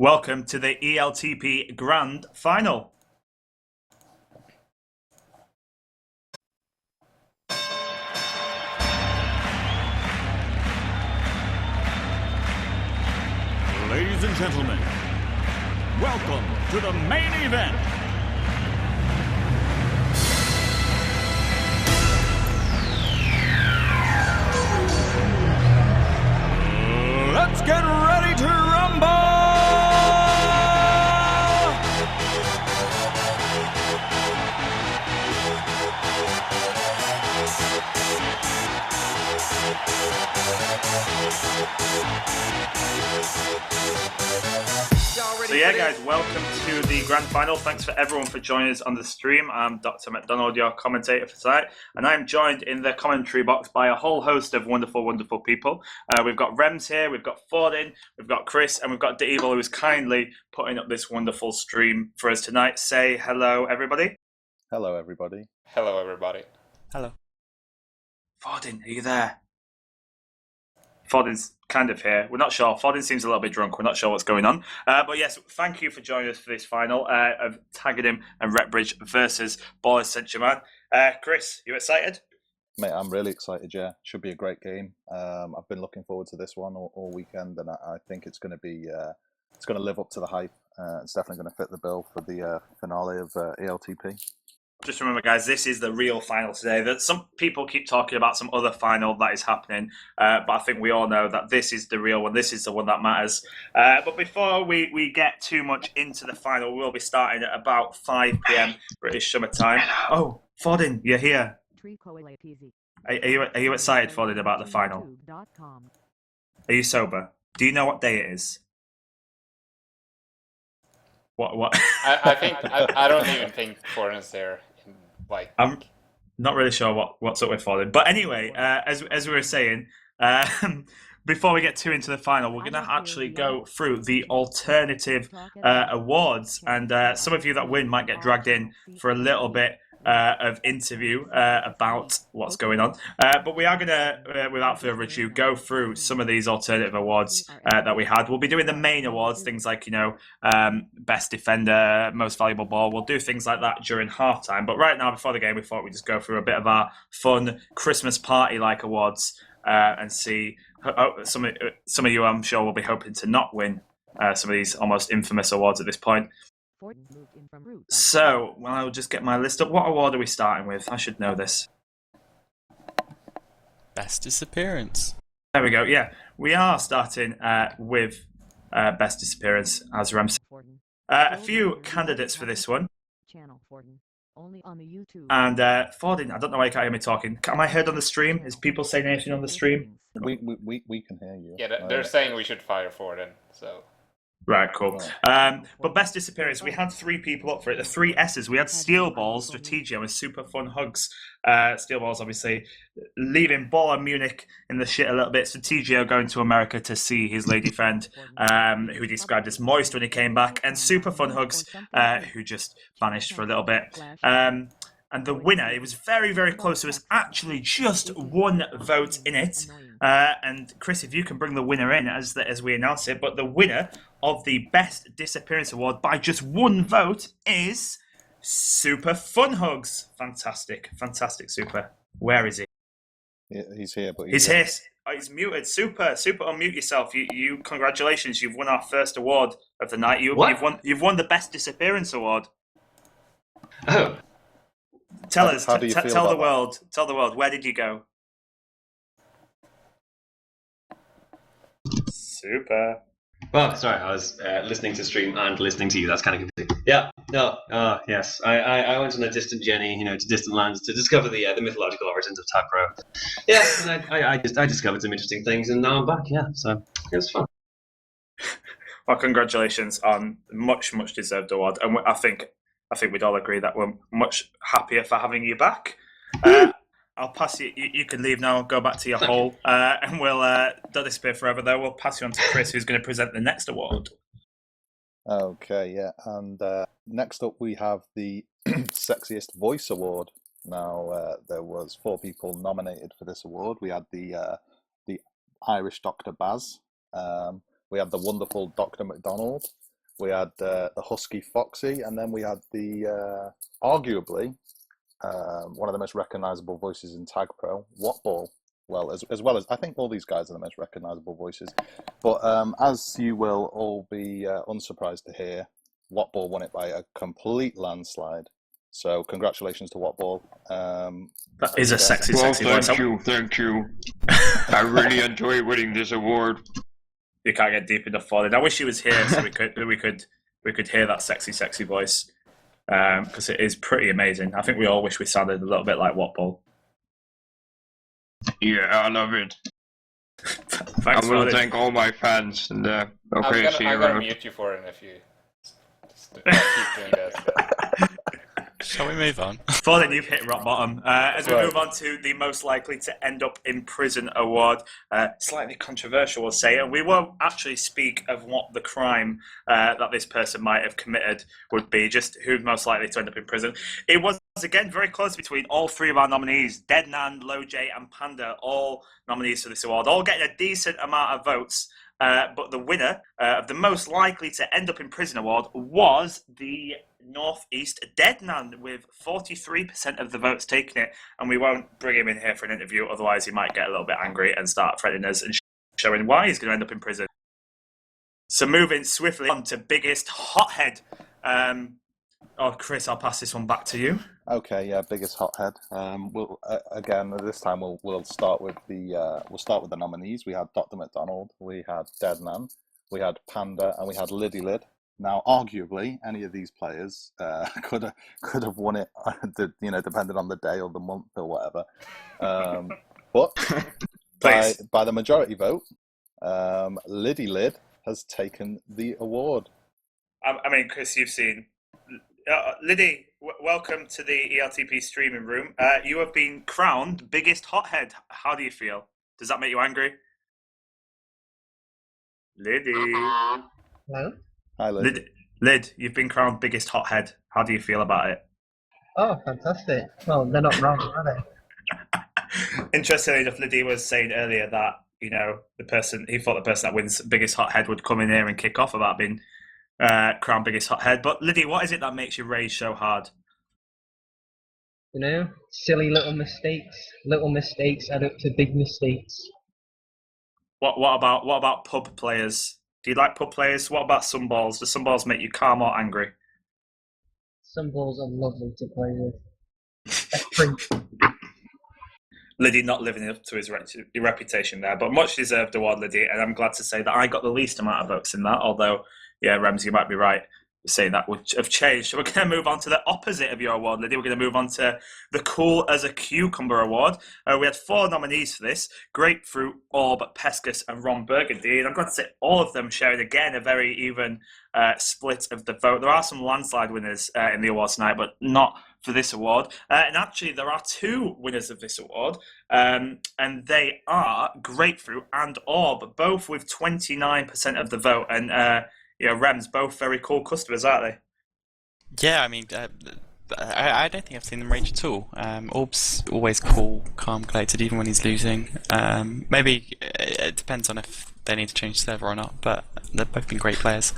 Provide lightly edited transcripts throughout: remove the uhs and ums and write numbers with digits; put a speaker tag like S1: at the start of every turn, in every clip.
S1: Welcome to the ELTP Grand Final.
S2: Ladies and gentlemen, welcome to the main event. Let's get ready to rumble!
S1: So yeah, guys, welcome to the Grand Final. Thanks for everyone for joining us on the stream. I'm Dr. McDonald, your commentator for tonight, and I'm joined in the commentary box by a whole host of wonderful, wonderful people. We've got Rems here, we've got Fordin, we've got Chris, and we've got The Evil, who is kindly putting up this wonderful stream for us tonight. Say hello, everybody.
S3: Hello, everybody.
S4: Hello, everybody.
S5: Hello.
S1: Fordin, are you there? Fordin's kind of here. We're not sure. Fordin seems a little bit drunk. We're not sure what's going on. But yes, thank you for joining us for this final of Tagenham and Rektbridge versus Ballis and Germain. Chris, you excited?
S3: Mate, I'm really excited, yeah. Should be a great game. I've been looking forward to this one all weekend, and I think it's going to be, it's going to live up to the hype. It's definitely going to fit the bill for the finale of ELTP.
S1: Just remember, guys, this is the real final today. That some people keep talking about some other final that is happening, but I think we all know that this is the real one. This is the one that matters. But before we get too much into the final, we'll be starting at about 5 p.m. British summer time. Oh, Fordin, you're here. Are you excited, Fordin, about the final? Are you sober? Do you know what day it is? What?
S4: I don't even think Fordin's there.
S1: I'm not really sure what's up with Fordin. But anyway, as we were saying, before we get too into the final, we're going to actually go through the alternative awards. And some of you that win might get dragged in for a little bit of interview about what's going on. But we are going to, without further ado, go through some of these alternative awards that we had. We'll be doing the main awards, things like, best defender, most valuable ball. We'll do things like that during halftime. But right now, before the game, we thought we'd just go through a bit of our fun Christmas party-like awards and see. Some of you, I'm sure, will be hoping to not win some of these almost infamous awards at this point. So, I'll just get my list up. What award are we starting with? I should know this.
S5: Best disappearance.
S1: There we go. Yeah, we are starting with best disappearance, as Rem said. A few candidates for this one. And Fordin, I don't know why you can't hear me talking. Am I heard on the stream? Is people saying anything on the stream?
S3: We can hear you.
S4: Yeah, they're saying we should fire Fordin, so...
S1: Right, cool. But best disappearance, we had 3 people up for it. The 3 S's. We had Steel Balls, Strategio, and Super Fun Hugs. Steel Balls, obviously, leaving Ball and Munich in the shit a little bit. Strategio going to America to see his lady friend, who he described as moist when he came back. And Super Fun Hugs, who just vanished for a little bit. And the winner, it was very, very close. There was actually just 1 vote in it. And Chris, if you can bring the winner in as we announce it, but the winner of the Best Disappearance Award by just 1 vote is Super Fun Hugs. Fantastic, Super. Where is he?
S3: Yeah, he's here, but
S1: he's here. Oh, he's muted. Super, unmute yourself. You congratulations, you've won our first award of the night. You've won the Best Disappearance Award.
S6: Oh.
S1: Tell us, tell the world, where did you go? Super.
S6: Well, sorry, I was listening to stream and listening to you. That's kind of confusing. Yeah, no, yes. I went on a distant journey, to distant lands to discover the mythological origins of Tapro. Yeah, and I discovered some interesting things, and now I'm back. Yeah, so it was fun.
S1: Well, congratulations on much deserved award, and I think we'd all agree that we're much happier for having you back. I'll pass you. You can leave now. Go back to your hole, and we'll don't disappear forever. Though we'll pass you on to Chris, who's going to present the next award.
S3: Okay, yeah, and next up we have the Sexiest Voice Award. Now there was 4 people nominated for this award. We had the Irish Dr. Baz. We had the wonderful Dr. McDonald. we had the husky Foxy, and then we had the arguably one of the most recognisable voices in Tag Pro, Whatball. Well, as well as I think all these guys are the most recognisable voices. But as you will all be unsurprised to hear, Whatball won it by a complete landslide. So congratulations to Whatball.
S1: That is a sexy voice.
S7: Thank you. I really enjoy winning this award.
S1: You can't get deep enough for it. I wish he was here so we could hear that sexy voice, because it is pretty amazing. I think we all wish we sounded a little bit like Whatball.
S7: Yeah, I love it.
S1: Thanks,
S7: I want
S1: Fodden.
S7: to thank all my fans and
S4: I'm gonna mute you for it if you just keep doing that.
S5: Shall we move on?
S1: Fodden, you've hit rock bottom. As we
S4: Right.
S1: move on to the most likely to end up in prison award, slightly controversial, we'll say, and we won't actually speak of what the crime that this person might have committed would be, just who's most likely to end up in prison. It was, again, very close between all three of our nominees, Deadnan, Loj, and Panda, all nominees for this award, all getting a decent amount of votes. But the winner of the most likely to end up in prison award was the Northeast Deadnan, with 43% of the votes taking it. And we won't bring him in here for an interview, otherwise he might get a little bit angry and start threatening us and showing why he's going to end up in prison. So moving swiftly on to biggest hothead. Chris, I'll pass this one back to you.
S3: Okay, yeah, biggest hothead. We'll again this time we'll start with the nominees. We had Dr. McDonald, we had Deadman, we had Panda, and we had Liddy Lid. Now, arguably, any of these players could have won it, depending on the day or the month or whatever. But by the majority vote, Liddy Lid has taken the award.
S1: I mean, Chris, you've seen. Liddy, welcome to the ELTP streaming room. You have been crowned biggest hothead. How do you feel? Does that make you angry? Liddy.
S8: Hello?
S3: Hi, Lid.
S1: Lid, you've been crowned biggest hothead. How do you feel about it?
S8: Oh, fantastic. Well, they're not wrong, are they?
S1: Interestingly enough, Liddy was saying earlier that, he thought the person that wins biggest hothead would come in here and kick off about being crown biggest hothead. But Liddy, what is it that makes you rage so hard?
S8: Silly little mistakes. Little mistakes add up to big mistakes.
S1: What about pub players? Do you like pub players? What about sunballs? Do sunballs make you calm or angry?
S8: Some balls are lovely to play with.
S1: Liddy not living up to his reputation there, but much deserved award, Liddy, and I'm glad to say that I got the least amount of votes in that, although, yeah, Ramsey, you might be right saying that would have changed. So we're going to move on to the opposite of your award, Liddy. We're going to move on to the Cool as a Cucumber award. We had 4 nominees for this: Grapefruit, Orb, Pescus, and Ron Burgundy. And I'm going to say all of them sharing, again, a very even split of the vote. There are some landslide winners in the award tonight, but not for this award. And actually, there are 2 winners of this award, and they are Grapefruit and Orb, both with 29% of the vote. And Rems, both very cool customers, aren't they?
S5: Yeah, I mean, I don't think I've seen them rage at all. Orb's always cool, calm, collected, even when he's losing. Maybe it depends on if they need to change the server or not, but they've both been great players.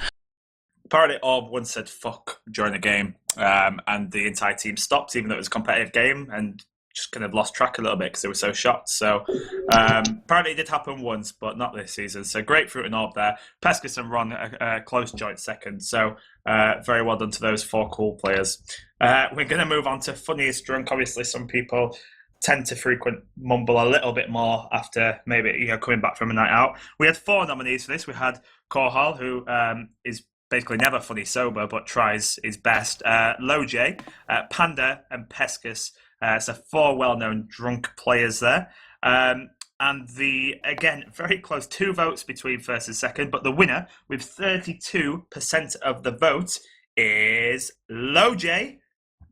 S1: Apparently, Orb once said "fuck" during the game, and the entire team stopped, even though it was a competitive game, and just kind of lost track a little bit because they were so shocked. So apparently it did happen once, but not this season. So Grapefruit and Orb there. Pescus and Ron a close joint second. So very well done to those 4 cool players. We're going to move on to Funniest Drunk. Obviously, some people tend to frequent mumble a little bit more after maybe coming back from a night out. We had 4 nominees for this. We had Korhal, who is basically never funny sober, but tries his best. Loj, Panda, and Pescus. So 4 well-known drunk players there. And again, very close, 2 votes between first and second, but the winner with 32% of the vote is Loj.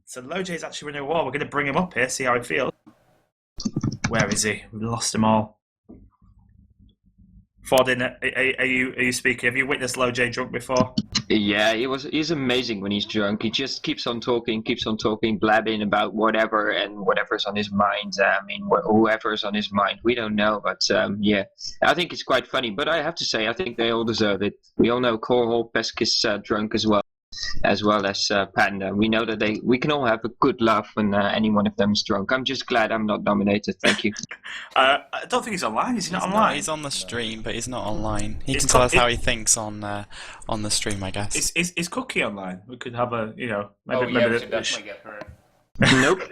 S1: So Loj is actually winning a war. We're going to bring him up here, see how he feels. Where is he? We lost him all. Fordin, are you speaking? Have you witnessed Low J drunk before?
S7: Yeah, he's amazing when he's drunk. He just keeps on talking, blabbing about whatever and whatever's on his mind. I mean, whoever's on his mind, we don't know. But yeah, I think it's quite funny. But I have to say, I think they all deserve it. We all know Korhol Pesk is drunk as well as Panda. We know that we can all have a good laugh when any one of them is drunk. I'm just glad I'm not nominated. Thank you.
S1: I don't think he's online. Is he not online?
S5: He's on the stream, but he's not online. He
S1: Is
S5: can tell us
S1: Cookie-
S5: how he thinks on the stream, I guess.
S1: Is Cookie online? We could have a, maybe,
S4: Oh yeah,
S1: maybe
S4: we should definitely get her.
S7: Nope.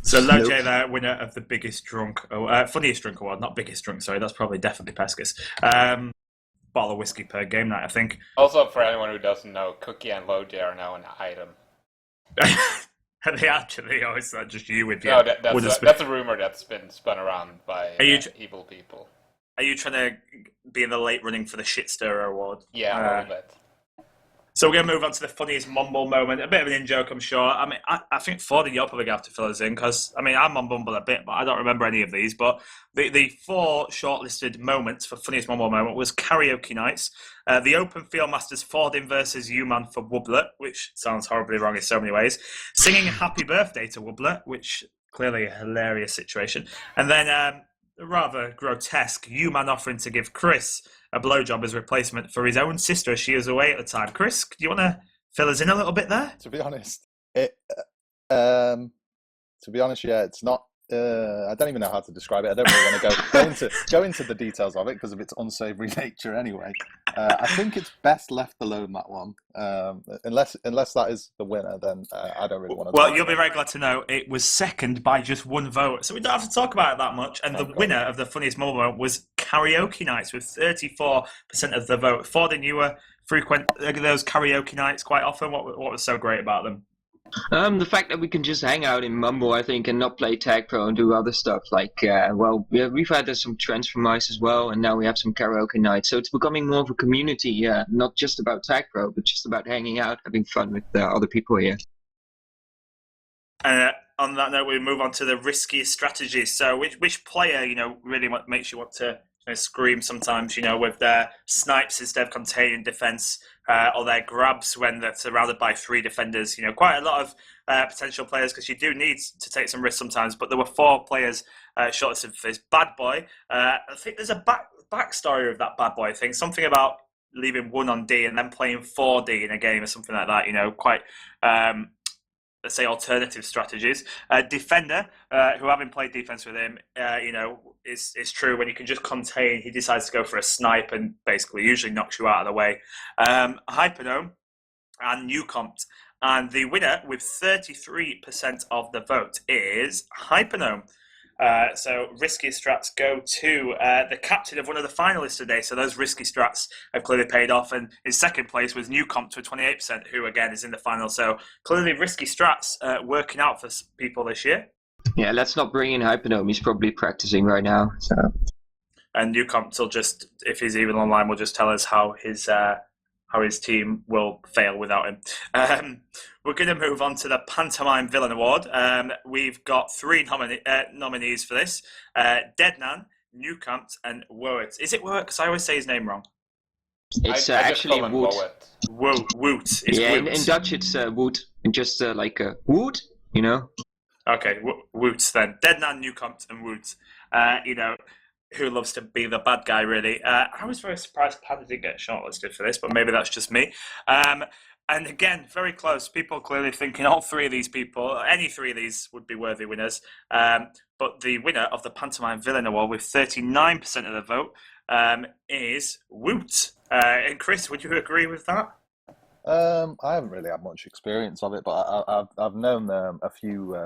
S1: So Low-J there, winner of the biggest drunk, funniest drunk award, not biggest drunk. Sorry, that's probably definitely Pescus. Bottle of whiskey per game night, I think.
S4: Also, for anyone who doesn't know, Cookie and Low-J are now an item.
S1: They actually, or is that just you with
S4: No,
S1: your?
S4: that's a rumor that's been spun around by evil people.
S1: Are you trying to be in the late running for the Shit Stirrer award?
S4: Yeah, a little bit.
S1: So we're going to move on to the funniest mumble moment. A bit of an in-joke, I'm sure. I mean, I think Ford, you're probably going to have to fill us in because, I mean, I'm on Mumble a bit, but I don't remember any of these. But the 4 shortlisted moments for funniest mumble moment was karaoke nights, the Open Field Masters Fordin versus U-Man for Wooblet, which sounds horribly wrong in so many ways, singing Happy Birthday to Wooblet, which clearly a hilarious situation, and then rather grotesque U-Man offering to give Chris a blowjob as replacement for his own sister as she was away at the time. Chris, do you want to fill us in a little bit there?
S3: To be honest, yeah, it's not. I don't even know how to describe it. I don't really want to go into the details of it because of its unsavoury nature. Anyway, I think it's best left alone, that one. Unless that is the winner, then I don't really want to.
S1: Well, you'll be very glad to know it was second by just 1 vote, so we don't have to talk about it that much. And the winner of the funniest moment was karaoke nights with 34% of the vote. Fordin, you were frequent those karaoke nights quite often. What was so great about them?
S7: The fact that we can just hang out in Mumble, I think, and not play Tag Pro and do other stuff. Like, we've had some transfer mice as well, and now we have some karaoke nights. So it's becoming more of a community, not just about Tag Pro, but just about hanging out, having fun with other people here.
S1: On that note, we move on to the riskiest strategies. So, which player, really makes you want to scream sometimes, with their snipes instead of containing defense, or their grabs when they're surrounded by 3 defenders. Quite a lot of potential players because you do need to take some risks sometimes. But there were 4 players shortlisted for this. Bad Boy. I think there's a backstory of that Bad Boy thing. Something about leaving 1 on D and then playing 4D in a game or something like that. Quite. Let's say alternative strategies. Defender, who having played defense with him, is true. When you can just contain, he decides to go for a snipe and basically usually knocks you out of the way. Hypernome and Newcompt. And the winner with 33% of the vote is Hypernome. So risky strats go to the captain of one of the finalists today. So those risky strats have clearly paid off. And in second place was Newcompt with 28%, who again is in the final. So clearly risky strats working out for people this year.
S7: Yeah, let's not bring in Hypernome. He's probably practicing right now. So.
S1: And Newcompt will just, if he's even online, will just tell us how his team will fail without him. We're going to move on to the Pantomime Villain Award. We've got 3 nominees for this. Deadnan, Newcompt, and Woot. Is it Woot? Because I always say his name wrong.
S7: It's
S4: I
S7: actually
S4: just
S7: Woot.
S1: Woot. It's
S7: yeah,
S1: Woot.
S7: in Dutch it's Woot. Just like a Woot,
S1: Okay, Woot then. Deadnan, Newcompt, and Woot. Who loves to be the bad guy, really. I was very surprised Panda didn't get shortlisted for this, but maybe that's just me. And again, very close. People clearly thinking all 3 of these people, any 3 of these would be worthy winners. But the winner of the Pantomime Villain Award with 39% of the vote is Woot. And Chris, would you agree with that?
S3: I haven't really had much experience of it, but I've known a few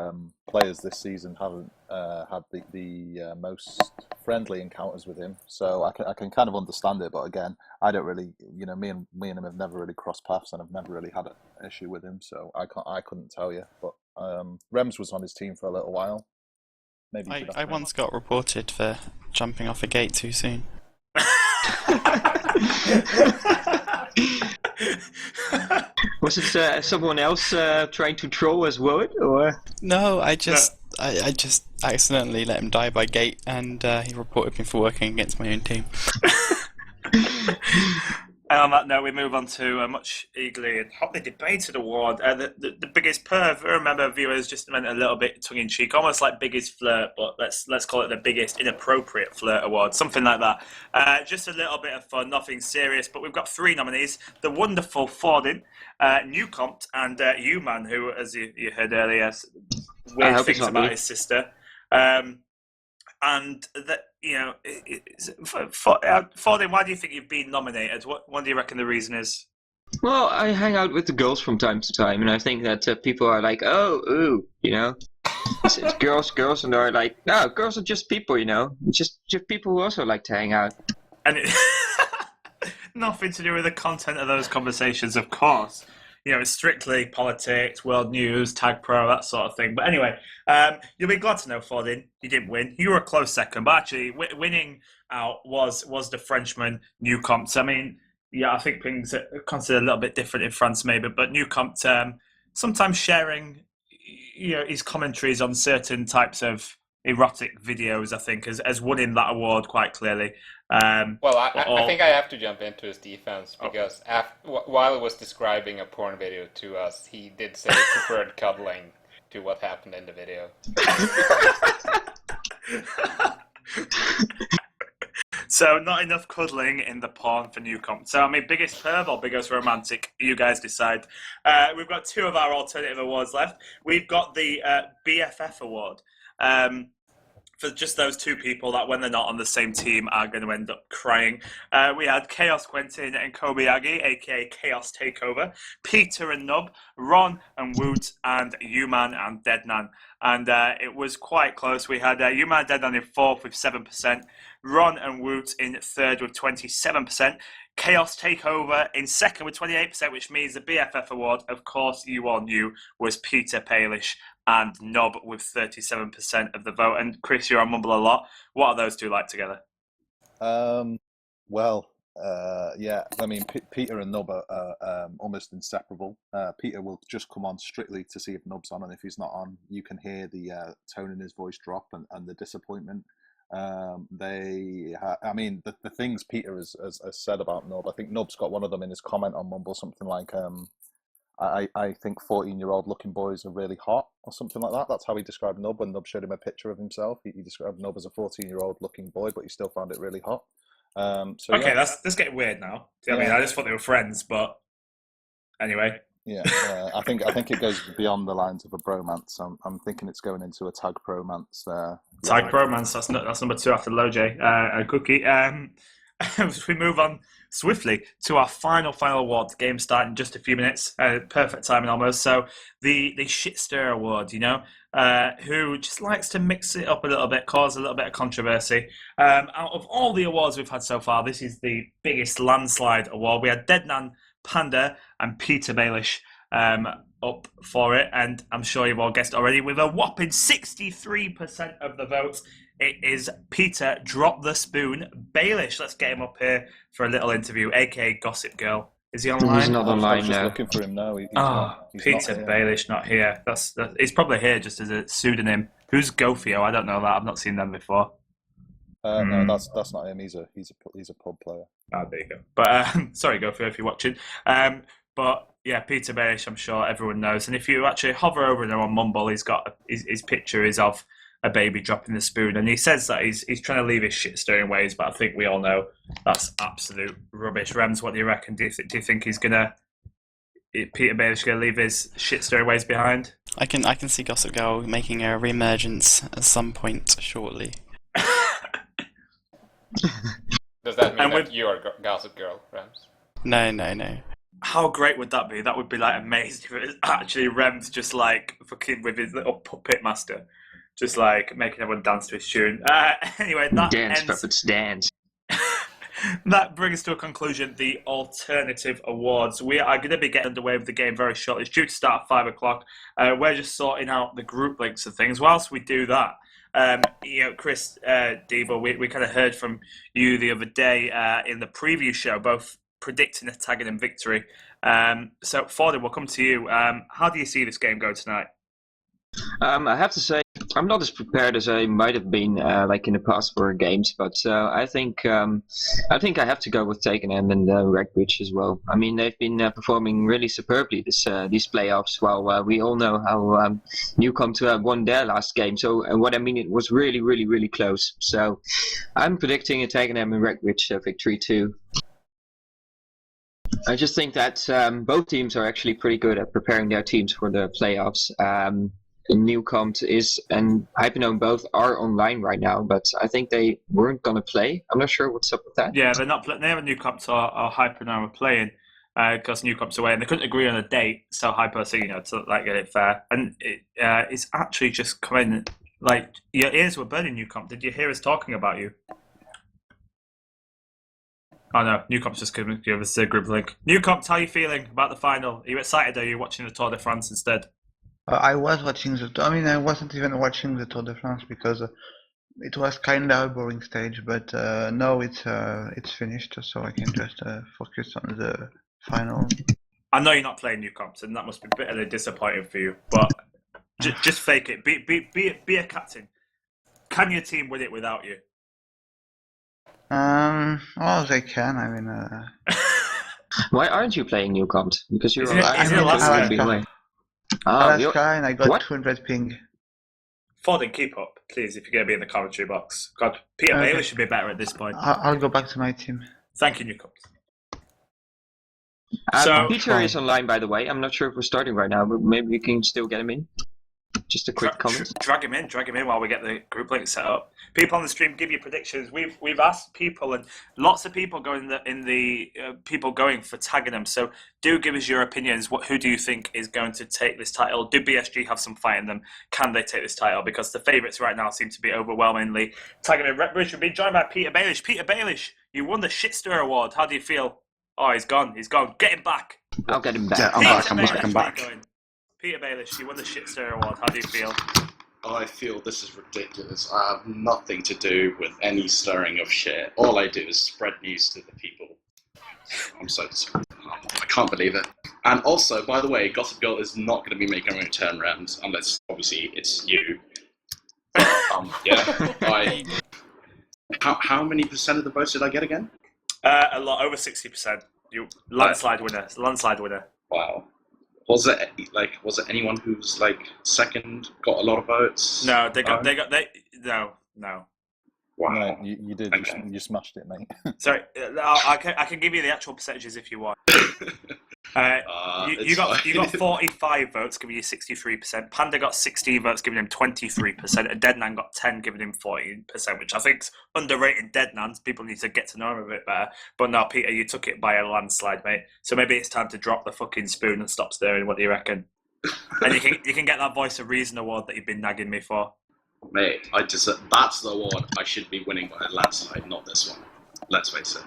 S3: players this season haven't had the most friendly encounters with him, so I can kind of understand it. But again, I don't really, me and him have never really crossed paths, and I've never really had an issue with him, so I couldn't tell you. But Rems was on his team for a little while. Maybe
S5: I once got reported for jumping off a gate too soon.
S7: Was it someone else trying to troll as well, or?
S5: No, I I just accidentally let him die by gate, and he reported me for working against my own team.
S1: And on that note, we move on to a much eagerly and hotly debated award, the biggest perv. Remember, viewers, just meant a little bit tongue-in-cheek, almost like biggest flirt, but let's call it the biggest inappropriate flirt award, something like that. Just a little bit of fun, nothing serious, but we've got 3 nominees: the wonderful Fordin, Newcompt, and U-Man, who, as you heard earlier, weird things about his sister. And that, Fordin, why do you think you've been nominated? What do you reckon the reason is?
S7: Well, I hang out with the girls from time to time, and I think that people are like, oh, ooh, it's girls, and they're like, no, girls are just people, just people who also like to hang out.
S1: And nothing to do with the content of those conversations, of course. It's strictly politics, world news, Tag Pro, that sort of thing. But anyway, you'll be glad to know, Fordin, you didn't win. You were a close second, but actually winning out was the Frenchman Newcompt. I mean, I think things are considered a little bit different in France, maybe, but Newcompt sometimes sharing, his commentaries on certain types of erotic videos, I think, has won him that award quite clearly.
S4: I think I have to jump into his defense because while he was describing a porn video to us, he did say he preferred cuddling to what happened in the video.
S1: So not enough cuddling in the porn for Newcompt. So, I mean, biggest perv or biggest romantic? You guys decide. We've got 2 of our alternative awards left. We've got the BFF award. For just those 2 people that, when they're not on the same team, are going to end up crying. We had Chaos Quentin and Kobayagi, aka Chaos Takeover, Peter and Nub, Ron and Woot, and U-Man and Deadnan. And it was quite close. We had U-Man and Deadnan in 4th with 7%, Ron and Woot in 3rd with 27%, Chaos Takeover in 2nd with 28%, which means the BFF award, of course, you all knew, was Peter Baelish and Nob with 37% of the vote. And Chris, you're on Mumble a lot. What are those 2 like together?
S3: Yeah. I mean, Peter and Nub are almost inseparable. Peter will just come on strictly to see if Nub's on, and if he's not on, you can hear the tone in his voice drop and the disappointment. I mean, the things Peter has said about Nub, I think Nub's got one of them in his comment on Mumble, something like, I think 14-year-old looking boys are really hot, or something like that. That's how he described Nub when Nub showed him a picture of himself. He described Nub as a 14-year-old looking boy, but he still found it really hot.
S1: That's getting weird now. I mean, I just thought they were friends, but anyway.
S3: Yeah, I think it goes beyond the lines of a bromance. I'm thinking it's going into a tag promance.
S1: Tag promance. That's number 2 after Loj and Cookie. We move on swiftly to our final award. The game starting in just a few minutes. Perfect timing almost. So the Shitster Award, who just likes to mix it up a little bit, cause a little bit of controversy. Out of all the awards we've had so far, this is the biggest landslide award. We had Deadnan, Panda, and Peter Baelish up for it, and I'm sure you've all guessed already, with a whopping 63% of the votes. It is Peter Drop the Spoon Baelish. Let's get him up here for a little interview, aka Gossip Girl. Is he online?
S7: He's not online
S3: just
S7: now.
S3: Looking for him now. He's
S1: Peter Baelish not here. He's probably here just as a pseudonym. Who's Gofio? I don't know that. I've not seen them before.
S3: No, that's not him. He's a pub player.
S1: Oh, there you go. But sorry, Gofio, if you're watching. But yeah, Peter Baelish, I'm sure everyone knows. And if you actually hover over there on Mumble, he's got his picture is of a baby dropping the spoon, and he says that he's trying to leave his shit stirring ways, but I think we all know that's absolute rubbish. Rems, what do you reckon? Do you think Peter Baelish gonna leave his shit stirring ways behind?
S5: I can see Gossip Girl making a re-emergence at some point shortly.
S4: Does that mean that you are Gossip Girl, Rems?
S5: No.
S1: How great would that be? That would be like amazing if it was actually Rems just like fucking with his little puppet master, just like making everyone dance to his tune. Anyway, that
S7: Dance, puppets, dance.
S1: That brings us to a conclusion the alternative awards. We are going to be getting underway with the game very shortly. It's due to start at 5 o'clock. We're just sorting out the group links and things. Whilst we do that, Chris, Devo, we kind of heard from you the other day in the preview show, both predicting a Tagenham victory. So, Fordin, we'll come to you. How do you see this game go tonight?
S7: I have to say, I'm not as prepared as I might have been, like in the past for games, but I think I have to go with Tagenham and Rektbridge as well. I mean, they've been performing really superbly these playoffs. While we all know how Newcombe won their last game. So, and what I mean, it was really, really, really close. So, I'm predicting a Tagenham and Rektbridge victory too. I just think that both teams are actually pretty good at preparing their teams for the playoffs. Newcombe and Hypernome both are online right now, but I think they weren't going to play. I'm not sure what's up with that.
S1: Yeah, they're not. Neither Newcombe or Hypernome are playing because Newcombe's away, and they couldn't agree on a date. So Hyper, so to like get it fair, and it's actually just coming. Like your ears were burning, Newcombe. Did you hear us talking about you? Oh no, Newcombe's just going to give us a group link. Newcombe, how are you feeling about the final? Are you excited, or are you watching the Tour de France instead?
S8: I was watching I wasn't even watching the Tour de France because it was kind of a boring stage. But now it's finished, so I can just focus on the final.
S1: I know you're not playing Newcombe, and that must be bitterly disappointing for you. But just fake it. Be a captain. Can your team win it without you?
S8: Well, they can. I mean,
S7: why aren't you playing Newcombe? Because you're
S8: Alaska. Alaska, and I got
S7: what?
S8: 200 ping.
S1: Forden, keep up, please, if you're going to be in the commentary box. God, Peter Bailey should be better at this point.
S8: I'll go back to my team.
S1: Thank you, Newcombe.
S7: Peter is online, by the way. I'm not sure if we're starting right now, but maybe we can still get him in. Just a quick comment.
S1: Drag him in while we get the group link set up. People on the stream, give your predictions. We've asked people, and lots of people going people going for Tagenham. So do give us your opinions. Who do you think is going to take this title? Do BSG have some fight in them? Can they take this title? Because the favourites right now seem to be overwhelmingly Tagenham Rektbridge. We've been joined by Peter Baelish. Peter Baelish, you won the Shitster Award. How do you feel? Oh, he's gone. Get him back.
S7: I'll get him back.
S9: Yeah, I'm back.
S1: Peter Baelish, you won the Shitster Award. How do you feel?
S9: I feel this is ridiculous. I have nothing to do with any stirring of shit. All I do is spread news to the people. I'm so disappointed. I can't believe it. And also, by the way, Gossip Girl is not going to be making a return round unless, obviously, it's you. But, how many % of the votes did I get again?
S1: A lot, over 60%. Landslide winner. Wow.
S9: Was it anyone who's second got a lot of votes?
S1: No, no.
S3: Wow, no, you did. Okay. You smashed it, mate.
S1: Sorry, I can give you the actual percentages if you want. You got 45 votes, giving you 63%. Panda got 16 votes, giving him 23%. And Deadnan got 10, giving him 14%, which I think's underrated. Deadnans, people need to get to know him a bit better. But no, Peter, you took it by a landslide, mate. So maybe it's time to drop the fucking spoon and stop stirring. What do you reckon? And you can get that Voice of Reason award that you've been nagging me for.
S9: Mate, that's the award I should be winning by a landslide, not this one. Let's face it.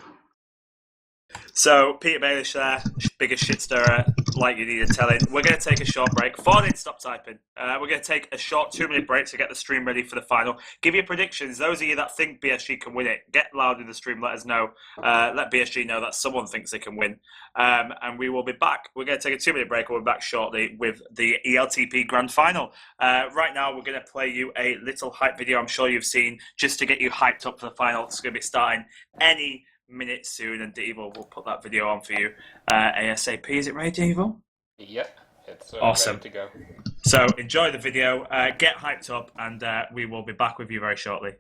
S1: So, Peter Baelish there, biggest shit stirrer, like you needed telling. We're going to take a short break. Forden, stop typing. We're going to take a short 2-minute break to get the stream ready for the final. Give your predictions. Those of you that think BSG can win it, get loud in the stream. Let us know. Let BSG know that someone thinks they can win. And we will be back. We're going to take a 2-minute break. We'll be back shortly with the ELTP Grand Final. Right now, we're going to play you a little hype video I'm sure you've seen just to get you hyped up for the final. It's going to be starting any minute soon, and Devil will put that video on for you ASAP. Is it ready, Devil?
S4: Yep, it's
S1: awesome
S4: ready to go.
S1: So enjoy the video, get hyped up, and we will be back with you very shortly.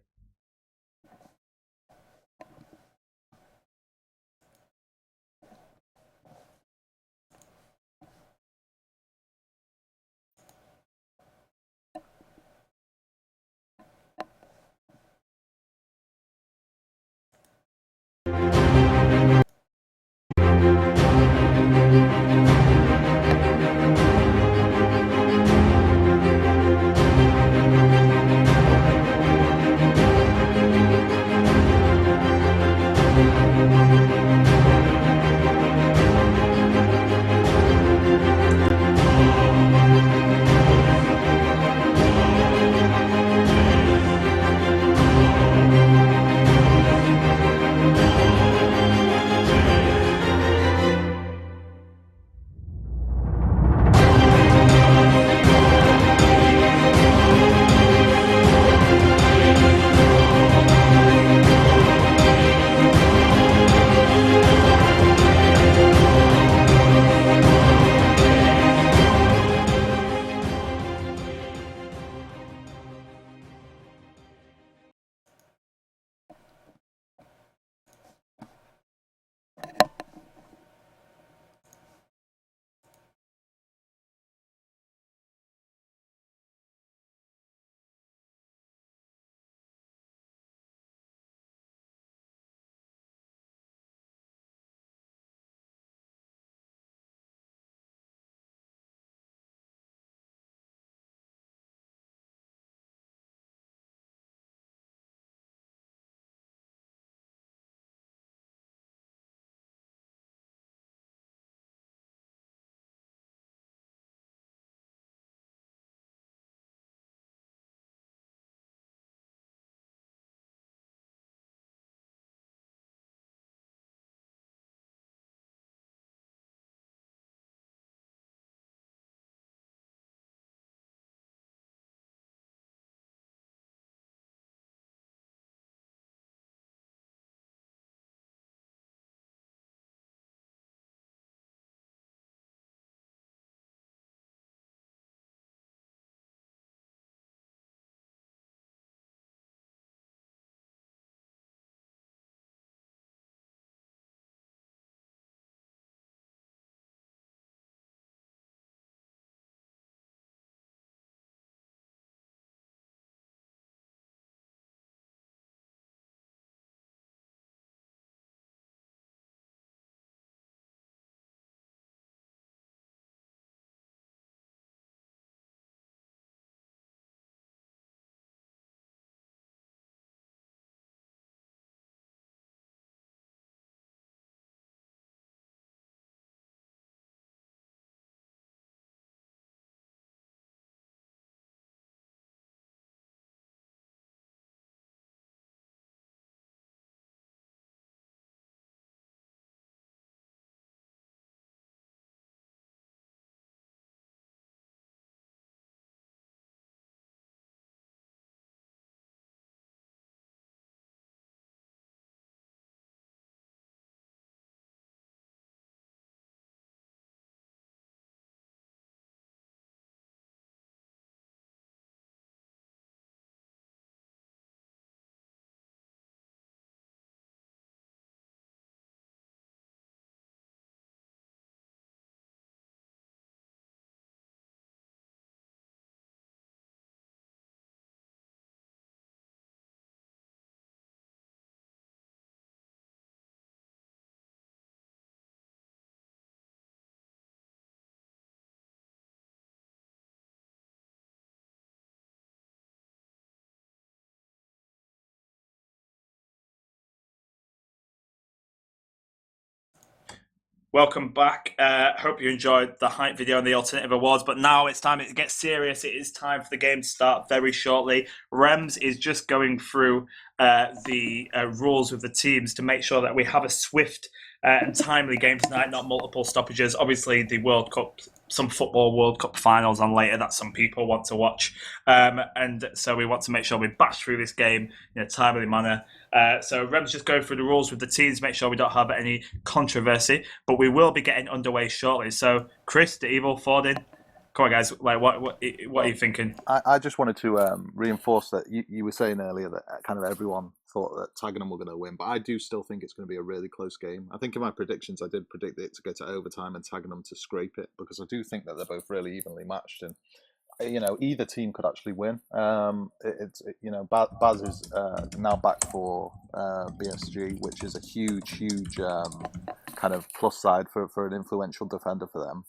S1: Welcome back. Hope you enjoyed the hype video and the alternative awards, but now it's time to get serious. It is time for the game to start very shortly. Rems is just going through the rules with the teams to make sure that we have a swift and timely game tonight, not multiple stoppages. Obviously, the World Cup, some football World Cup finals on later that some people want to watch. And so we want to make sure we bash through this game in a timely manner. So Rem's just going through the rules with the teams, make sure we don't have any controversy, but we will be getting underway shortly. So Chris, the Evil, Fordin, come on guys, like what are you thinking?
S3: I just wanted to reinforce that you were saying earlier that kind of everyone thought that Tagenham were going to win, but I do still think it's going to be a really close game. I think in my predictions I did predict it to go to overtime and Tagenham to scrape it, because I do think that they're both really evenly matched, and either team could actually win. Baz is now back for BSG, which is a huge kind of plus side for an influential defender for them.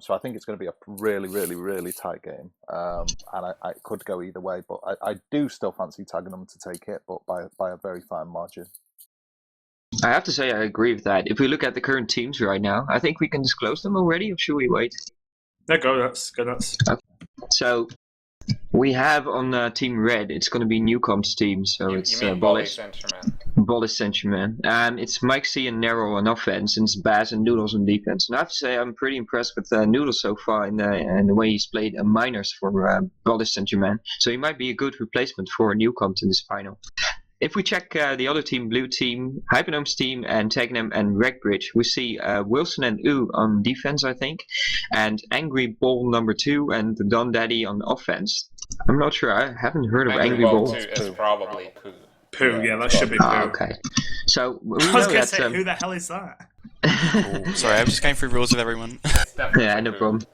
S3: So I think it's going to be a really tight game, and I could go either way. But I do still fancy Tagenham to take it, but by a very fine margin.
S7: I have to say I agree with that. If we look at the current teams right now, I think we can disclose them already, or should we wait?
S1: No, go nuts.
S7: Okay. So we have on Team Red, it's going to be Newcomb's team. So it's
S4: Ballis and Germain.
S7: Ballis and Germain. It's Mike C and Nerol on offense, and it's Baz and Noodles on defense. And I have to say I'm pretty impressed with Noodles so far in the way he's played minors for Ballis and Germain. So he might be a good replacement for Newcomb in this final. If we check the other team, Blue team, Hypenome's team, and Tagenham and Rektbridge, we see Wilson and U on defense, I think, and Angry Ball number 2 and the Don Daddy on offense. I'm not sure. I haven't heard of Angry Ball.
S4: 2 is probably Pooh.
S1: Pooh, yeah, that should be Pooh.
S7: Okay. So we
S1: I was
S7: know
S1: going to
S7: that.
S1: say, who the hell is that?
S5: Sorry, I'm just going through rules with everyone.
S7: Yeah, no problem.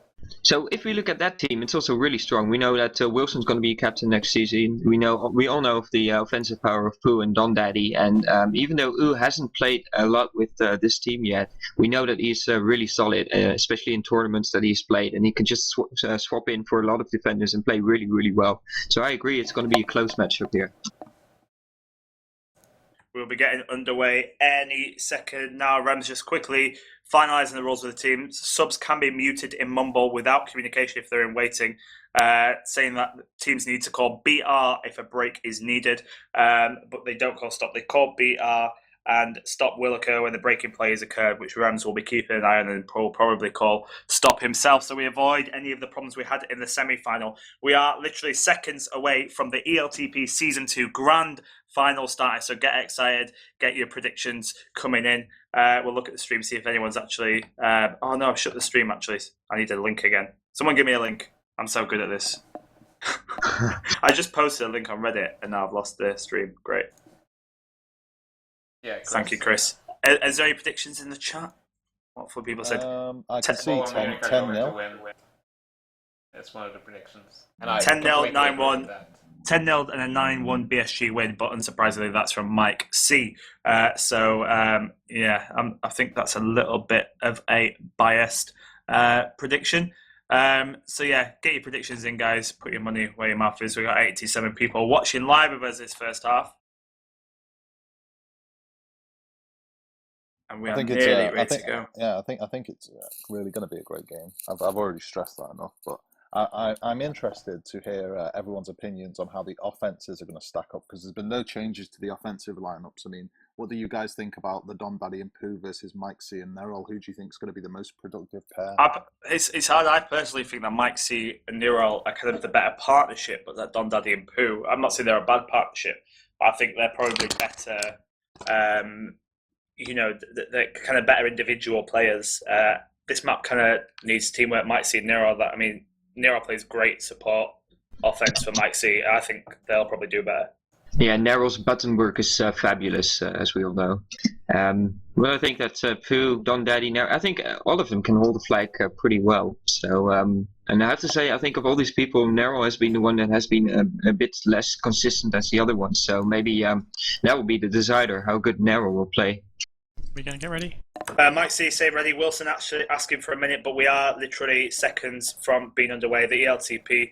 S7: So if we look at that team, it's also really strong. We know that Wilson's going to be captain next season. We all know of the offensive power of Pooh and Don Daddy, and even though U hasn't played a lot with this team yet, we know that he's really solid, especially in tournaments that he's played, and he can just swap in for a lot of defenders and play really well. So I agree, it's going to be a close matchup here.
S1: We'll be getting underway any second now. Rams just quickly finalising the rules of the team. Subs can be muted in Mumble without communication if they're in waiting, saying that teams need to call BR if a break is needed, but they don't call stop. They call BR and stop will occur when the breaking play has occurred, which Rams will be keeping an eye on and will probably call stop himself, so we avoid any of the problems we had in the semi-final. We are literally seconds away from the ELTP Season 2 Grand Final starting, so get excited, get your predictions coming in. We'll look at the stream, see if anyone's actually... oh no, I've shut the stream actually. I need a link again. Someone give me a link. I'm so good at this. I just posted a link on Reddit and now I've lost the stream. Great.
S4: Yeah, Chris.
S1: Thank you, Chris. Is there any predictions in the chat? What for people said?
S3: I can see 10-0.
S4: That's one of the predictions.
S1: 10-0, 9-1. 10-0 and a 9-1 BSG win, but unsurprisingly, that's from Mike C. I think that's a little bit of a biased prediction. Get your predictions in, guys. Put your money where your mouth is. We've got 87 people watching live with us this first half. And we are nearly ready to go.
S3: Yeah, I think it's really going to be a great game. I've already stressed that enough, but I'm interested to hear everyone's opinions on how the offenses are going to stack up, because there's been no changes to the offensive lineups. I mean, what do you guys think about the Don Daddy and Pooh versus Mike C and Nerol? Who do you think is going to be the most productive pair?
S1: It's hard. I personally think that Mike C and Nerol are kind of the better partnership, but that Don Daddy and Pooh, I'm not saying they're a bad partnership, but I think they're probably better. They're kind of better individual players. This map kind of needs teamwork. Mike C and Nerol. Nerol plays great support offense for Mike C. I think they'll probably do better.
S7: Yeah, Nerol's button work is fabulous, as we all know. Well, I think that Pooh, Don Daddy, I think all of them can hold the flag pretty well. So, and I have to say, I think of all these people, Nerol has been the one that has been a bit less consistent as the other ones. So maybe that will be the decider how good Nerol will play.
S5: We're going to get ready.
S1: Mike C, say ready. Wilson actually asking for a minute, but we are literally seconds from being underway. The ELTP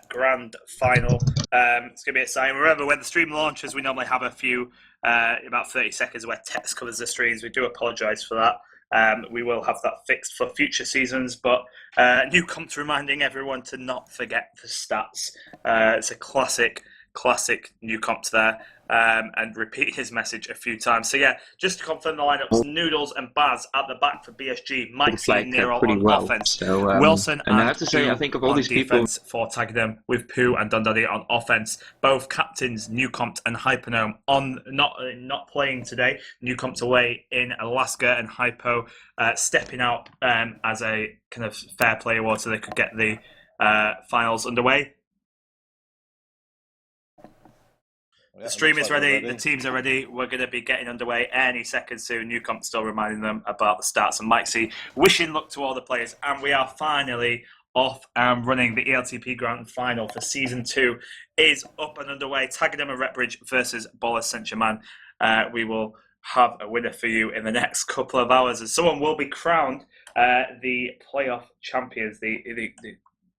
S1: Grand Final. It's going to be exciting. Remember, when the stream launches, we normally have a few, about 30 seconds where text covers the streams. We do apologise for that. we will have that fixed for future seasons. But Newcomp's reminding everyone to not forget the stats. It's a classic Newcomp there. And repeat his message a few times. So yeah, just to confirm the lineups: Noodles and Baz at the back for BSG, Mike C and Nero on offense,
S7: So,
S1: Wilson
S7: and I
S1: and
S7: have to say, I
S1: Pooh
S7: think of all
S1: on
S7: these people,
S1: defense for Tagenham, with Pooh and Dundaddy on offense. Both captains, Newcomp and Hypernome, on not playing today. Newcomp's away in Alaska, and Hypo stepping out as a kind of fair play award so they could get the finals underway. The stream is ready. The teams are ready. We're going to be getting underway any second soon. Newcomb still reminding them about the stats. And Mike C wishing luck to all the players. And we are finally off and running. The ELTP Grand Final for Season 2 is up and underway. Tagenham Rektbridge versus Ballis St. Germain. We will have a winner for you in the next couple of hours. And someone will be crowned the playoff champions. The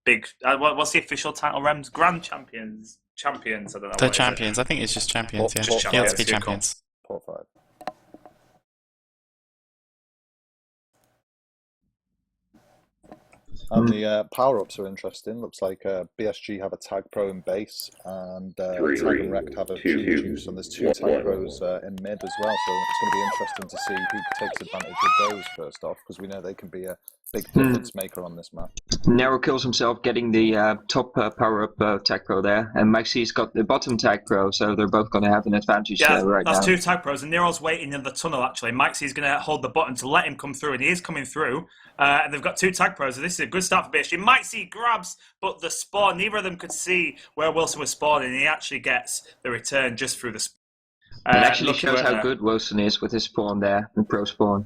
S1: big... what's the official title, Rems? Grand Champions. I don't know.
S5: The champions. I think it's just champions.
S1: Just
S5: ELTP champions.
S3: Port 5. And the power-ups are interesting. Looks like BSG have a Tag Pro in base, and Tagenham Rekt have a Juice, and there's 2 Tag Pros in mid as well. So it's going to be interesting to see who takes advantage of those first off, because we know they can be a big difference maker on this map.
S7: Nero kills himself getting the top power-up Tag Pro there, and Maxie's got the bottom Tag Pro, so they're both going to have an advantage right now.
S1: That's 2 Tag Pros, and Nero's waiting in the tunnel, actually. Maxie's going to hold the button to let him come through, and he is coming through. And they've got 2 Tag Pros, and this is a good start for BSG. Maxie grabs, but the spawn, neither of them could see where Wilson was spawning, and he actually gets the return just through the spawn.
S7: It actually shows how good Wilson is with his spawn there, and pro spawn.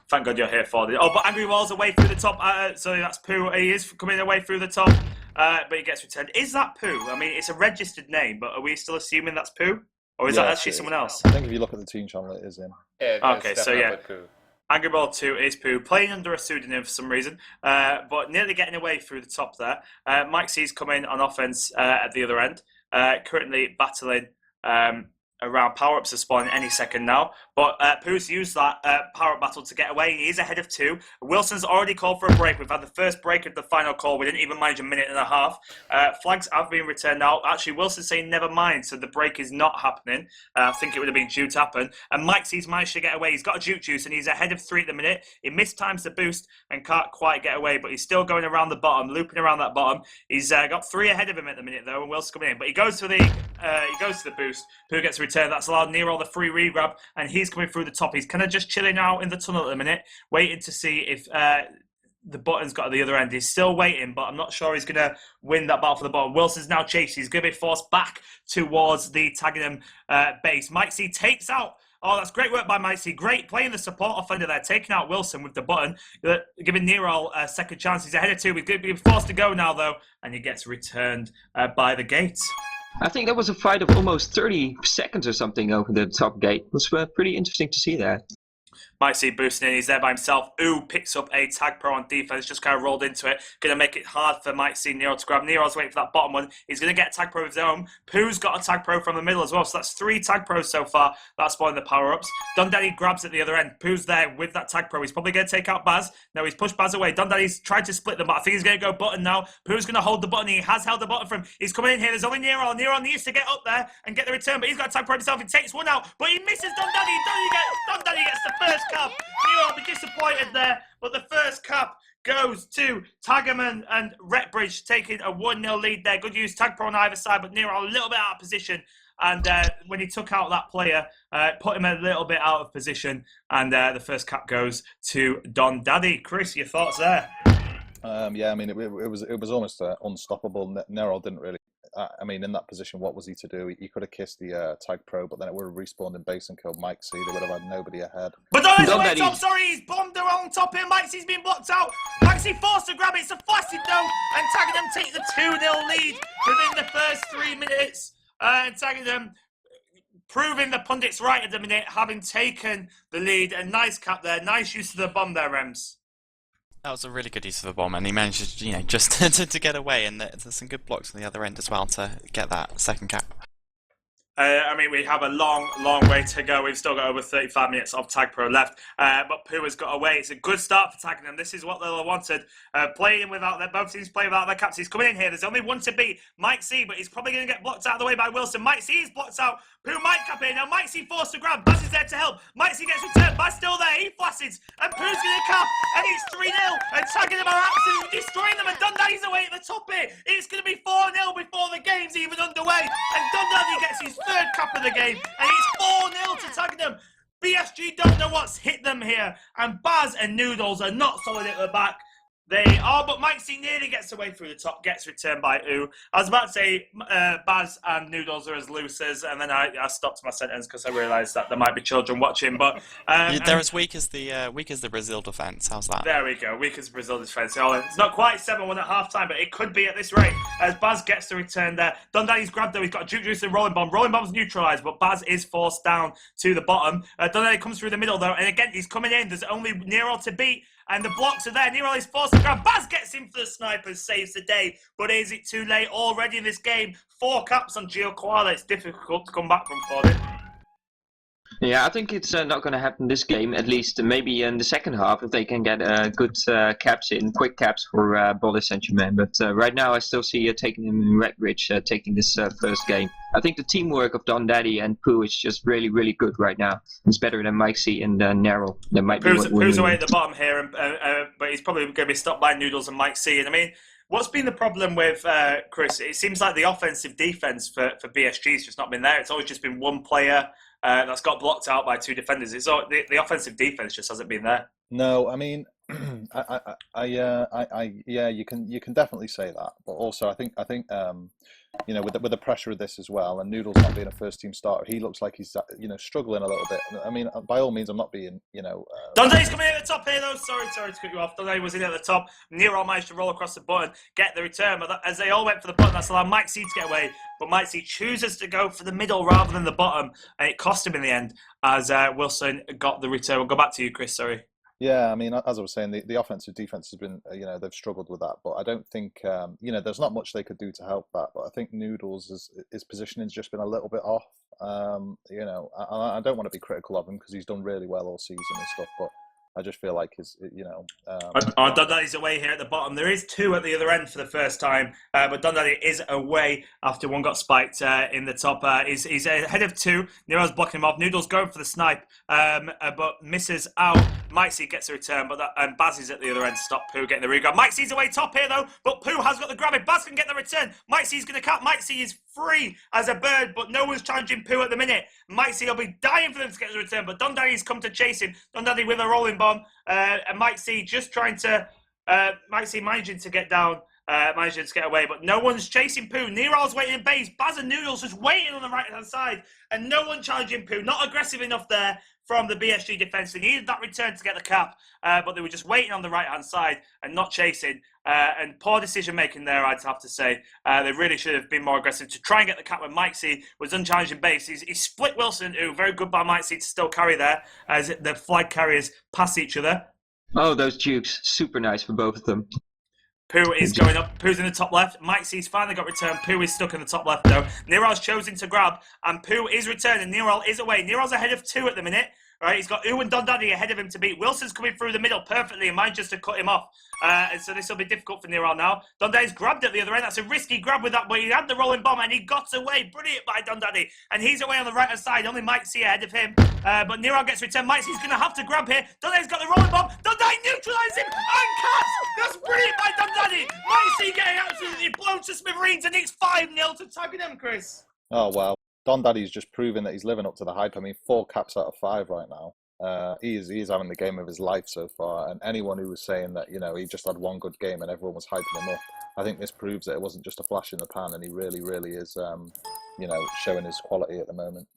S1: Thank God you're here for it. Oh, but Angry Wall's away through the top. Sorry, that's Pooh. He is coming away through the top, but he gets returned. Is that Pooh? I mean, it's a registered name, but are we still assuming that's Pooh? Or is that actually someone else?
S3: I think if you look at the team channel, it is him.
S4: Yeah,
S1: okay, so yeah.
S4: Pooh.
S1: Angry Ball 2 is Pooh, playing under a pseudonym for some reason, but nearly getting away through the top there. Mike C's coming on offense at the other end, currently battling around power-ups to spawn any second now. But Pooh's used that power-up battle to get away. He is ahead of 2. Wilson's already called for a break. We've had the first break of the final call. We didn't even manage a minute and a half. Flags have been returned now. Actually, Wilson's saying never mind, so the break is not happening. I think it would have been due to happen. And Mike C's managed to get away. He's got a juke juice, and he's ahead of 3 at the minute. He mistimes the boost and can't quite get away, but he's still going around the bottom, looping around that bottom. He's got 3 ahead of him at the minute, though, and Wilson's coming in. But he goes to the boost. Pooh gets a return. That's allowed Nero the free re-grab, and he's coming through the top. He's kind of just chilling out in the tunnel at the minute, waiting to see if the button's got at the other end. He's still waiting, but I'm not sure he's going to win that battle for the bottom. Wilson's now chased. He's going to be forced back towards the Tagenham base. Mike C takes out. Oh, that's great work by Mike C. Great playing the support offender there, taking out Wilson with the button, giving Nero a second chance. He's ahead of 2. He's going to be forced to go now, though, and he gets returned by the gates.
S7: I think that was a fight of almost 30 seconds or something over the top gate. It was pretty interesting to see that.
S1: Mike C boosting in, he's there by himself. Ooh, picks up a Tag Pro on defense, just kind of rolled into it. Going to make it hard for Mike C Nero to grab. Nero's waiting for that bottom one. He's going to get a Tag Pro of his own. Pooh's got a Tag Pro from the middle as well, so that's 3 Tag Pros so far. That's spawning the power-ups. Dundaddy grabs at the other end. Pooh's there with that Tag Pro. He's probably going to take out Baz. No, he's pushed Baz away. Dundaddy's tried to split them, but I think he's going to go button now. Pooh's going to hold the button. He has held the button for him. He's coming in here. There's only Nero. Nero needs to get up there and get the return, but he's got a Tag Pro himself. He takes one out, but he misses Dundaddy. Dundaddy gets the first cap. Nero will be disappointed there, but the first cap goes to Tagenham and Rektbridge, taking a 1-0 lead there. Good use, Tag Pro on either side, but Nero a little bit out of position. And when he took out that player, put him a little bit out of position. And the first cap goes to Don Daddy. Chris, your thoughts there?
S3: Yeah, I mean, it was almost unstoppable. Nero didn't really. I mean, in that position, what was he to do? He could have kissed the Tag Pro, but then it would have respawned in base and killed Mike C. They would have had nobody ahead.
S1: But Donald's away top, sorry, he's bombed the wrong top here. Mike C's been blocked out. Mike C forced to grab it, it's a flaccid no, and Tagenham take the 2-0 lead within the first 3 minutes. And Tagenham proving the pundits right at the minute, having taken the lead. A nice cap there, nice use of the bomb there, Rems.
S5: That was a really good use of the bomb, and he managed, just to get away, and there's some good blocks on the other end as well to get that second cap.
S1: I mean, we have a long way to go. We've still got over 35 minutes of Tag Pro left, but Pooh has got away. It's a good start for Tagenham. This is what they wanted. Playing without both teams playing without their captains. He's coming in here. There's only one to beat, Mike C, but he's probably going to get blocked out of the way by Wilson. Mike C is blocked out. Pooh might cap in. Now Mike C forced to grab. Baz is there to help. Mike C gets returned. Baz still there. He flashes. And Pooh's going to cap. And it's 3-0. And Tagenham are absolutely destroying them. And Dundaddy's away at the top here. It's going to be 4-0 before the game's even underway. And Dundaddy gets his third cap of the game. And it's 4-0 to Tagenham. BSG don't know what's hit them here. And Baz and Noodles are not solid at the back. They are, but Mike C nearly gets away through the top, gets returned by Oo. I was about to say Baz and Noodles are as loose as, and then I stopped my sentence because I realised that there might be children watching. But
S5: they're as weak as the Brazil defence. How's that?
S1: There we go, weak as Brazil defence. It's not quite 7-1 at half time, but it could be at this rate as Baz gets the return there. Dundaddy's grabbed though. He's got a juke juice and rolling bomb. Rolling bomb's neutralised, but Baz is forced down to the bottom. Dundaddy comes through the middle though, and again he's coming in. There's only Nero to beat. And the blocks are there. Nero is forced to grab. Baz gets in for the sniper and saves the day. But is it too late already in this game? 4 caps on Gio Koala. It's difficult to come back from for it.
S7: Yeah, I think it's not going to happen this game, at least maybe in the second half, if they can get good caps in, quick caps for Ballis and Germain. But right now I still see Tagenham Rektbridge taking this first game. I think the teamwork of Dundaddy and Pooh is just really, really good right now. It's better than Mike C and Neril. That might be
S1: Pooh's away at the bottom here, but he's probably going to be stopped by Noodles and Mike C. And I mean, what's been the problem with Chris? It seems like the offensive defense for BSG has just not been there. It's always just been one player that's got blocked out by 2 defenders. It's all, the offensive defense just hasn't been there.
S3: No, I mean, yeah, you can definitely say that, but also I think you know, with the pressure of this as well, and Noodles not being a first team starter, he looks like he's struggling a little bit. I mean, by all means, I'm not being
S1: Dundaddy's coming in at the top here though. Sorry to cut you off. Dundaddy was in at the top. Nero managed to roll across the button, get the return, but as they all went for the button, that's allowed Mike C to get away. But Mike C chooses to go for the middle rather than the bottom, and it cost him in the end as Wilson got the return. We'll go back to you, Chris. Sorry.
S3: Yeah, I mean, as I was saying, the offensive defense has been, they've struggled with that. But I don't think, there's not much they could do to help that. But I think Noodles' his positioning's just been a little bit off. I don't want to be critical of him because he's done really well all season and stuff. But I just feel like
S1: Dundaddy's away here at the bottom. There is 2 at the other end for the first time, but Dundaddy is away after one got spiked in the top. He's ahead of 2. Nero's blocking him off. Noodles going for the snipe, but misses out. Mike C gets a return, and Baz is at the other end to stop Pooh getting the regrab. Mike C's away top here though, but Pooh has got the grab. If Baz can get the return, Mike C's going to cap. Mike C is free as a bird, but no one's challenging Pooh at the minute. Mike C will be dying for them to get the return, but Dundaddy's come to chase him. Dundaddy with a rolling bomb, and Mike C just trying to, Mike C managing to get down. Managing to get away, but no one's chasing Pooh. Nero's waiting in base. Baz and Noodles just waiting on the right-hand side, and no one challenging Pooh. Not aggressive enough there from the BSG defence. They needed that return to get the cap, but they were just waiting on the right-hand side and not chasing. And poor decision-making there, I'd have to say. They really should have been more aggressive to try and get the cap when Mike C was unchallenged in base. He split Wilson, who very good by Mike C to still carry there, as the flag carriers pass each other.
S7: Oh, those dukes. Super nice for both of them.
S1: Pooh is going up. Pooh's in the top left. Mike C's finally got returned. Pooh is stuck in the top left though. Nero's chosen to grab, and Pooh is returning. Nero is away. Nero's ahead of 2 at the minute. Right, he's got Oo and Dundaddy ahead of him to beat. Wilson's coming through the middle perfectly and mine just to cut him off. And so this will be difficult for Nero now. Dundaddy's grabbed at the other end. That's a risky grab with that, but he had the rolling bomb and he got away. Brilliant by Dundaddy. And he's away on the right-hand side. Only Mike C ahead of him. But Nero gets returned. Mike C's going to have to grab here. Dundaddy's got the rolling bomb. Dundaddy neutralizes him and caps. That's brilliant by Dundaddy. Mike C getting absolutely blown to smithereens, and it's 5-0 to Tagenham, Chris.
S3: Oh, wow. Dundaddy's just proving that he's living up to the hype. I mean, 4 caps out of 5 right now. He is having the game of his life so far, and anyone who was saying that he just had one good game and everyone was hyping him up, I think this proves that it wasn't just a flash in the pan, and he really is showing his quality at the moment.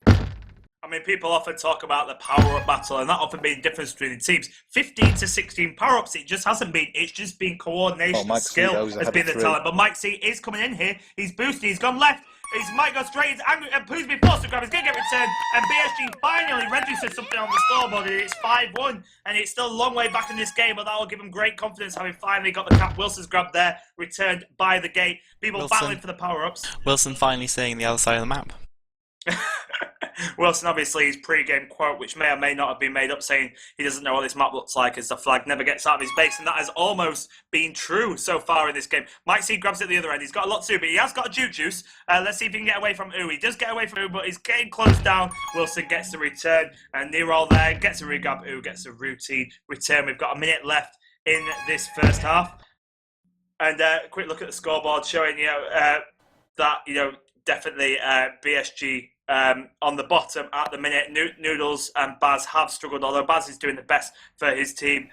S1: I mean, people often talk about the power-up battle, and that often being the difference between the teams. 15 to 16 power-ups, it just hasn't been. It's just been coordination and skill has been the talent. But Mike C is coming in here. He's boosting. He's gone left. He's might go straight. He's angry, and Pooh's been forced to grab. He's going to get returned. And BSG finally registers something on the scoreboard. It's 5-1, and it's still a long way back in this game, but that will give him great confidence having finally got the cap. Wilson's grabbed there, returned by the gate. People battling for the power-ups.
S5: Wilson finally seeing the other side of the map.
S1: Wilson, obviously, his pre-game quote, which may or may not have been made up, saying he doesn't know what this map looks like as the flag never gets out of his base, and that has almost been true so far in this game. Mike C grabs it at the other end. He's got a lot to do, but he has got a juice. Let's see if he can get away from He does get away from but he's getting closed down. Wilson gets the return, and Nerol there gets a regrab. Gets a routine return. We've got a minute left in this first half. And a quick look at the scoreboard showing, that, definitely BSG on the bottom at the minute. Noodles and Baz have struggled, although Baz is doing the best for his team.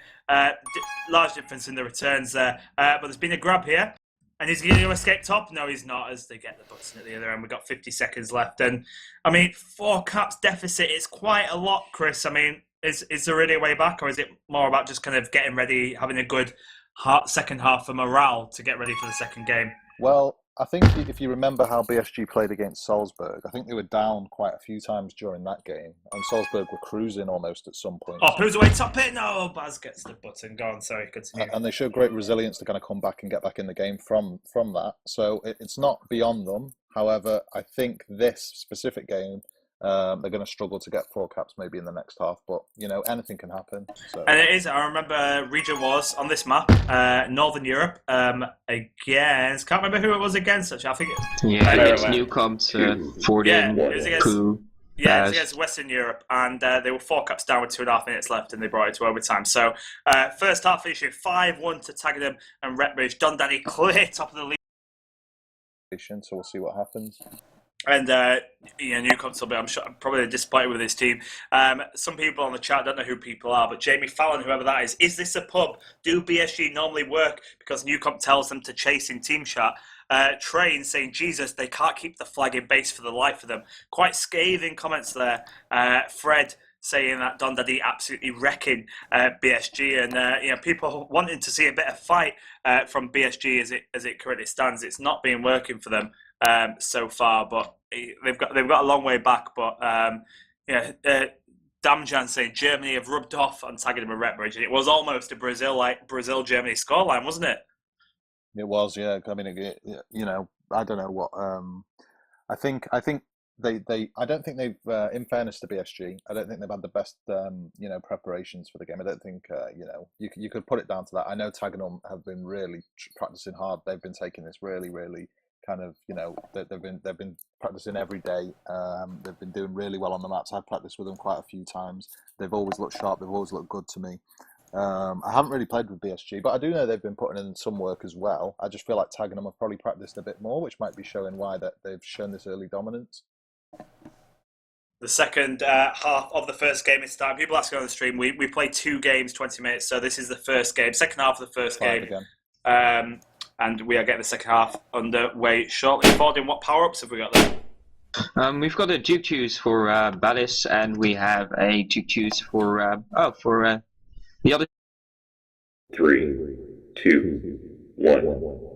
S1: Large difference in the returns there. But there's been a grab here. And is he going to escape top? No, he's not, as they get the button at the other end. We've got 50 seconds left. And, 4 caps deficit is quite a lot, Chris. Is there really a way back, or is it more about just kind of getting ready, having a good second half for morale to get ready for the second game?
S3: Well, I think if you remember how BSG played against Salzburg, I think they were down quite a few times during that game, and Salzburg were cruising almost at some point.
S1: Oh, who's away top it? No, Baz gets the button. Go on, sorry, continue.
S3: And they showed great resilience to kind of come back and get back in the game from that. So it's not beyond them. However, I think this specific game, they're going to struggle to get 4 caps maybe in the next half, but anything can happen. So.
S1: And it is. I remember region was on this map, Northern Europe against. Can't remember who it was against. Actually, I think
S7: against Newcomt, Fordin,
S1: it was against,
S7: Pooh.
S1: Yeah, it was against Western Europe, and they were 4 caps down with 2.5 minutes left, and they brought it to overtime. So first half finishing 5-1 to Tagenham and Rektbridge. Don Danny clear top of the league.
S3: So we'll see what happens.
S1: And Newcomt will be, I'm sure, probably disappointed with his team. Some people on the chat don't know who people are, but Jamie Fallon, whoever that is this a pub? Do BSG normally work? Because Newcomt tells them to chase in team chat. Train saying, Jesus, they can't keep the flag in base for the life of them. Quite scathing comments there. Fred saying that Don Daddy absolutely wrecking BSG, and people wanting to see a bit of fight from BSG as it currently stands. It's not been working for them so far, but they've got a long way back. But Damjan saying Germany have rubbed off on Tagenham and Rektbridge, and it was almost a Brazil-Germany scoreline, wasn't it?
S3: It was, yeah. I don't know what. I think they. I don't think they've. In fairness to BSG, I don't think they've had the best, preparations for the game. I don't think, you could put it down to that. I know Tagenham have been really practicing hard. They've been taking this really, really kind of, they've been practicing every day. They've been doing really well on the maps. I've practiced with them quite a few times. They've always looked sharp. They've always looked good to me. I haven't really played with BSG, but I do know they've been putting in some work as well. I just feel like Tagenham have probably practiced a bit more, which might be showing why that they've shown this early dominance.
S1: The second half of the first game is starting. People asking on the stream, we played 2 games, 20 minutes, so this is the first game, second half of the first game. And we are getting the second half underway shortly. Fordin, what power-ups have we got there?
S7: We've got a juke juice for Ballis, and we have a juke juice for the other.
S10: 3, 2, 1.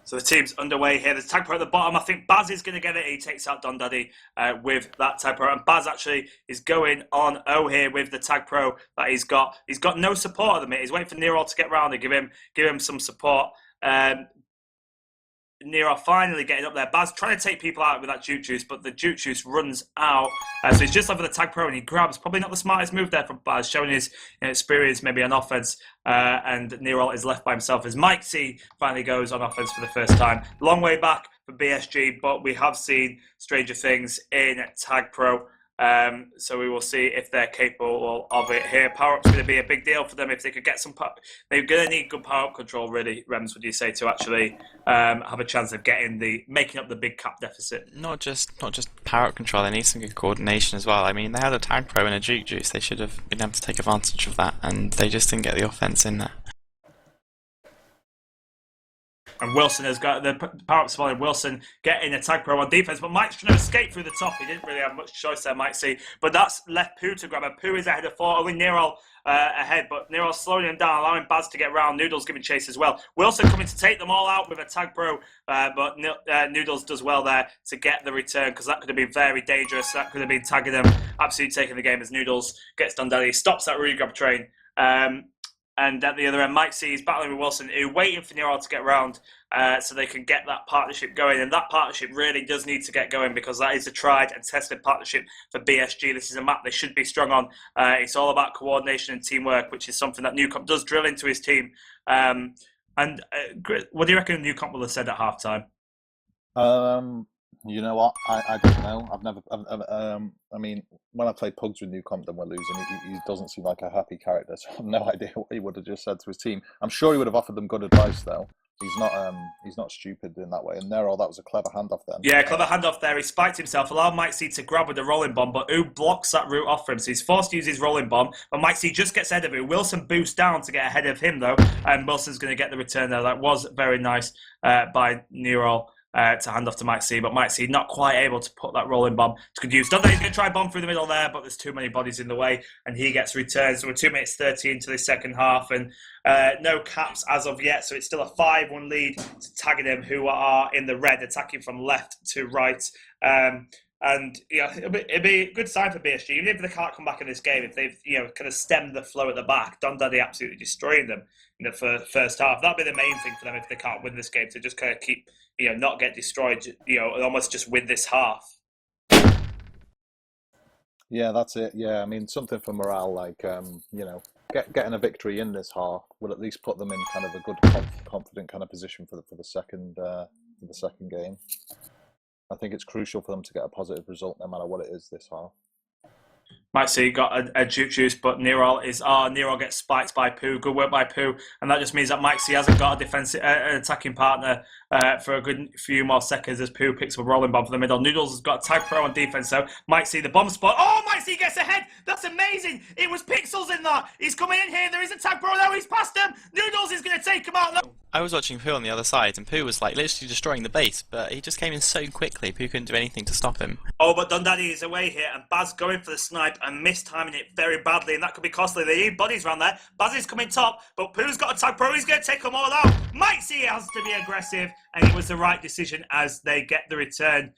S1: So the team's underway here. There's tag pro at the bottom. I think Baz is going to get it. He takes out Don Daddy with that tag pro. And Baz actually is going on O here with the tag pro that he's got. He's got no support at the minute. He's waiting for Nero to get round and give him some support. Nero finally getting up there. Baz trying to take people out with that juke juice, but the juke juice runs out. So he's just over the tag pro and he grabs. Probably not the smartest move there from Baz, showing his experience maybe on offense. And Nero is left by himself as Mike C finally goes on offense for the first time. Long way back for BSG, but we have seen stranger things in tag pro. So we will see if they're capable of it here. Power-up's going to be a big deal for them if they could get some. They're going to need good power-up control, really, Rems, would you say, to actually have a chance of making up the big cap deficit?
S5: Not just power-up control. They need some good coordination as well. I mean, they had a tag pro and a juke juice. They should have been able to take advantage of that, and they just didn't get the offense in there.
S1: And Wilson has got the power-up spawning. Wilson getting a tag pro on defense, but Mike's trying to escape through the top. He didn't really have much choice there, Mike C. But that's left Pooh to grab him. Pooh is ahead of 4. Only Nero ahead, but Nero slowing him down, allowing Baz to get round. Noodles giving chase as well. Wilson coming to take them all out with a tag pro, but Noodles does well there to get the return, because that could have been very dangerous. That could have been tagging them, absolutely taking the game as Noodles gets done down. He stops that regrab train. And at the other end, Mike C is battling with Wilson, who waiting for Nero to get round so they can get that partnership going. And that partnership really does need to get going because that is a tried and tested partnership for BSG. This is a map they should be strong on. It's all about coordination and teamwork, which is something that Newcomb does drill into his team. And what do you reckon Newcomb will have said at halftime?
S3: You know what? I don't know. I mean, when I play Pugs with Newcomb and we're losing, he doesn't seem like a happy character. So I have no idea what he would have just said to his team. I'm sure he would have offered them good advice, though. He's not stupid in that way. And that was a clever handoff then.
S1: Yeah, clever handoff there. He spiked himself, allowed Mike C to grab with the rolling bomb, but who blocks that route off for him? So he's forced to use his rolling bomb, but Mike C just gets ahead of it. Wilson boosts down to get ahead of him, though, and Wilson's going to get the return there. That was very nice by Nero. To hand off to Mike C, but Mike C not quite able to put that rolling bomb to good use. Dundee, he's going to try bomb through the middle there, but there's too many bodies in the way, and he gets returned. So we're 2 minutes 30 into the second half, and no caps as of yet. So it's still a 5-1 lead to Tagenham, who are in the red, attacking from left to right. And yeah, it'd be a good sign for BSG, even if they can't come back in this game. If they've kind of stemmed the flow at the back, Dundee absolutely destroying them in the first half. That'd be the main thing for them if they can't win this game, to just kind of keep, not get destroyed, and almost just win this half.
S3: Yeah, that's it. Yeah, I mean, something for morale, like getting a victory in this half will at least put them in kind of a good, confident kind of position for the second game. I think it's crucial for them to get a positive result no matter what it is this half.
S1: Mike C got a juice, but Nero gets spiked by Pooh. Good work by Pooh, and that just means that Mike C hasn't got a defensive, an attacking partner for a good few more seconds as Pooh picks up a rolling bomb for the middle. Noodles has got a tag pro on defense, so Mike C the bomb spot. Oh, Mike C gets ahead. That's amazing. It was Pixels in that. He's coming in here. There is a tag pro now. He's past him. Noodles is going to take him out.
S5: I was watching Pooh on the other side, and Pooh was like literally destroying the base, but he just came in so quickly. Pooh couldn't do anything to stop him.
S1: Oh, but Dundee is away here, and Baz going for the snipe and mistiming it very badly, and that could be costly. They need bodies around there. Baz is coming top, but Pooh's got a tag pro. He's going to take them all out. Mike C has to be aggressive, and it was the right decision as they get the return.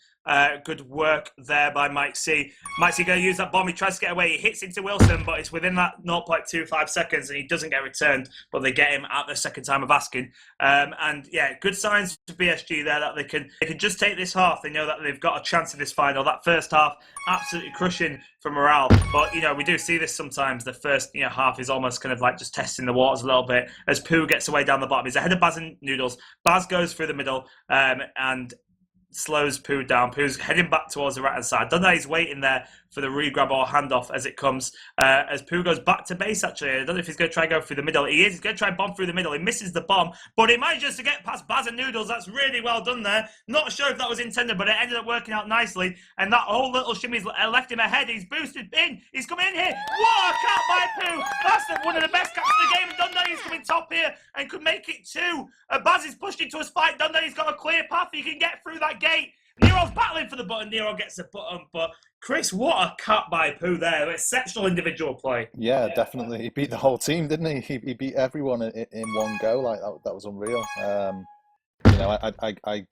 S1: Good work there by Mike C. Mike C going to use that bomb. He tries to get away. He hits into Wilson, but it's within that 0.25 seconds, and he doesn't get returned. But they get him at the second time of asking. And yeah, good signs for BSG there that they can just take this half. They know that they've got a chance in this final. That first half, absolutely crushing for morale. But we do see this sometimes. The first half is almost kind of like just testing the waters a little bit as Pooh gets away down the bottom. He's ahead of Baz and Noodles. Baz goes through the middle and slows Pooh down. Pooh's heading back towards the right-hand side. Dundee's waiting there for the regrab or handoff as it comes. As Pooh goes back to base, actually. I don't know if he's going to try and go through the middle. He is. He's going to try and bomb through the middle. He misses the bomb, but he manages to get past Baz and Noodles. That's really well done there. Not sure if that was intended, but it ended up working out nicely. And that whole little shimmy's left him ahead. He's boosted in. He's coming in here. What a cap by Pooh. That's one of the best caps of the game. Dundee's coming top here and could make it 2. Baz is pushed into a spike. Dundee's got a clear path. He can get through that gate. Nero's battling for the button. Nero gets the button, but Chris, what a cut by Pooh there. Exceptional individual play.
S3: Yeah, definitely. He beat the whole team, didn't he? He beat everyone in one go. Like that was unreal. I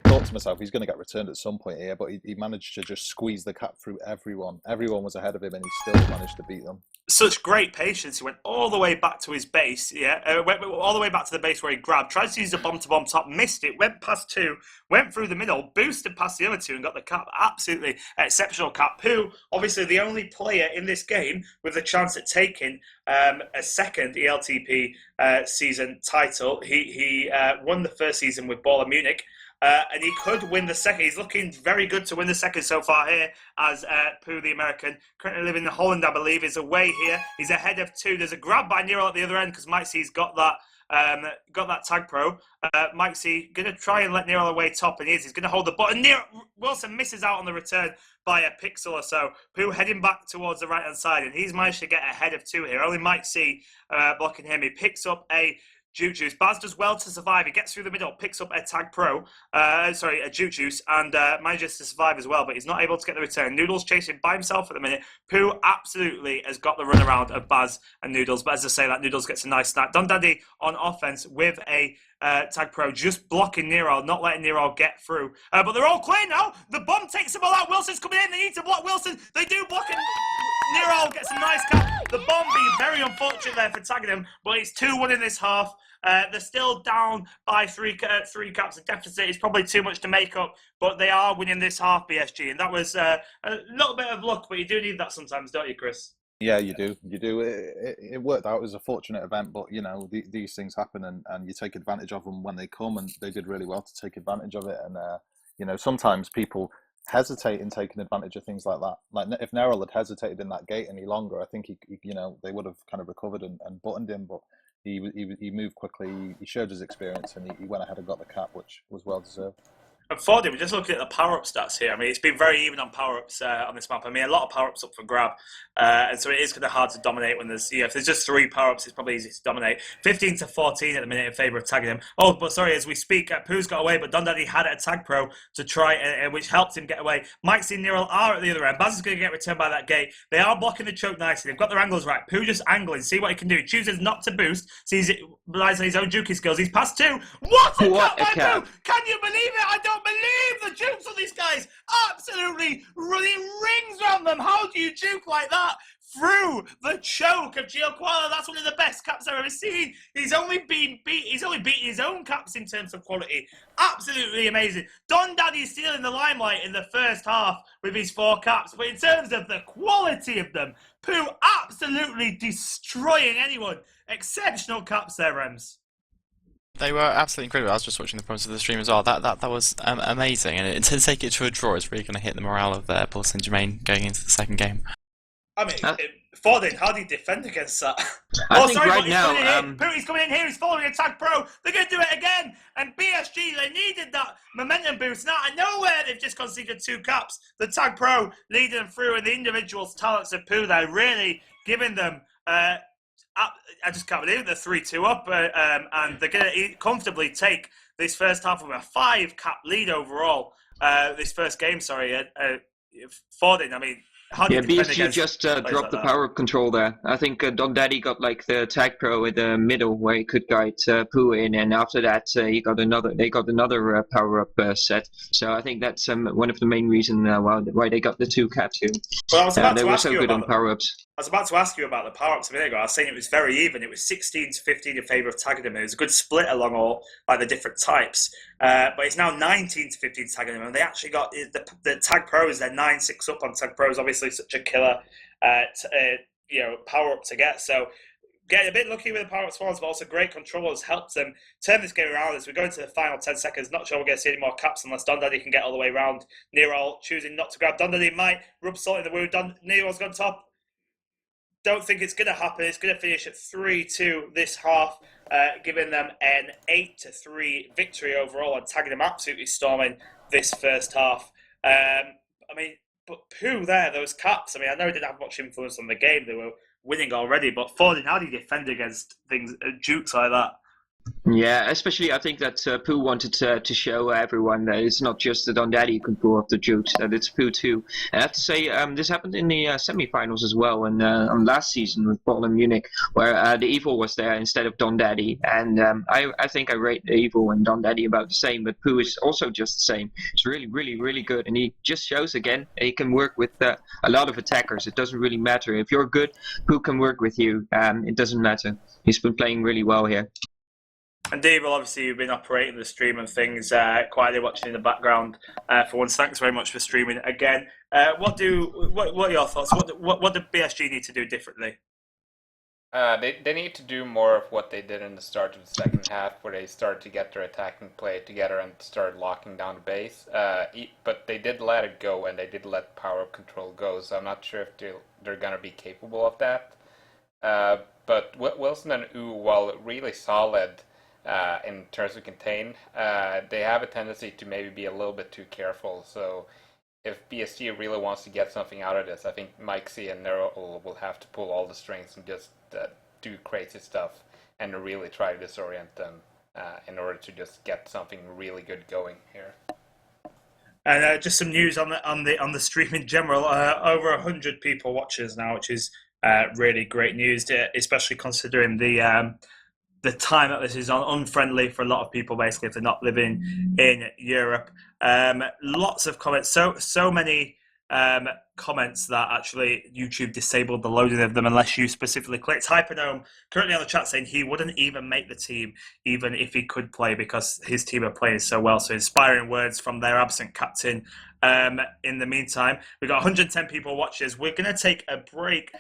S3: thought to myself, he's going to get returned at some point here, but he managed to just squeeze the cap through everyone. Everyone was ahead of him, and he still managed to beat them.
S1: Such great patience. He went all the way back to his base, went all the way back to the base where he grabbed, tried to use the bomb-to-bomb top, missed it, went past 2, went through the middle, boosted past the other 2 and got the cap. Absolutely exceptional cap. Pooh, obviously the only player in this game with a chance at taking a second ELTP season title. He won the first season with Baller Munich. And he could win the second. He's looking very good to win the second so far here as Pooh, the American, currently living in Holland, I believe, is away here. He's ahead of 2. There's a grab by Nero at the other end because Mike C's got that tag pro. Mike C going to try and let Nero away top, and he's going to hold the button. Wilson misses out on the return by a pixel or so. Pooh heading back towards the right-hand side, and he's managed to get ahead of 2 here. Only Mike C blocking him. He picks up a Juice. Baz does well to survive. He gets through the middle, picks up a tag pro, a Juice, and manages to survive as well, but he's not able to get the return. Noodles chasing by himself at the minute. Pooh absolutely has got the runaround of Baz and Noodles, but as I say, that Noodles gets a nice snap. Dundee on offense with a tag pro, just blocking Nero, not letting Nero get through. But they're all clear now. The bomb takes them all out. Wilson's coming in. They need to block Wilson. They do block him. Nero gets a nice cap. The bomb being very unfortunate there for Tagenham, but it's 2-1 in this half. They're still down by three caps. The deficit is probably too much to make up, but they are winning this half, BSG. And that was a little bit of luck, but you do need that sometimes, don't you, Chris?
S3: Yeah, you do. You do. It worked out. It was a fortunate event, but these things happen, and you take advantage of them when they come, and they did really well to take advantage of it. And sometimes people hesitate in taking advantage of things like that. Like if Neril had hesitated in that gate any longer, I think they would have kind of recovered and buttoned him, but he moved quickly. He showed his experience, and he went ahead and got the cap, which was well deserved.
S1: And for them, we're just looking at the power-up stats here. I mean, it's been very even on power-ups on this map. I mean, a lot of power-ups up for grab. And so it is kind of hard to dominate when there's, if there's just 3 power-ups, it's probably easy to dominate. 15-14 at the minute in favour of Tagenham. Oh, but sorry, as we speak, Pooh's got away, but Don Daddy had a tag pro to try, which helped him get away. Mike and Neril are at the other end. Baz is going to get returned by that gate. They are blocking the choke nicely. They've got their angles right. Pooh just angling, see what he can do. Chooses not to boost, relies on his own juking skills. He's passed 2. What a cut by Pooh! Can you believe it? I don't believe the jukes on these guys. Absolutely running rings around them. How do you juke like that? Through the choke of Gio Koala. That's one of the best caps I've ever seen. He's only beaten his own caps in terms of quality. Absolutely amazing. Don Daddy is still in the limelight in the first half with his 4 caps, but in terms of the quality of them, Pooh absolutely destroying anyone. Exceptional caps there, Rems.
S5: They were absolutely incredible. I was just watching the points of the stream as well. That was amazing, and to take it to a draw is really going to hit the morale of Ballis and Germain going into the second game.
S1: I mean, Fordin, how do you defend against that?
S7: I think right now,
S1: He's coming in here. He's following a tag pro. They're going to do it again. And BSG, they needed that momentum boost. Now, I know where they've just conceded 2 caps. The tag pro leading them through, and the individual talents of Pooh, they're really giving them. I just can't believe it. They're 3-2 up, and they're going to comfortably take this first half with a 5-cap lead overall. This first game, sorry, Fordin. I mean, how do you defend
S7: BSG just dropped
S1: like
S7: the power control there. I think Don Daddy got like the tag pro in the middle where he could guide Pooh in, and after that they got another power up set. So I think that's one of the main reasons why they got the 2 caps here.
S1: Well,
S7: they were so good on power ups.
S1: I was about to ask you about the power-ups a minute ago. I was saying it was very even. It was 16-15 in favour of Tagenham. It was a good split along all the different types. But it's now 19-15 Tagenham. And they actually got the tag pros. They're 9-6 up on tag pros. Obviously, such a killer power-up to get. So getting a bit lucky with the power-up spawns, but also great control has helped them turn this game around as we go into the final 10 seconds. Not sure we're going to see any more caps unless Don Daddy can get all the way around. Neril choosing not to grab. Don Daddy might rub salt in the wound. Neril's gone top. Don't think it's going to happen. It's going to finish at 3-2 this half, giving them an 8-3 victory overall, and Tagenham absolutely storming this first half. But Pooh there, those caps, I know it didn't have much influence on the game. They were winning already, but Fordin, how do you defend against things, jukes like that?
S7: Yeah, especially I think that Pooh wanted to show everyone that it's not just the Don Daddy who can pull off the jukes, that it's Pooh too. And I have to say, this happened in the semi-finals as well, and on last season with Paul and Munich, where the Evil was there instead of Don Daddy. And I think I rate the Evil and Don Daddy about the same, but Pooh is also just the same. It's really, really, really good, and he just shows again he can work with a lot of attackers. It doesn't really matter. If you're good, Pooh can work with you. It doesn't matter. He's been playing really well here.
S1: And Dave, obviously, you've been operating the stream and things, quietly watching in the background for once. Thanks very much for streaming again. What are your thoughts? What do BSG need to do differently?
S4: They need to do more of what they did in the start of the second half, where they started to get their attacking play together and started locking down the base. But they did let it go, and they did let power control go, so I'm not sure if they're going to be capable of that. But Wilson and U, while really solid in terms of contain, they have a tendency to maybe be a little bit too careful. So if BSG really wants to get something out of this, I think Mike C and Neril will have to pull all the strings and just do crazy stuff and really try to disorient them in order to just get something really good going here.
S1: And just some news on the stream in general. Over 100 people watching us now, which is really great news, especially considering the time that this is unfriendly for a lot of people, basically, if they're not living in Europe. Lots of comments, so many comments that actually YouTube disabled the loading of them unless you specifically clicked. Hypernome currently on the chat saying he wouldn't even make the team even if he could play because his team are playing so well. So inspiring words from their absent captain. In the meantime, we've got 110 people watching. We're going to take a break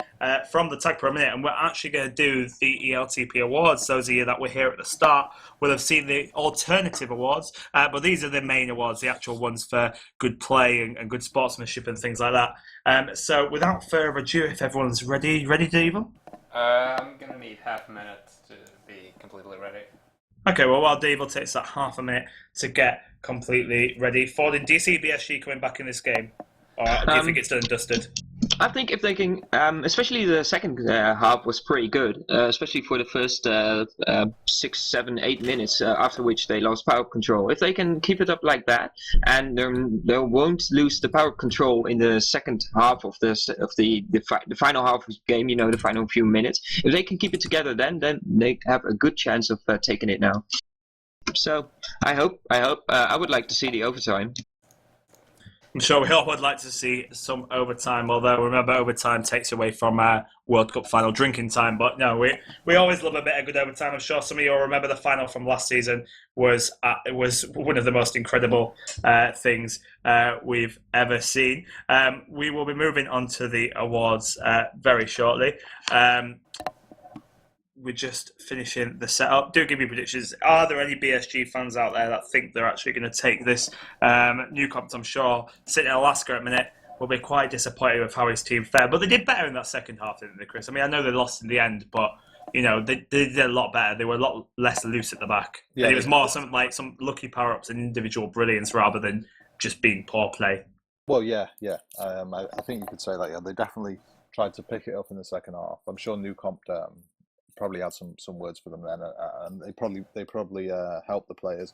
S1: from the Tag Pro Minute, and we're actually going to do the ELTP Awards. Those of you that were here at the start will have seen the alternative awards, but these are the main awards, the actual ones for good play and good sportsmanship and things like that. So without further ado, if everyone's ready to even?
S4: I'm going to need half a minute to be completely ready.
S1: Okay, well, while Dave will take that half a minute to get completely ready. Forden, do you see BSG coming back in this game? Or do you think it's done and dusted?
S7: I think if they can, especially the second half was pretty good, especially for the first 6, 7, 8 minutes, after which they lost power control. If they can keep it up like that, and they won't lose the power control in the second half of the final half of the game, the final few minutes. If they can keep it together, then they have a good chance of taking it now. So I hope. I would like to see the overtime.
S1: I'm sure we all would like to see some overtime, although remember overtime takes away from World Cup final drinking time. But no, we always love a bit of good overtime. I'm sure some of you will remember the final from last season was one of the most incredible things we've ever seen. We will be moving on to the awards very shortly. We're just finishing the setup. Do give me predictions. Are there any BSG fans out there that think they're actually going to take this? Newcomb, I'm sure, sitting in Alaska at a minute, will be quite disappointed with how his team fared. But they did better in that second half, didn't they, Chris? I mean, I know they lost in the end, but they did a lot better. They were a lot less loose at the back. Yeah, and it was more some lucky power-ups and individual brilliance rather than just being poor play.
S3: Well, yeah. I think you could say that. Yeah, they definitely tried to pick it up in the second half. I'm sure Newcomb probably had some words for them then, and they probably helped the players.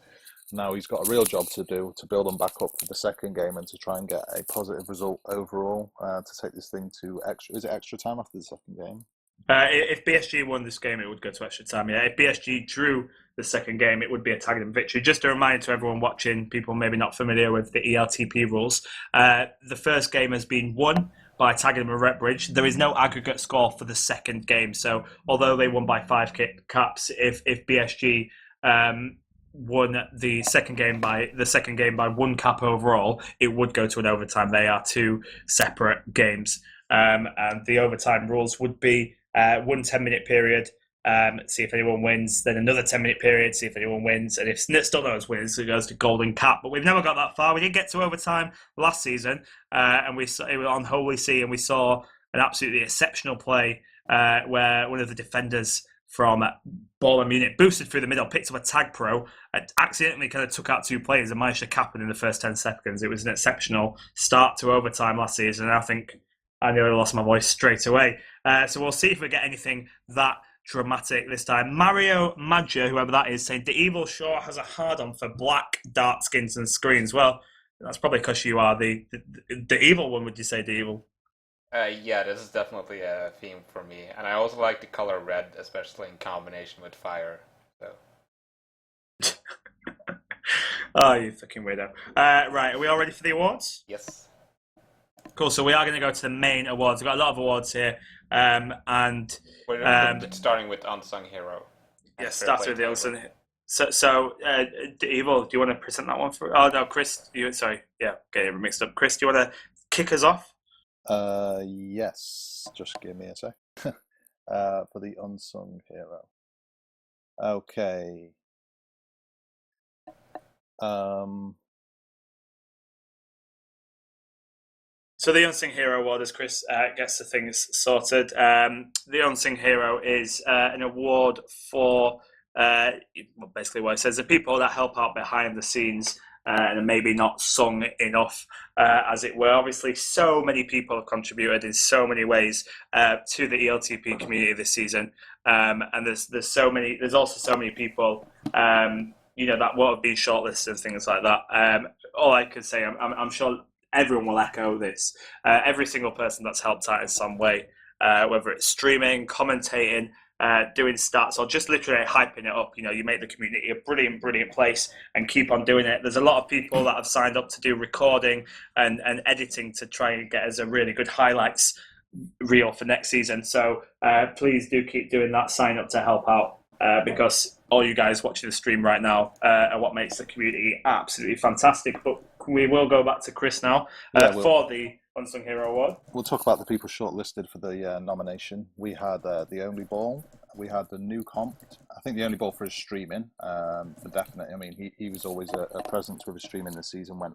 S3: Now he's got a real job to do to build them back up for the second game and to try and get a positive result overall to take this thing to extra time after the second game.
S1: If BSG won this game, it would go to extra time. Yeah, if BSG drew the second game, it would be a Tagenham victory. Just a reminder to everyone watching, people maybe not familiar with the ELTP rules. The first game has been won by Tagenham Rektbridge. There is no aggregate score for the second game. So although they won by 5 caps, if BSG won the second game by 1 cap overall, it would go to an overtime. They are 2 separate games. And the overtime rules would be 1 10-minute period, see if anyone wins, then another 10-minute period, see if anyone wins, and if still no one wins, it goes to golden cap. But we've never got that far. We did get to overtime last season, and we saw it was on Holy See, and we saw an absolutely exceptional play where one of the defenders from Bayern Munich boosted through the middle, picked up a tag pro, accidentally kind of took out 2 players and managed to cap it in the first 10 seconds. It was an exceptional start to overtime last season, and I think I nearly lost my voice straight away. So we'll see if we get anything that dramatic this time. Mario Maggia, whoever that is, saying the evil sure has a hard-on for black dart skins and screens. Well, that's probably because you are the evil one, would you say, the evil?
S4: Yeah, this is definitely a theme for me. And I also like the color red, especially in combination with fire. So.
S1: Oh, you fucking weirdo. Right, are we all ready for the awards?
S4: Yes.
S1: Cool, so we are going to go to the main awards. We've got a lot of awards here. And
S4: we're starting with Unsung Hero.
S1: Yes, starts with the Unsung Hero. So Evil, do you want to present that one for? Oh no, Chris. Getting it mixed up. Chris, do you want to kick us off?
S3: Yes. Just give me a sec. For the Unsung Hero. Okay.
S1: So the Unsung Hero Award, as Chris gets the things sorted, the Unsung Hero is an award for basically what it says, the people that help out behind the scenes and maybe not sung enough, as it were. Obviously, so many people have contributed in so many ways to the ELTP community this season, and there's also so many people that won't have been shortlisted and things like that. All I can say, I'm sure everyone will echo this. Every single person that's helped out in some way, whether it's streaming, commentating, doing stats or just literally hyping it up. You make the community a brilliant place and keep on doing it. There's a lot of people that have signed up to do recording and editing to try and get us a really good highlights reel for next season. So please do keep doing that. Sign up to help out because all you guys watching the stream right now are what makes the community absolutely fantastic. But we will go back to Chris now for the Unsung Hero Award.
S3: We'll talk about the people shortlisted for the nomination. We had the Only Ball. We had the new comp. I think the Only Ball for his streaming, for definite. I mean, he was always a presence with his streaming this season. When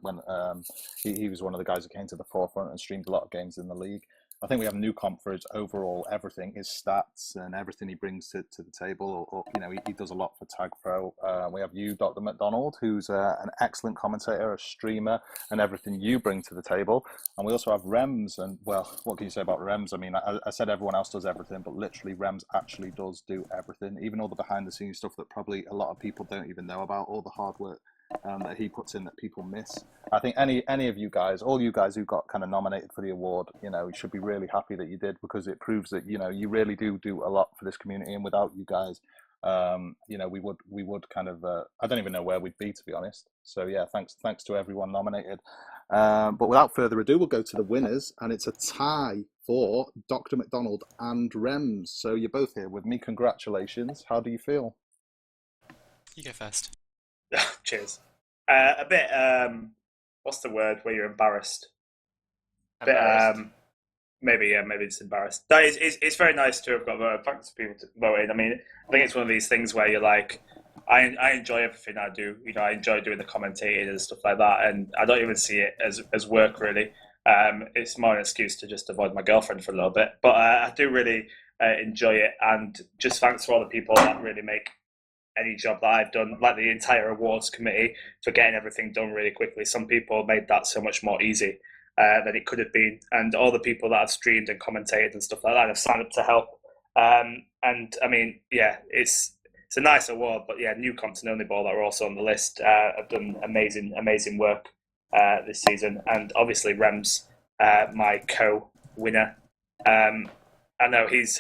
S3: he was one of the guys who came to the forefront and streamed a lot of games in the league. I think we have new comp for his overall everything, his stats and everything he brings to the table. Or he does a lot for Tag Pro. We have you, Dr. McDonald, who's an excellent commentator, a streamer, and everything you bring to the table. And we also have Rems. And well, what can you say about Rems? I mean, I said everyone else does everything, but literally Rems actually does do everything. Even all the behind-the-scenes stuff that probably a lot of people don't even know about, all the hard work that he puts in that people miss. I think any of you guys, all you guys who got kind of nominated for the award, you should be really happy that you did, because it proves that you really do a lot for this community. And without you guys, we would kind of I don't even know where we'd be, to be honest. So yeah, thanks to everyone nominated. But without further ado, we'll go to the winners, and it's a tie for Dr. McDonald and Rems. So you're both here with me. Congratulations. How do you feel?
S5: You go first.
S1: Cheers. A bit, what's the word where you're embarrassed? Maybe it's embarrassed. No, it's very nice to have got voted. Thanks for people voting. I mean, I think it's one of these things where you're like, I enjoy everything I do. I enjoy doing the commentating and stuff like that, and I don't even see it as work, really. It's more an excuse to just avoid my girlfriend for a little bit. But I do really enjoy it, and just thanks to all the people that really make any job that I've done, like the entire awards committee, for getting everything done really quickly. Some people made that so much more easy than it could have been, and all the people that have streamed and commentated and stuff like that have signed up to help. And I mean, yeah, it's a nice award, but yeah, new comps and Only Ball that are also on the list have done amazing work this season, and obviously Rems, my co-winner. I know he's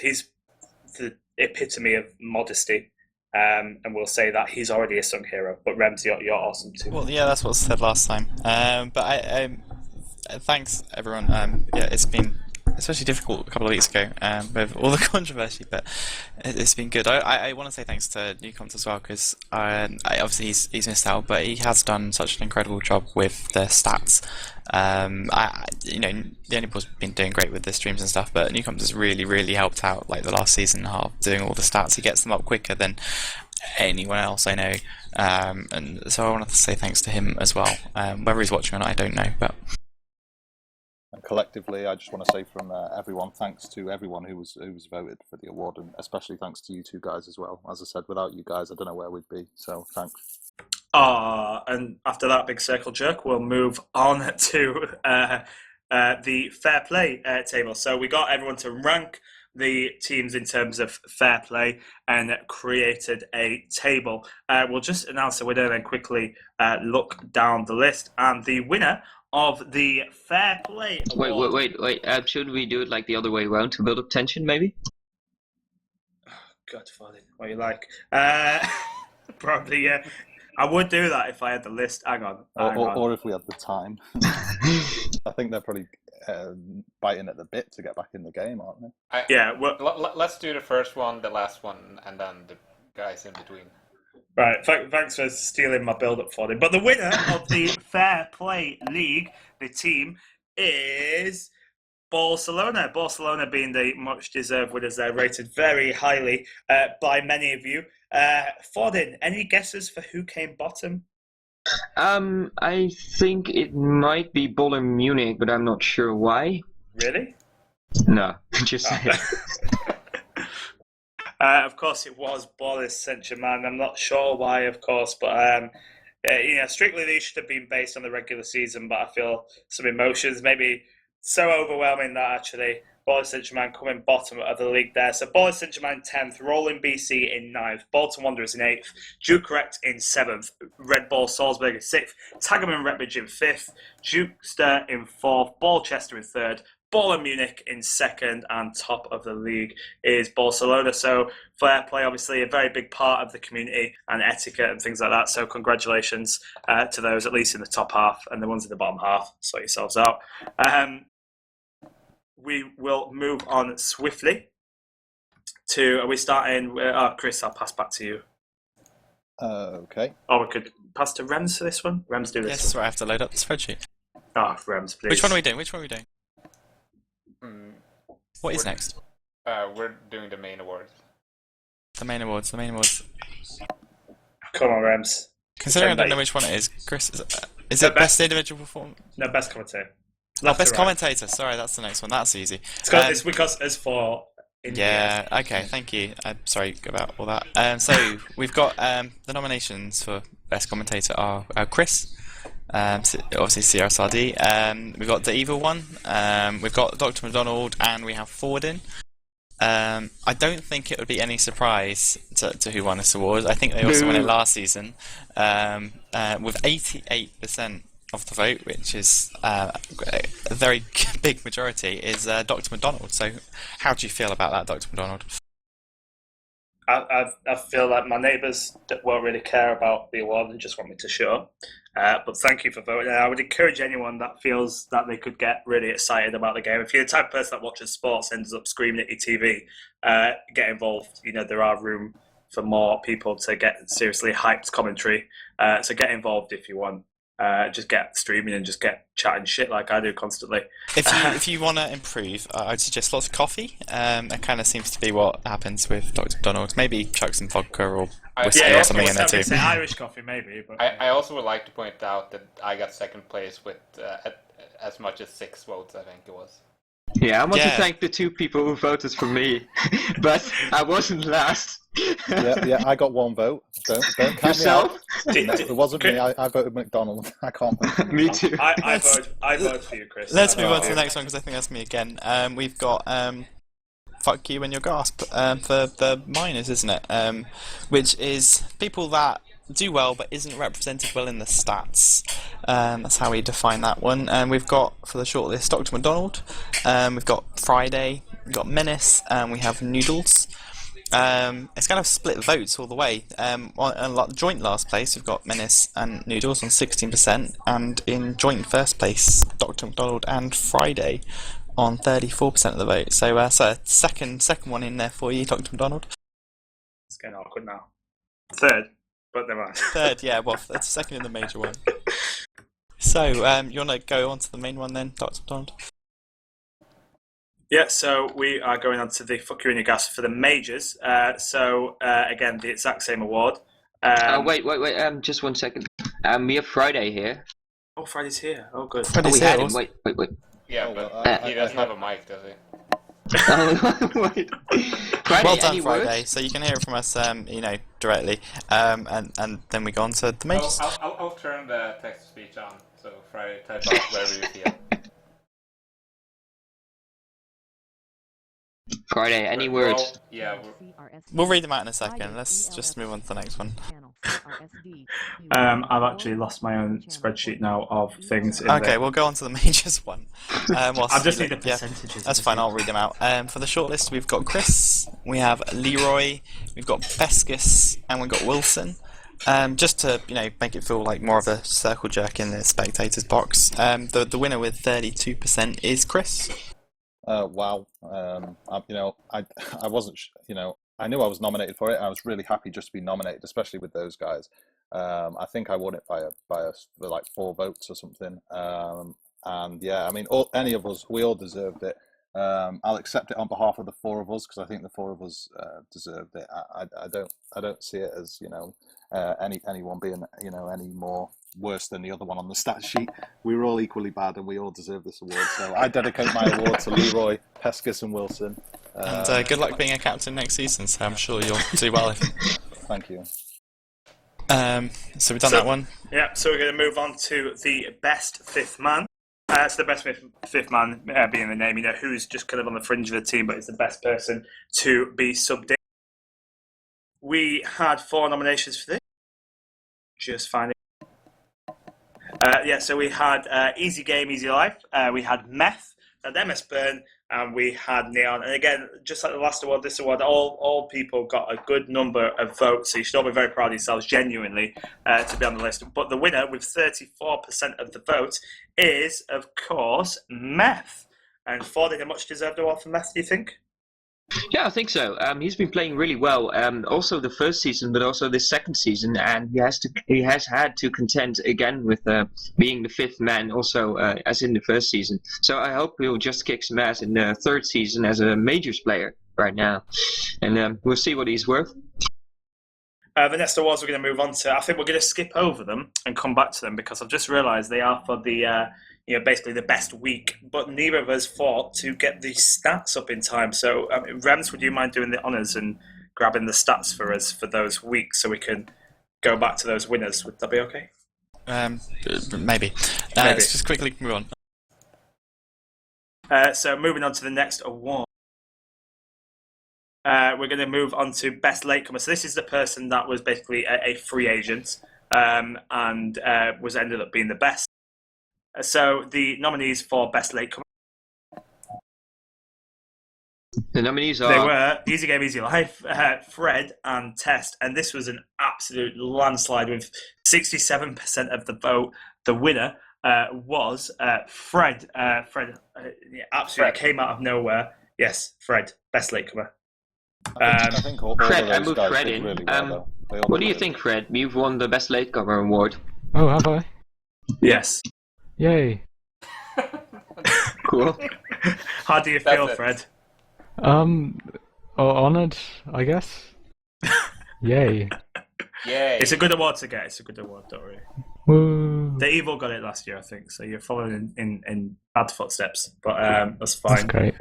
S1: the epitome of modesty. And we'll say that he's already a sung hero, but Rems, you're awesome too.
S5: Well, yeah, that's what was said last time. But I thanks everyone. Yeah, it's been especially difficult a couple of weeks ago with all the controversy, but it's been good. I want to say thanks to Newcoms as well, because obviously he's missed out, but he has done such an incredible job with the stats. The Only Ball's been doing great with the streams and stuff, but Newcoms has really helped out, like the last season and a half, doing all the stats. He gets them up quicker than anyone else I know, and so I wanted to say thanks to him as well. Whether he's watching or not, I don't know, but.
S3: And collectively, I just want to say from everyone, thanks to everyone who was voted for the award, and especially thanks to you two guys as well. As I said, without you guys, I don't know where we'd be. So thanks.
S1: And after that big circle jerk, we'll move on to the fair play table. So we got everyone to rank the teams in terms of fair play and created a table. We'll just announce the winner and then quickly look down the list. And the winner of the fair play award...
S7: Wait. Should we do it like the other way around to build up tension, maybe?
S1: God, what you like? Probably, yeah. I would do that if I had the list. Hang on.
S3: Or if we had the time. I think they're probably biting at the bit to get back in the game, aren't they?
S1: Yeah.
S4: Well, let's do the first one, the last one, and then the guys in between.
S1: Right. Thanks for stealing my build-up for them. But the winner of the Fair Play League, the team, is Barcelona. Barcelona being the much-deserved winners. They're rated very highly by many of you. Fordin, any guesses for who came bottom?
S7: I think it might be Bayern Munich, but I'm not sure why.
S1: Really?
S7: No, just saying.
S1: Of course, it was Ballis Saint-Germain. I'm not sure why, of course, but strictly these should have been based on the regular season. But I feel some emotions, maybe so overwhelming that actually Ballis Saint-Germain coming bottom of the league there. So Ballis Saint-Germain 10th, Rolling BC in 9th, Bolton Wanderers in 8th, Dukerect in 7th, Red Bull Salzburg in 6th, Tagenham Rektbridge in 5th, Jukester in 4th, Bolchester in 3rd, Bayern Munich in second, and top of the league is Barcelona. So fair play, obviously a very big part of the community and etiquette and things like that. So congratulations to those, at least in the top half, and the ones in the bottom half. Sort yourselves out. We will move on swiftly to. Are we starting? Chris, I'll pass back to you.
S3: Okay.
S1: Or we could pass to Rems for this one. Rems, do this.
S5: Yes, that's right. I have to load up the spreadsheet.
S1: Rems, please.
S5: Which one are we doing? What is next?
S4: We're doing the main awards.
S5: The main awards.
S1: Come on, Rems.
S5: Considering I don't know which one it is, Chris, is it best individual performance?
S1: No, best commentator.
S5: Best commentator. Sorry, that's the next one. That's easy.
S1: It's because as for.
S5: Yeah. Okay. Thank you. I'm sorry about all that. So we've got the nominations for best commentator are Chris. Obviously CRSRD. We've got the evil one. We've got Dr. McDonald, and we have Fordin. I don't think it would be any surprise to who won this award. I think they also won it last season with 88% of the vote, which is a very big majority, is Dr. McDonald. So how do you feel about that, Dr. McDonald?
S1: I feel like my neighbours won't really care about the award and just want me to shut up. But thank you for voting. I would encourage anyone that feels that they could get really excited about the game. If you're the type of person that watches sports and ends up screaming at your TV, get involved. You know, there are room for more people to get seriously hyped commentary. So get involved if you want. Just get streaming and just get chatting shit like I do constantly.
S5: If you want to improve, I'd suggest lots of coffee. That kind of seems to be what happens with Dr. McDonald. Maybe chuck some vodka or whiskey or something in there too.
S1: Irish coffee, maybe. But
S4: I also would like to point out that I got second place with as much as 6 votes, I think it was.
S7: Yeah, I want to thank the 2 people who voted for me, but I wasn't last.
S3: yeah, I got 1 vote. Don't count
S7: Yourself?
S3: me out. It wasn't me. I voted McDonald. I can't vote.
S7: Me too.
S1: I vote for you, Chris.
S5: Let's move on to the next one because I think that's me again. We've got fuck you and your gasp for the minors, isn't it? Which is people that do well but isn't represented well in the stats. That's how we define that one. And we've got for the shortlist Dr. McDonald. We've got Friday. We've got Menace. And we have Noodles. It's kind of split votes all the way. On joint last place, we've got Menace and Noodles on 16%, and in joint first place, Dr. McDonald and Friday on 34% of the vote. So, second one in there for you, Dr. McDonald.
S1: It's getting awkward now. Third, but never mind.
S5: Third, yeah. Well, that's second in the major one. So, you want to go on to the main one then, Dr. McDonald?
S1: Yeah, so we are going on to the Fuck You and Your Gas for the majors. Again, the exact same award.
S7: Wait, just 1 second. We have Friday here.
S1: Oh, Friday's here. Oh, good.
S5: Friday's
S7: we had
S5: here.
S7: him. Wait.
S4: Yeah, but he doesn't have a mic, does he?
S7: Wait. Friday,
S5: Well done,
S7: any
S5: Friday.
S7: words?
S5: So you can hear it from us, directly. And then we go on to the majors.
S4: I'll turn the text-to-speech on, so Friday, type out wherever you feel.
S7: Friday, any words?
S4: Yeah.
S5: We'll read them out in a second. Let's just move on to the next one.
S1: I've actually lost my own spreadsheet now of things.
S5: Okay, we'll go on to the majors one.
S1: I just need the percentages.
S5: That's fine, I'll read them out. For the shortlist, we've got Chris, we have Leroy, we've got Peskis, and we've got Wilson. Just to make it feel like more of a circle jerk in the spectators box. The winner with 32% is Chris.
S3: Wow. I wasn't. I knew I was nominated for it. I was really happy just to be nominated, especially with those guys. I think I won it by like 4 votes or something. And yeah, I mean, any of us, we all deserved it. I'll accept it on behalf of the 4 of us because I think the 4 of us deserved it. I don't see it as anyone being any more worse than the other one on the stat sheet. We were all equally bad, and we all deserve this award. So I dedicate my award to Leroy, Peskis, and Wilson.
S5: And good luck being a captain next season. So I'm sure you'll do well.
S3: Thank you.
S5: So we've done that one.
S1: Yeah. So we're going to move on to the best 5th man. So the best 5th man being the name, who's just kind of on the fringe of the team, but is the best person to be subbed in. We had 4 nominations for this. Just finding. So we had Easy Game, Easy Life. We had Meth, had MS Burn, and we had Neon. And again, just like the last award, this award, all people got a good number of votes, so you should all be very proud of yourselves, genuinely, to be on the list. But the winner, with 34% of the vote, is, of course, Meth. And Ford, a much-deserved award for Meth, do you think?
S7: Yeah, I think so. He's been playing really well. Also the first season, but also the second season, and he has had to contend again with being the fifth man, also as in the first season. So I hope he'll just kick some ass in the third season as a majors player right now, and we'll see what he's worth.
S1: The next awards we're going to move on to, I think we're going to skip over them and come back to them because I've just realised they are for the basically the best week, but neither of us fought to get the stats up in time. So, Rems, would you mind doing the honours and grabbing the stats for us for those weeks so we can go back to those winners? Would that be okay?
S5: Maybe. Let's just quickly move
S1: on. So, moving on to the next award. We're going to move on to best latecomer. So this is the person that was basically a free agent and was ended up being the best. So the nominees for best latecomer.
S7: The nominees are...
S1: They were Easy Game, Easy Life, Fred and Test. And this was an absolute landslide with 67% of the vote. The winner was Fred. Fred absolutely came out of nowhere. Yes, Fred, best latecomer.
S3: I think all
S7: Fred,
S3: of those
S7: I moved
S3: guys
S7: Fred
S3: did
S7: in.
S3: really well, though.
S7: What do you think, Fred? You've won the best latecomer award.
S11: Oh, have I?
S1: Yes.
S11: Yay.
S7: Cool.
S1: How do you feel, Fred?
S11: Honoured, I guess. Yay.
S4: Yay.
S1: It's a good award to get. It's a good award, don't worry.
S11: Woo.
S1: The Evil got it last year, I think, so you're following in bad footsteps, but that's fine.
S11: That's great.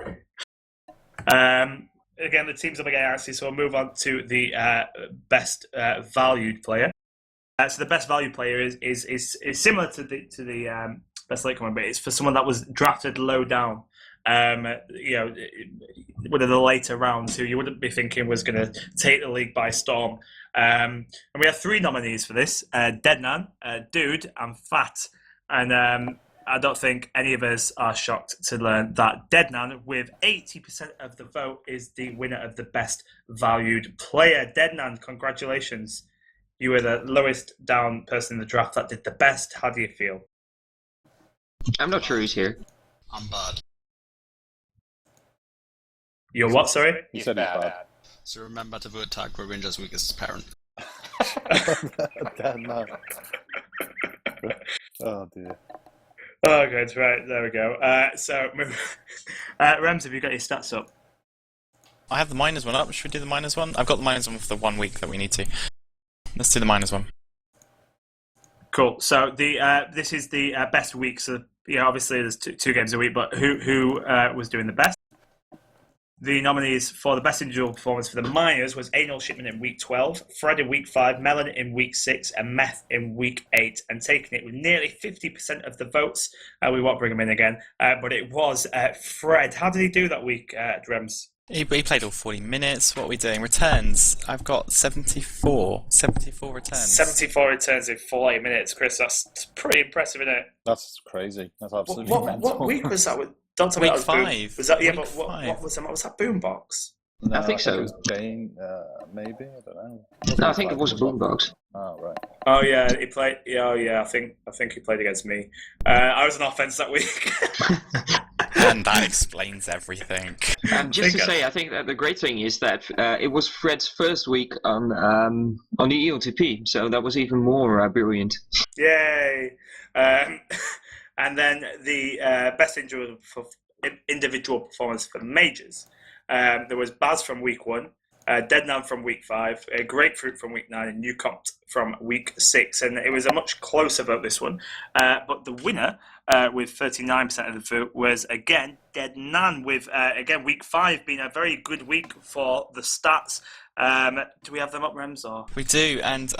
S1: Again, the team's up again, actually, so we'll move on to the best valued player. So the best value player is similar to the best latecomer, but it's for someone that was drafted low down. One of the later rounds who you wouldn't be thinking was going to take the league by storm. And we have 3 nominees for this: Deadman, Dude, and Fat. And I don't think any of us are shocked to learn that Deadman, with 80% of the vote, is the winner of the best valued player. Deadman, congratulations. You were the lowest down person in the draft that did the best. How do you feel?
S7: I'm not sure he's here.
S12: I'm bad.
S1: You're what, sorry?
S3: He said he's bad.
S12: So remember to vote Tag Rangers Week as parent.
S3: Damn, no. Oh dear.
S1: Oh, good. Right, there we go. Rams, have you got your stats up?
S5: I have the minors one up. Should we do the minors one? I've got the minors one for the 1 week that we need to. Let's do the minors one.
S1: Cool. So this is the best week. So obviously there's two games a week, but who was doing the best? The nominees for the best individual performance for the minors was Anal Shipman in week 12, Fred in week 5, Melon in week 6, and Meth in week 8, and taking it with nearly 50% of the votes. We won't bring him in again, but it was Fred. How did he do that week, Drems?
S5: He played all 40 minutes. What are we doing? Returns. I've got 74 returns.
S1: 74 returns in 40 minutes, Chris. That's pretty impressive, isn't it?
S3: That's crazy. That's absolutely mental.
S1: What week was that? Don't tell me
S5: week
S1: that was
S5: 5.
S1: Was that, yeah,
S5: week
S1: but what was that? Was that Boombox?
S3: No,
S7: I think so.
S3: It was Jane, maybe. I don't know.
S7: No, I think it was a Boombox.
S3: Oh right.
S1: Oh yeah, he played. Oh yeah, I think he played against me. I was on offense that week.
S5: And that explains everything.
S7: Just to say, I think that the great thing is that it was Fred's first week on the ELTP, so that was even more brilliant.
S1: Yay! And then the best individual performance for the majors. There was Baz from week 1, Deadnan from week 5, Grapefruit from week 9, and Newcompt from week 6. And it was a much closer vote, this one. But the winner, with 39% of the vote, was again Deadnan, with again week 5 being a very good week for the stats. Do we have them up, Rems? Or?
S5: We do, and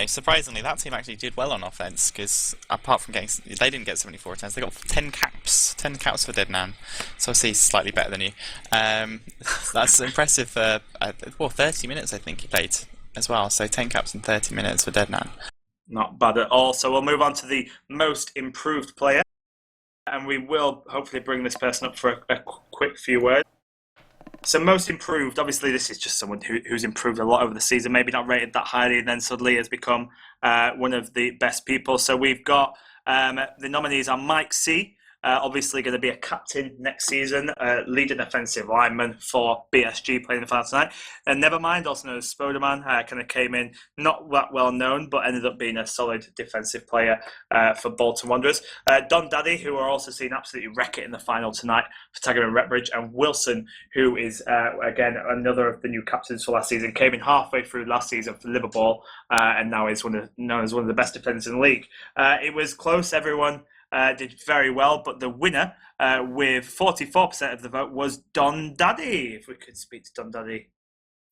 S5: surprisingly, that team actually did well on offense because apart from they didn't get 74 returns, they got 10 caps for Deadnan. So obviously he's slightly better than you. That's impressive for 30 minutes I think he played as well. So 10 caps in 30 minutes for Deadnan.
S1: Not bad at all. So we'll move on to the most improved player. and we will hopefully bring this person up for a quick few words. So most improved, obviously this is just someone who's improved a lot over the season, maybe not rated that highly, and then suddenly has become one of the best people. So we've got the nominees are Mike C, obviously going to be a captain next season, leading offensive lineman for BSG playing the final tonight. And Nevermind, also known as Spoderman, kind of came in not that well known, but ended up being a solid defensive player for Bolton Wanderers. Don Daddy, who are also seeing absolutely wreck it in the final tonight for Tagenham Rektbridge, and Wilson, who is again another of the new captains for last season, came in halfway through last season for Liverpool, and now is known as one of the best defenders in the league. It was close, everyone. Did very well, but the winner with 44% of the vote was Don Daddy. If we could speak to Don Daddy.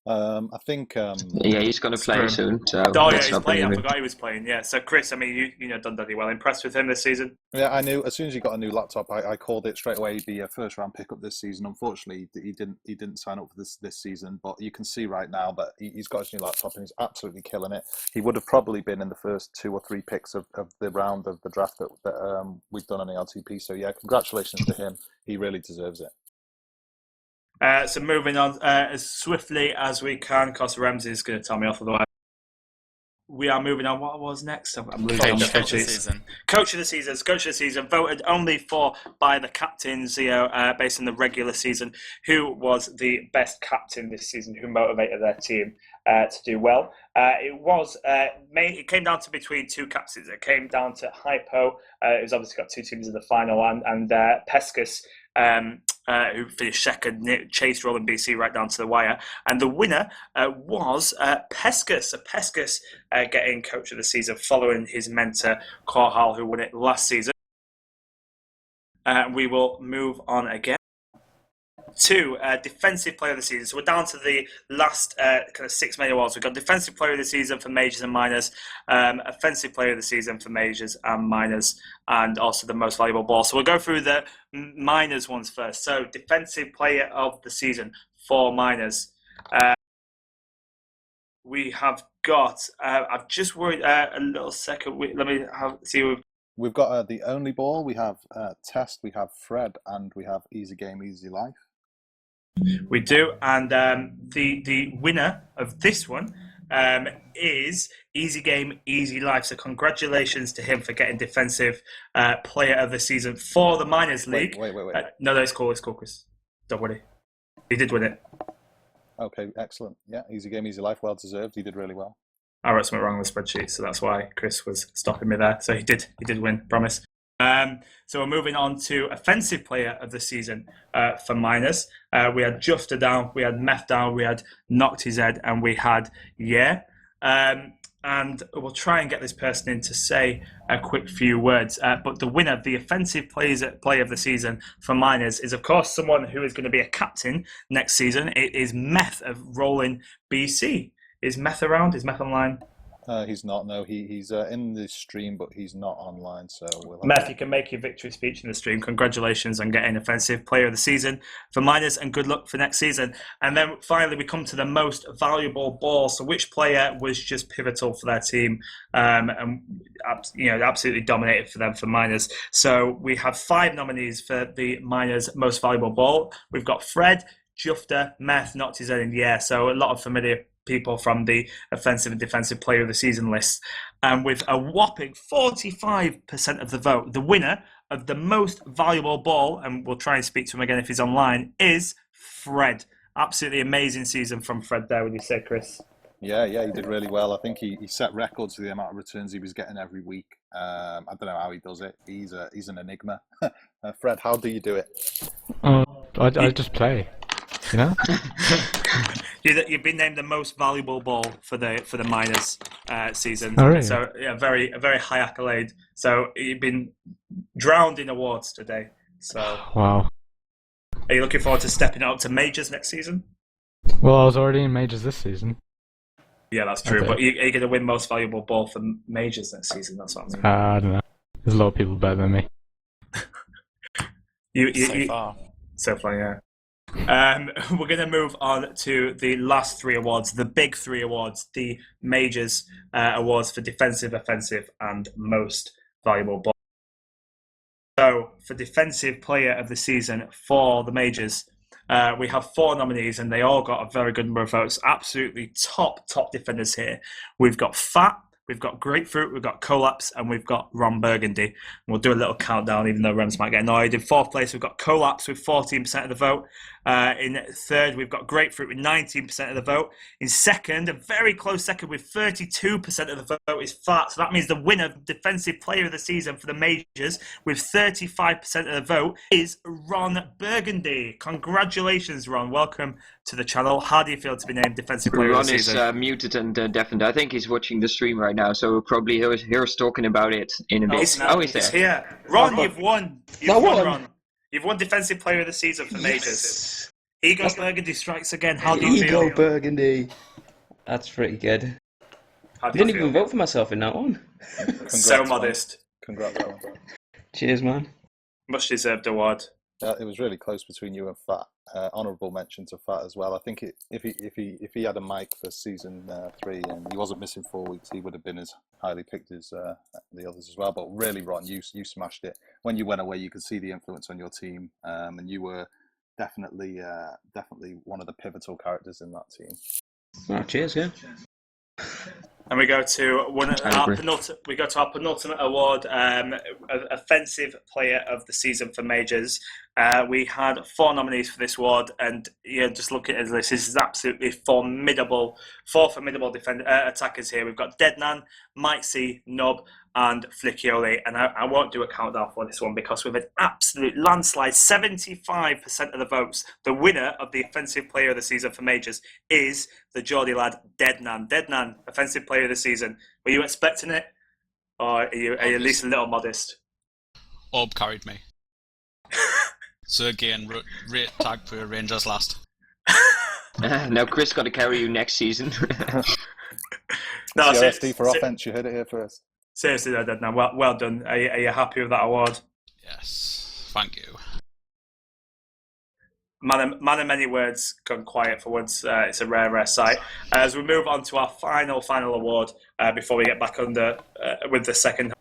S3: I think.
S7: Yeah, he's going to play soon. So
S1: oh, yeah, he's playing. I forgot he was playing. Yeah, so Chris, I mean, you know Don Daddy well. Impressed with him this season?
S3: Yeah, I knew as soon as he got a new laptop, I called it straight away. He'd be a first round pickup this season. Unfortunately, he didn't sign up for this season. But you can see right now that he's got his new laptop and he's absolutely killing it. He would have probably been in the first 2 or 3 picks of the round of the draft that we've done on ELTP. So yeah, congratulations to him. He really deserves it.
S1: So moving on as swiftly as we can, because Ramsey is going to tell me off otherwise. We are moving on. What was next? I'm losing
S5: Coach of the season.
S1: Coach of the season. Coach of the season, voted only for by the captains, based on the regular season. Who was the best captain this season? Who motivated their team to do well? It came down to between 2 captains. It came down to Hypo, who's obviously got 2 teams in the final, and Pescas, who finished second, chased Rolling BC right down to the wire. And the winner was Pescas. So Pescas getting coach of the season following his mentor, Corhal, who won it last season. We will move on again to defensive player of the season. So we're down to the last kind of 6 main awards. We've got defensive player of the season for majors and minors, offensive player of the season for majors and minors, and also the most valuable ball. So we'll go through the minors ones first. So defensive player of the season for minors. We have got, I've just worried a little second. Let me see.
S3: We've got the only ball. We have Test, we have Fred, and we have Easy Game, Easy Life.
S1: We do, and the winner of this one is Easy Game, Easy Life. So congratulations to him for getting defensive player of the season for the Miners League.
S3: Wait.
S1: No, it's cool, Chris. Don't worry. He did win it.
S3: Okay, excellent. Yeah, Easy Game, Easy Life, well deserved. He did really well.
S1: I wrote something wrong on the spreadsheet, so that's why Chris was stopping me there. So he did win, promise. So we're moving on to offensive player of the season for minors. We had Juster down, we had Meth down, we had Knocked His Head, and we had and we'll try and get this person in to say a quick few words. But the winner, the offensive player of the season for minors, is of course someone who is going to be a captain next season. It is Meth of Rolling BC. Is Meth around? Is Meth online?
S3: He's not. No, he's in the stream, but he's not online. So we'll
S1: Meth, you can make your victory speech in the stream. Congratulations on getting offensive player of the season for minors, and good luck for next season. And then finally, we come to the most valuable ball. So, which player was just pivotal for their team, and absolutely dominated for them for minors? So we have 5 nominees for the minors' most valuable ball. We've got Fred, Jufter, Meth, Knocked His Head, and so a lot of familiar people from the offensive and defensive player of the season list. And with a whopping 45% of the vote, the winner of the most valuable ball, and we'll try and speak to him again if he's online, is Fred. Absolutely amazing season from Fred there, would you say, Chris?
S3: Yeah, he did really well. I think he set records for the amount of returns he was getting every week. I don't know how he does it. He's an enigma. Fred, how do you do it?
S11: I just play, you know?
S1: You've been named the most valuable ball for the minors season.
S11: Oh, really?
S1: So yeah, a very high accolade. So you've been drowned in awards today. So
S11: Wow.
S1: Are you looking forward to stepping up to majors next season?
S11: Well, I was already in majors this season.
S1: Yeah, that's true.
S11: Okay.
S1: But are you going to win most valuable ball for majors next season? That's what I mean.
S11: I don't know. There's a lot of people better than me.
S1: So far, yeah. We're going to move on to the last 3 awards, the big 3 awards, the majors awards for defensive, offensive, and most valuable ball. So, for Defensive Player of the Season for the Majors, we have 4 nominees, and they all got a very good number of votes. Absolutely top defenders here. We've got Fat, we've got Grapefruit, we've got Collapse, and we've got Ron Burgundy. And we'll do a little countdown, even though Rems might get annoyed. In 4th place, we've got Collapse with 14% of the vote. In 3rd, we've got Grapefruit with 19% of the vote. In 2nd, a very close 2nd with 32% of the vote is Fat. So that means the winner, Defensive Player of the Season for the Majors, with 35% of the vote, is Ron Burgundy. Congratulations, Ron. Welcome to the channel. How do you feel to be named Defensive Player
S7: Ron
S1: of the Season?
S7: is muted and deafened. I think he's watching the stream right now, so we'll probably hear us talking about it in a bit.
S1: He's
S7: there.
S1: here. Ron, you've won. You've won, Ron. You've won Defensive Player of the Season for Majors. Ego Burgundy strikes again. How do you feel?
S13: Ego Burgundy. That's pretty good.
S1: How
S13: I
S1: do you
S13: didn't
S1: feel?
S13: even vote for myself in that one.
S1: So modest.
S3: Congrats, Alan.
S13: Cheers, man.
S1: Much deserved award.
S3: It was really close between you and Fat. Honourable mention to Fat as well. I think if he had a mic for season 3 and he wasn't missing 4 weeks, he would have been as highly picked as the others as well. But really, Ron, you smashed it. When you went away, you could see the influence on your team, and you were definitely one of the pivotal characters in that team.
S13: Oh, cheers, yeah.
S1: And we go to our penultimate award, Offensive Player of the Season for Majors. We had 4 nominees for this award, and just look at this. This is absolutely formidable. 4 formidable attackers here. We've got Deadnan, Mike C, Nub, and Flickioli. And I won't do a countdown for this one because with an absolute landslide, 75% of the votes, the winner of the Offensive Player of the Season for Majors is the Geordie lad, Deadnan. Deadnan, Offensive Player of the Season. Were you expecting it? Or are you at least a little modest?
S12: Orb carried me. So again, rate tag for Rangers last.
S7: Now Chris got to carry you next season.
S3: No, CRSD for offense. You heard it here first.
S1: Seriously, though, Deadnan, well done. Are you happy with that award?
S12: Yes, thank you.
S1: Man of many words, gone quiet for once. It's a rare sight. As we move on to our final award, before we get back under with the second,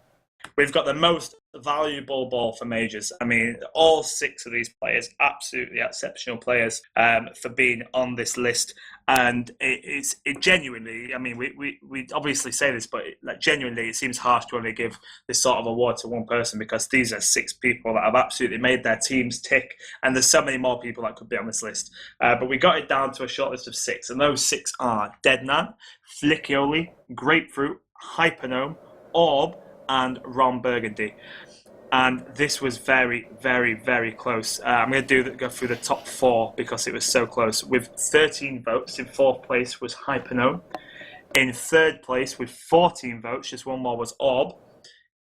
S1: we've got the most valuable ball for Majors. I mean, all 6 of these players, absolutely exceptional players for being on this list. And it genuinely, I mean, we obviously say this, but genuinely, it seems harsh to only give this sort of award to one person because these are 6 people that have absolutely made their teams tick. And there's so many more people that could be on this list. But we got it down to a short list of 6. And those 6 are Deadnan, Flickioli, Grapefruit, Hypernome, Orb, and Ron Burgundy. And this was very, very, very close. I'm going to go through the top 4 because it was so close. With 13 votes, in 4th place was Hypernome. In 3rd place with 14 votes, just one more, was Orb.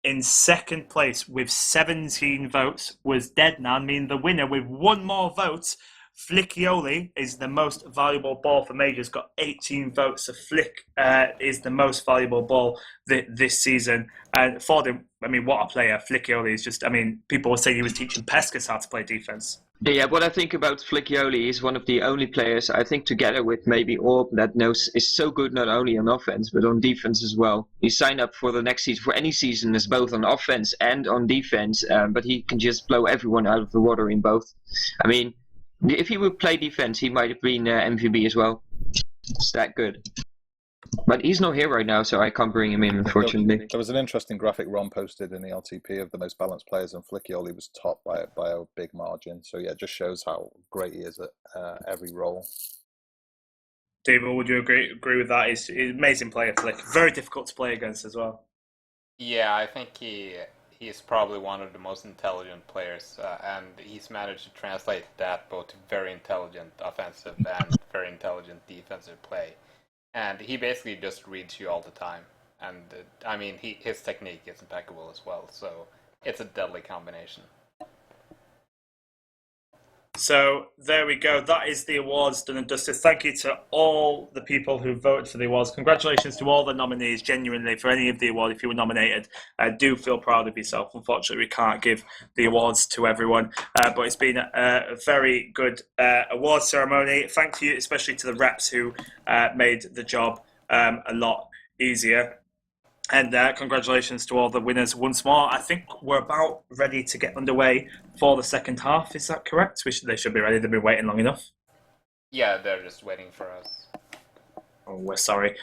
S1: In 2nd place with 17 votes was Deadnan, meaning the winner with 1 more vote. Flickioli is the most valuable ball for Majors, got 18 votes. So Flick is the most valuable ball this season. And for them, I mean, what a player. Flickioli is just, I mean, people were saying he was teaching Pescas how to play defense.
S7: Yeah, what I think about Flickioli is one of the only players, I think together with maybe Orb, that is so good not only on offense, but on defense as well. He signed up for the next season, for any season, as both on offense and on defense, but he can just blow everyone out of the water in both. I mean, if he would play defense, he might have been MVP as well. It's that good. But he's not here right now, so I can't bring him in, unfortunately.
S3: There was an interesting graphic Ron posted in the ELTP of the most balanced players, and Flickioli was top by a big margin. So yeah, it just shows how great he is at every role.
S1: David, would you agree with that? He's an amazing player, Flick. Very difficult to play against as well.
S4: Yeah, I think he's probably one of the most intelligent players, and he's managed to translate that both to very intelligent offensive and very intelligent defensive play. And he basically just reads you all the time. And I mean, his technique is impeccable as well, so it's a deadly combination.
S1: So there we go. That is the awards done and dusted. Thank you to all the people who voted for the awards. Congratulations to all the nominees, genuinely, for any of the awards. If you were nominated, do feel proud of yourself. Unfortunately, we can't give the awards to everyone, but it's been a very good award ceremony. Thank you, especially to the reps who made the job a lot easier. And congratulations to all the winners once more. I think we're about ready to get underway for the second half. Is that correct? They should be ready. They've been waiting long enough.
S4: Yeah, they're just waiting for us.
S1: Oh, we're sorry.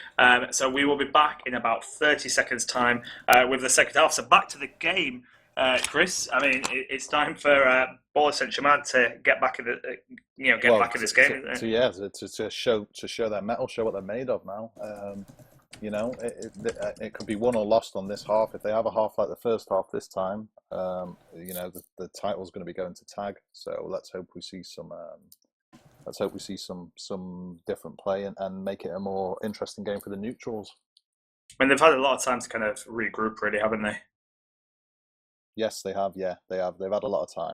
S1: So we will be back in about 30 seconds' time with the second half. So back to the game, Chris. I mean, it's time for Ballis and Germain to get back in the, back in this game.
S3: To show their mettle, show what they're made of now. It could be won or lost on this half. If they have a half like the first half this time, the title's going to be going to Tag. So let's hope we see some. Let's hope we see some different play and make it a more interesting game for the neutrals.
S1: I mean, they've had a lot of time to kind of regroup, really, haven't they?
S3: Yes, they have. Yeah, they have. They've had a lot of time.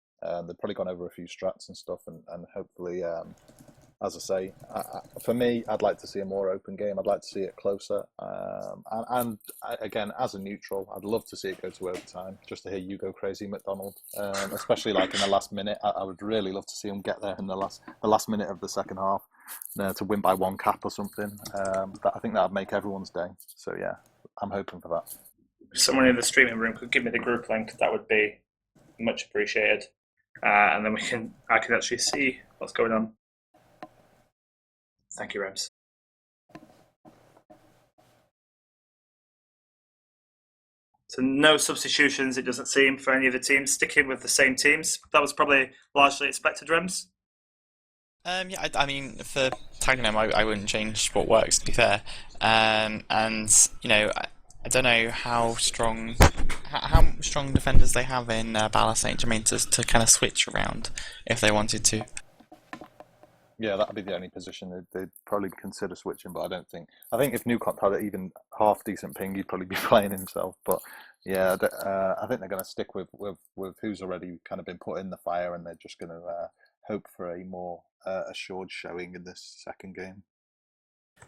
S3: They've probably gone over a few strats and stuff, and hopefully, as I say, for me, I'd like to see a more open game. I'd like to see it closer. And again, as a neutral, I'd love to see it go to overtime, just to hear you go crazy, McDonald. Especially like in the last minute. I would really love to see them get there in the last minute of the second half to win by 1 cap or something. I think that would make everyone's day. So yeah, I'm hoping for that.
S1: If someone in the streaming room could give me the group link, that would be much appreciated. And then I can actually see what's going on. Thank you, Rems. So no substitutions, it doesn't seem, for any of the teams, sticking with the same teams. That was probably largely expected, Rems.
S5: Yeah, I mean, for Tagenham, I wouldn't change what works, to be fair. And I don't know how strong defenders they have in Ballis and Germain to kind of switch around if they wanted to.
S3: Yeah, that'd be the only position they'd probably consider switching, but I don't think. I think if Newcott had an even half decent ping, he'd probably be playing himself. But yeah, I think they're going to stick with who's already kind of been put in the fire, and they're just going to hope for a more assured showing in this second game.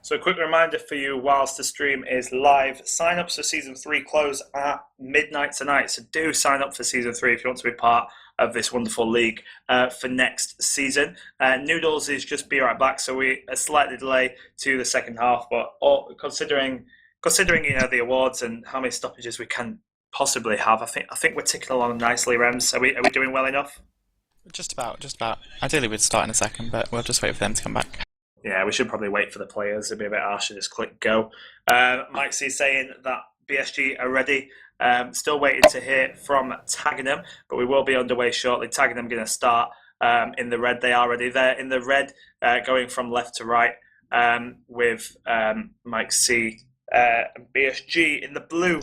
S1: So a quick reminder for you, whilst the stream is live, sign-ups for Season 3 close at midnight tonight. So do sign up for Season 3 if you want to be part of this wonderful league for next season. Noodles is just be right back, so we a slightly delay to the second half. But considering the awards and how many stoppages we can possibly have, I think we're ticking along nicely, Rems. Are we doing well enough?
S5: Just about. Ideally, we'd start in a second, but we'll just wait for them to come back.
S1: Yeah, we should probably wait for the players. It'd be a bit harsh to just click go. Mike C saying that BSG are ready. Still waiting to hear from Tagenham, but we will be underway shortly. Tagenham going to start in the red. They are ready. They're in the red, going from left to right with Mike C. BSG in the blue,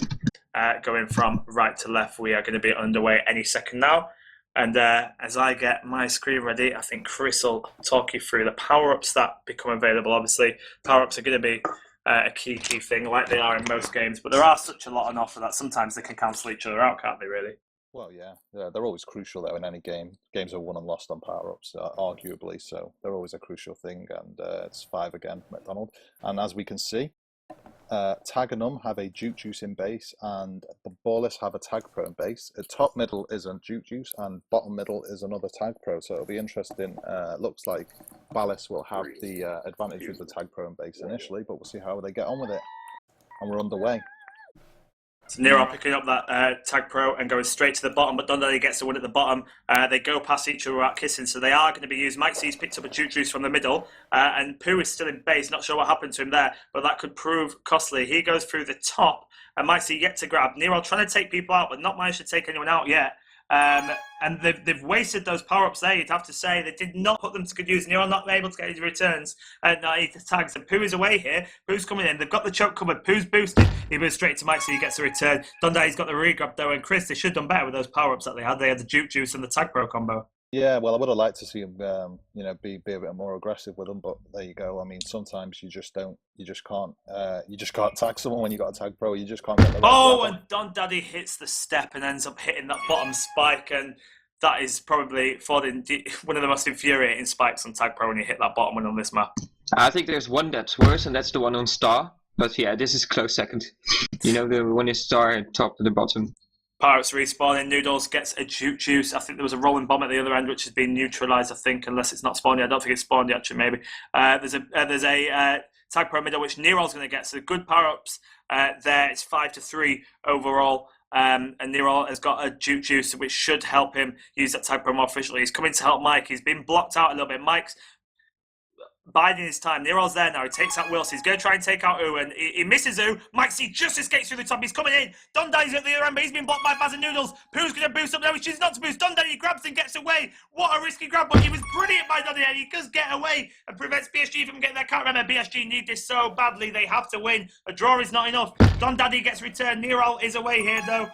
S1: going from right to left. We are going to be underway any second now. And as I get my screen ready, I think Chris will talk you through the power-ups that become available. Obviously, power-ups are going to be a key thing, like they are in most games. But there are such a lot on offer that sometimes they can cancel each other out, can't they, really?
S3: Well, yeah, they're always crucial, though, in any game. Games are won and lost on power-ups, arguably, so they're always a crucial thing. And it's 5 again, McDonald. And as we can see, Tagenham have a Juke Juice in base, and the Ballis have a Tag Pro in base. Top middle is a Juke Juice, and bottom middle is another Tag Pro. So it'll be interesting. Looks like Ballis will have the advantage with the Tag Pro in base initially, but we'll see how they get on with it. And we're underway.
S1: So Nero picking up that Tag Pro and going straight to the bottom, but Dundee gets the win at the bottom. They go past each other without kissing, so they are going to be used. Mike C's picked up a Juke Juice from the middle, and Pooh is still in base. Not sure what happened to him there, but that could prove costly. He goes through the top, and Mike C yet to grab. Nero trying to take people out, but not managed to take anyone out yet. And they've wasted those power-ups there, you'd have to say. They did not put them to good use. Nero not able to get his returns. No, he tags. And Pooh is away here. Pooh's coming in. They've got the choke covered. Pooh's boosted. He moves straight to Mike, so he gets a return. Dundee's got the re-grab, though. And Chris, they should have done better with those power-ups that they had. They had the Juke Juice and the Tag Pro combo.
S3: Yeah, well, I would have liked to see him, be a bit more aggressive with them. But there you go. I mean, sometimes you just can't tag someone when you got a Tag Pro. You just can't get the
S1: and Don Daddy hits the step and ends up hitting that bottom spike, and that is probably one of the most infuriating spikes on Tag Pro when you hit that bottom one on this map.
S7: I think there's one that's worse, and that's the one on Star. But yeah, this is close second. The one is Star, top to the bottom.
S1: Pirates respawning. Noodles gets a Juke Juice. I think there was a rolling bomb at the other end, which has been neutralised, I think, unless it's not spawned yet. I don't think it's spawned yet, actually, maybe. There's a Tag Pro middle, which Nerol's going to get. So good power-ups there. It's 5-3 overall. And Nerol has got a Juke Juice, which should help him use that Tag Pro more efficiently. He's coming to help Mike. He's been blocked out a little bit. Mike's biding his time. Nerol's there now. He takes out Wilson. He's going to try and take out U, and he misses U. Mike C just escapes through the top. He's coming in. Don Daddy's at the other end, but he's been blocked by Baz and Noodles. Pooh's going to boost up now. He chooses not to boost. Don Daddy grabs and gets away. What a risky grab, but he was brilliant by Don Daddy. He does get away and prevents BSG from getting their cut. Remember, BSG need this so badly. They have to win. A draw is not enough. Don Daddy gets returned. Nerol is away here, though.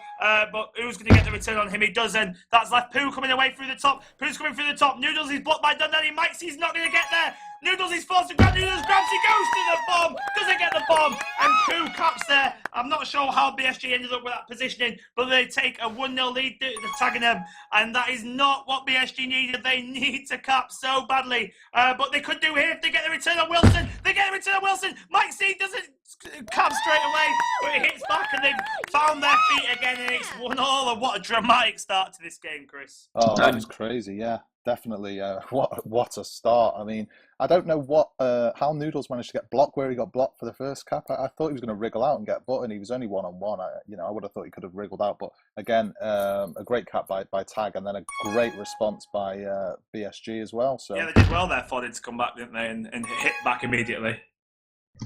S1: But who's going to get the return on him? He doesn't. That's left Pooh coming away through the top. Pooh's coming through the top. Noodles is blocked by Don Daddy. Mike C's not going to get there. Noodles is forced to grab. Noodles grabs. He goes to the bomb. Doesn't get the bomb. And Pooh caps there. I'm not sure how BSG ended up with that positioning, but they take a 1-0 lead to Tagenham. And that is not what BSG needed. They need to cap so badly. But they could do here if they get the return on Wilson. They get the return on Wilson. Mike C doesn't cap straight away, but it hits back and they've found their feet again, and it's 1-1. And what a dramatic start to this game, Chris.
S3: Oh, that was crazy. Yeah, definitely. What a start. I mean, I don't know how Noodles managed to get blocked where he got blocked for the first cap. I thought he was going to wriggle out and get button. He was only one-on-one. I would have thought he could have wriggled out. But again, a great cap by Tag, and then a great response by BSG as well. So
S1: yeah, they did well there for them to come back, didn't they, and hit back immediately.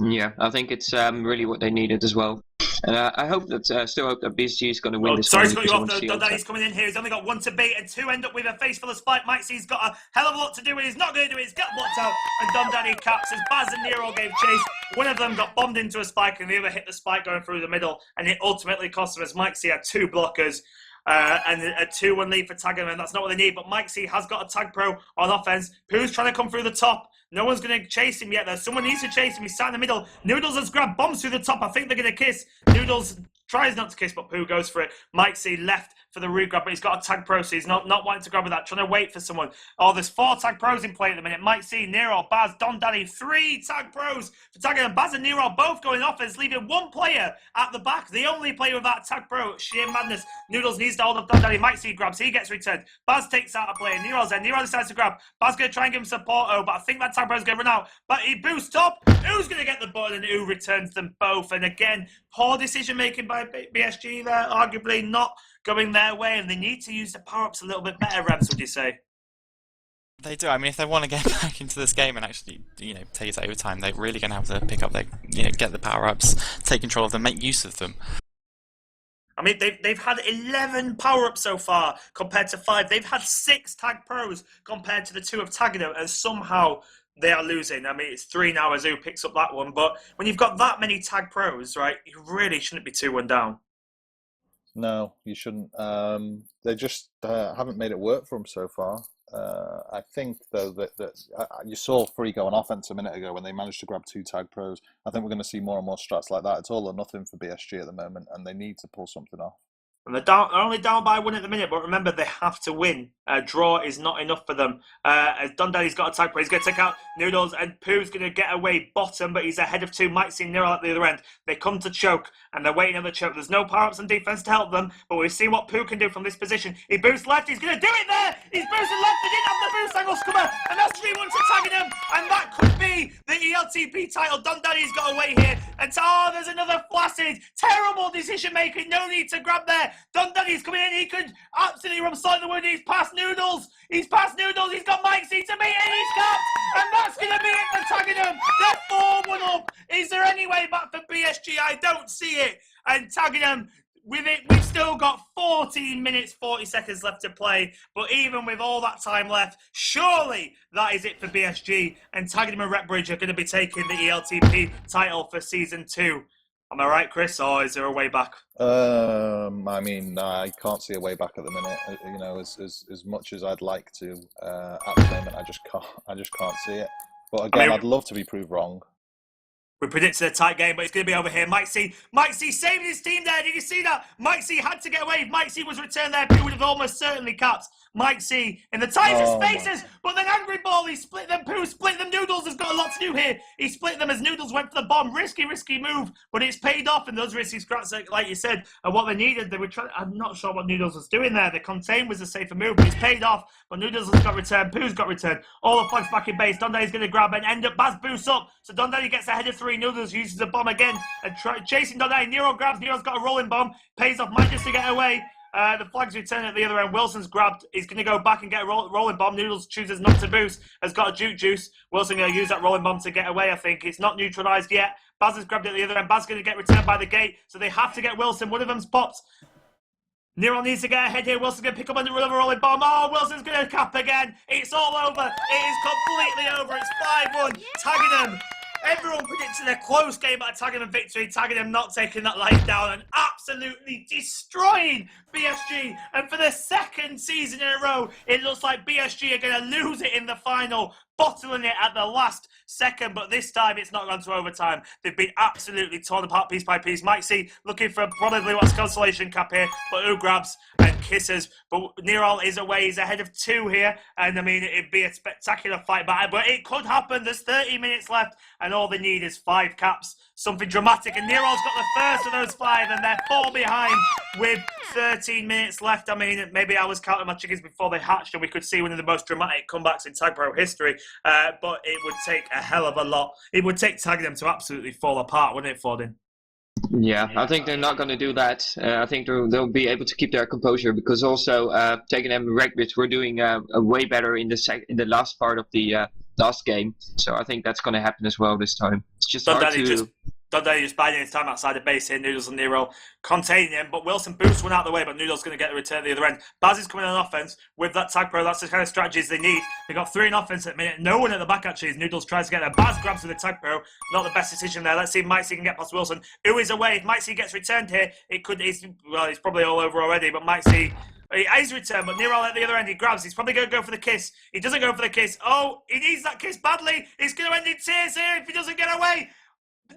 S7: Yeah, I think it's really what they needed as well. And I hope that, still hope that BSG is going to win this
S1: sorry
S7: one.
S1: to cut you off, though. Don Daddy's coming in here. He's only got 1 to beat, and 2 end up with a face full of spike. Mike C's got a hell of a lot to do, and he's not going to do it. He's got blocked out, and Don Daddy caps as Baz and Nero gave chase. One of them got bombed into a spike, and the other hit the spike going through the middle, and it ultimately cost them as Mike C had 2 blockers. And a 2-1 lead for Tagenham, and that's not what they need. But Mike C has got a Tag Pro on offense. Pooh's trying to come through the top. No one's going to chase him yet, though. Someone needs to chase him. He's sat in the middle. Noodles has grabbed bombs through the top. I think they're going to kiss. Noodles tries not to kiss, but Pooh goes for it. Mike C left for the root grab, but he's got a Tag Pro, so he's not wanting to grab with that, trying to wait for someone. Oh, there's 4 Tag Pros in play at the minute. Mike C, Nero, Baz, Don Daddy, 3 Tag Pros for Tagenham. Baz and Nero both going offense, leaving 1 player at the back, the only player with that Tag Pro. Sheer madness. Noodles needs to hold up Don Daddy. Mike C grabs, he gets returned. Baz takes out a player. Nero's there. Nero decides to grab. Baz going to try and give him support, but I think that Tag Pro's going to run out. But he boosts up. Who's going to get the button, and who returns them both? And again, poor decision making by BSG there, arguably not going their way, and they need to use the power-ups a little bit better, Rebs, would you say?
S5: They do. I mean, if they want to get back into this game and actually, take it to overtime, they're really going to have to pick up their, get the power-ups, take control of them, make use of them.
S1: I mean, they've had 11 power-ups so far compared to 5. They've had 6 Tag Pros compared to the 2 of Tagenham, and somehow they are losing. I mean, it's 3 now as who picks up that one, but when you've got that many Tag Pros, right, you really shouldn't be 2-1 down.
S3: No, you shouldn't. They just haven't made it work for them so far. I think, though, that you saw Free go on offense a minute ago when they managed to grab 2 Tag Pros. I think we're going to see more and more strats like that. It's all or nothing for BSG at the moment, and they need to pull something off.
S1: And they're only down by 1 at the minute, but remember, they have to win. A draw is not enough for them. As Don Daddy's got a Tag Pro, he's going to take out Noodles, and Pooh's going to get away bottom, but he's ahead of 2. Mike C Nero at the other end. They come to choke, and they're waiting on the choke. There's no power-ups on defense to help them, but we've seen what Pooh can do from this position. He boosts left, he's going to do it there! He's boosted left, they didn't have the boost angle scummer, and that's 3-1 to Tagenham, and that could be the ELTP title. Don Daddy's got away here, and there's another flaccid, terrible decision-making, no need to grab there. Don Daddy's coming in, he could absolutely run side the wood. He's past Noodles, he's got Mike C to beat, and he's capped, and that's going to be it for Tagenham. They're 4-1 up. Is there any way back for BSG? I don't see it. And Tagenham, with it, we've still got 14 minutes, 40 seconds left to play. But even with all that time left, surely that is it for BSG. And Tagenham and Rektbridge are going to be taking the ELTP title for Season 2. Am I right, Chris, or is there a way back?
S3: I mean, I can't see a way back at the minute. As much as I'd like to, at the moment, I just can't see it. But again, I'd love to be proved wrong.
S1: We predicted a tight game, but it's going to be over here. Mike C saving his team there. Did you see that? Mike C had to get away. If Mike C was returned there, Pooh would have almost certainly capped Mike C in the tightest spaces. But then Angry Ball, he split them. Pooh split them. Noodles has got a lot to do here. He split them as Noodles went for the bomb. Risky move, but it's paid off. And those risky scraps, like you said, are what they needed. They were trying. I'm not sure what Noodles was doing there. The contain was a safer move, but it's paid off. But Noodles has got returned. Pooh's got returned. All the flags back in base. Dondaddy's going to grab and end up Baz boosts up. So Dondaddy gets ahead of 3. Noodles uses the bomb again and chasing Dondaddy. Nero grabs. Nero's got a rolling bomb. Pays off Magus to get away. The flags return at the other end. Wilson's grabbed. He's going to go back and get a rolling bomb. Noodles chooses not to boost. Has got a juke juice. Wilson going to use that rolling bomb to get away, I think. It's not neutralised yet. Baz has grabbed it at the other end. Baz going to get returned by the gate. So they have to get Wilson. One of them's popped. Nero needs to get ahead here. Wilson's going to pick up another rolling bomb. Oh, Wilson's going to cap again. It's all over. It is completely over. It's 5-1. Tagenham. Everyone predicted a close game at Tagenham victory. Tagenham not taking that life down and absolutely destroying BSG. And for the second season in a row, it looks like BSG are going to lose it in the final, bottling it at the last second. But this time, it's not gone to overtime. They've been absolutely torn apart piece by piece. Mike C looking for probably what's consolation cap here, but who grabs and kisses. But Nero is away. He's ahead of 2 here. And I mean, it'd be a spectacular fight back, but it could happen. There's 30 minutes left, and all they need is 5 caps. Something dramatic. And Nero's got the first of those 5, and they're 4 behind with 13 minutes left. I mean, maybe I was counting my chickens before they hatched, and we could see one of the most dramatic comebacks in Tag Pro history. But it would take a hell of a lot. It would take Tagenham to absolutely fall apart, wouldn't it, Fordin?
S7: Yeah, I think they're not going to do that. I think they'll be able to keep their composure, because also Tagenham Rektbridge were doing way better in the last part of the last game. So I think that's going to happen as well this time. It's just hard to...
S1: Dundee just biding his time outside the base here. Noodles and Nero containing him, but Wilson boosts one out of the way, but Noodles going to get the return at the other end. Baz is coming on offense with that tag pro. That's the kind of strategies they need. They've got 3 in offense at the minute. No one at the back, actually, as Noodles tries to get there. Baz grabs with the tag pro. Not the best decision there. Let's see if Mikesy can get past Wilson, who is away. If Mikesy gets returned here, he's probably all over already, but Mikesy... He's returned, but Nero at the other end, he grabs. He's probably going to go for the kiss. He doesn't go for the kiss. Oh, he needs that kiss badly. It's going to end in tears here if he doesn't get away.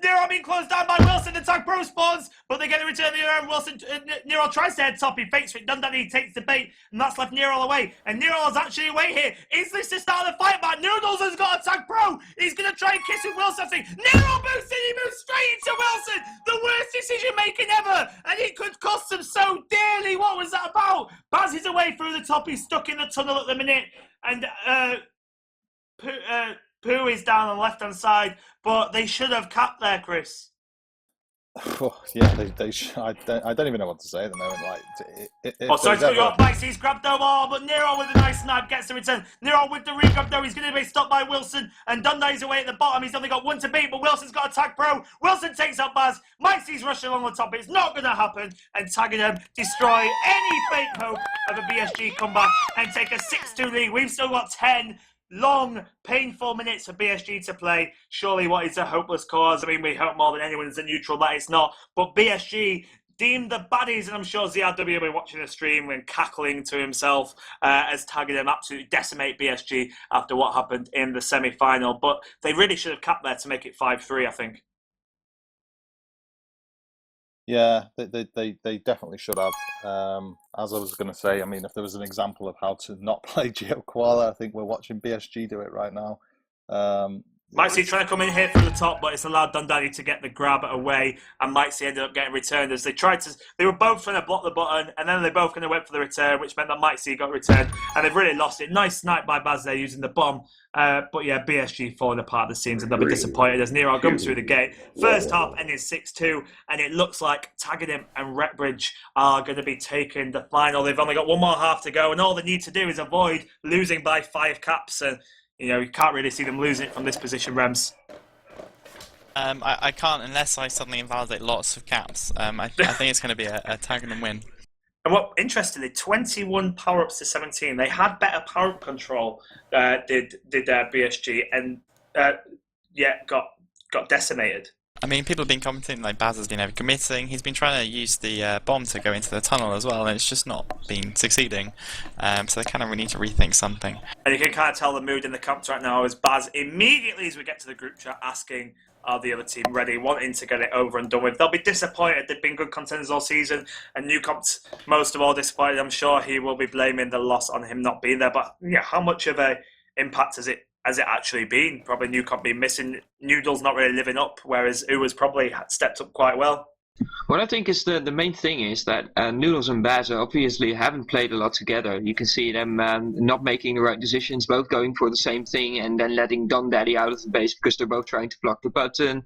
S1: Nero being closed down by Wilson. The tag pro spawns, but they get the return of the other end. Wilson, Nero tries to head top. He fakes for it. Dundee takes the bait, and that's left Nero away. And Nero is actually away here. Is this the start of the fight back? Noodles has got a tag pro. He's going to try and kiss with Wilson. Nero moves in. He moves straight into Wilson. The worst decision making ever, and it could cost them so dearly. What was that about? Baz is away through the top. He's stuck in the tunnel at the minute, and Pooh is down on the left-hand side, but they should have capped there, Chris.
S3: Oh, yeah, they should. I don't even know what to say at the moment. Like,
S1: sorry to cut you off, Mike. He's grabbed no more, but Nero with a nice snipe gets the return. Nero with the regrab, though. He's going to be stopped by Wilson, and Dundee's away at the bottom. He's only got 1 to beat, but Wilson's got a tag pro. Wilson takes out Baz. Mike's rushing along the top. It's not going to happen, and Tagenham destroy any faint hope of a BSG comeback and take a 6-2 lead. We've still got 10 long, painful minutes for BSG to play. Surely what is a hopeless cause? I mean, we hope more than anyone is a neutral that it's not. But BSG deemed the baddies, and I'm sure ZRW will be watching the stream and cackling to himself as Tagenham absolutely decimate BSG after what happened in the semi-final. But they really should have capped there to make it 5-3, I think.
S3: Yeah, they definitely should have. As I was going to say, I mean, if there was an example of how to not play Geo Koala, I think we're watching BSG do it right now.
S1: Mikesy trying to come in here from the top, but it's allowed Dundee to get the grab away, and Mikesy ended up getting returned as they were both trying to block the button, and then they both kind of went for the return, which meant that Mikesy got returned, and they've really lost it. Nice snipe by Baz there using the bomb, but yeah, BSG falling apart the seams, and they'll be disappointed as Nero comes through the gate. First half ended 6-2, and it looks like Tagenham and Rektbridge are going to be taking the final. They've only got 1 more half to go, and all they need to do is avoid losing by 5 caps, and you know, you can't really see them losing it from this position, Rems.
S5: I can't unless I suddenly invalidate lots of caps. I think it's going to be a Tagenham win.
S1: And what interestingly, 21 power-ups to 17. They had better power-up control, did BSG, and got decimated.
S5: I mean, people have been commenting, like Baz has been overcommitting. He's been trying to use the bomb to go into the tunnel as well, and it's just not been succeeding. So they kind of really need to rethink something.
S1: And you can kind of tell the mood in the camps right now as Baz immediately, as we get to the group chat, asking, are the other team ready, wanting to get it over and done with. They'll be disappointed. They've been good contenders all season, and Newcomp's most of all disappointed. I'm sure he will be blaming the loss on him not being there. But yeah, how much of a impact has it actually been? Probably Newcomp being missing, Noodles not really living up, whereas Uwa's probably stepped up quite well.
S7: What I think is the main thing is that Noodles and Baz obviously haven't played a lot together. You can see them not making the right decisions, both going for the same thing and then letting Don Daddy out of the base because they're both trying to block the button.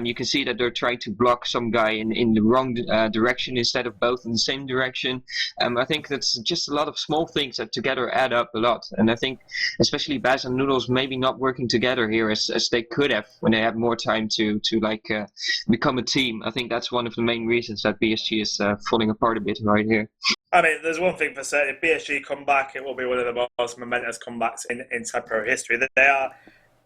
S7: You can see that they're trying to block some guy in the wrong direction instead of both in the same direction. I think that's just a lot of small things that together add up a lot. And I think especially Baz and Noodles maybe not working together here as they could have when they had more time to become a team. I think that's one of the main reasons that BSG is falling apart a bit right here.
S1: I mean, there's one thing for certain. If BSG come back, it will be one of the most momentous comebacks in Tag Pro history. That they are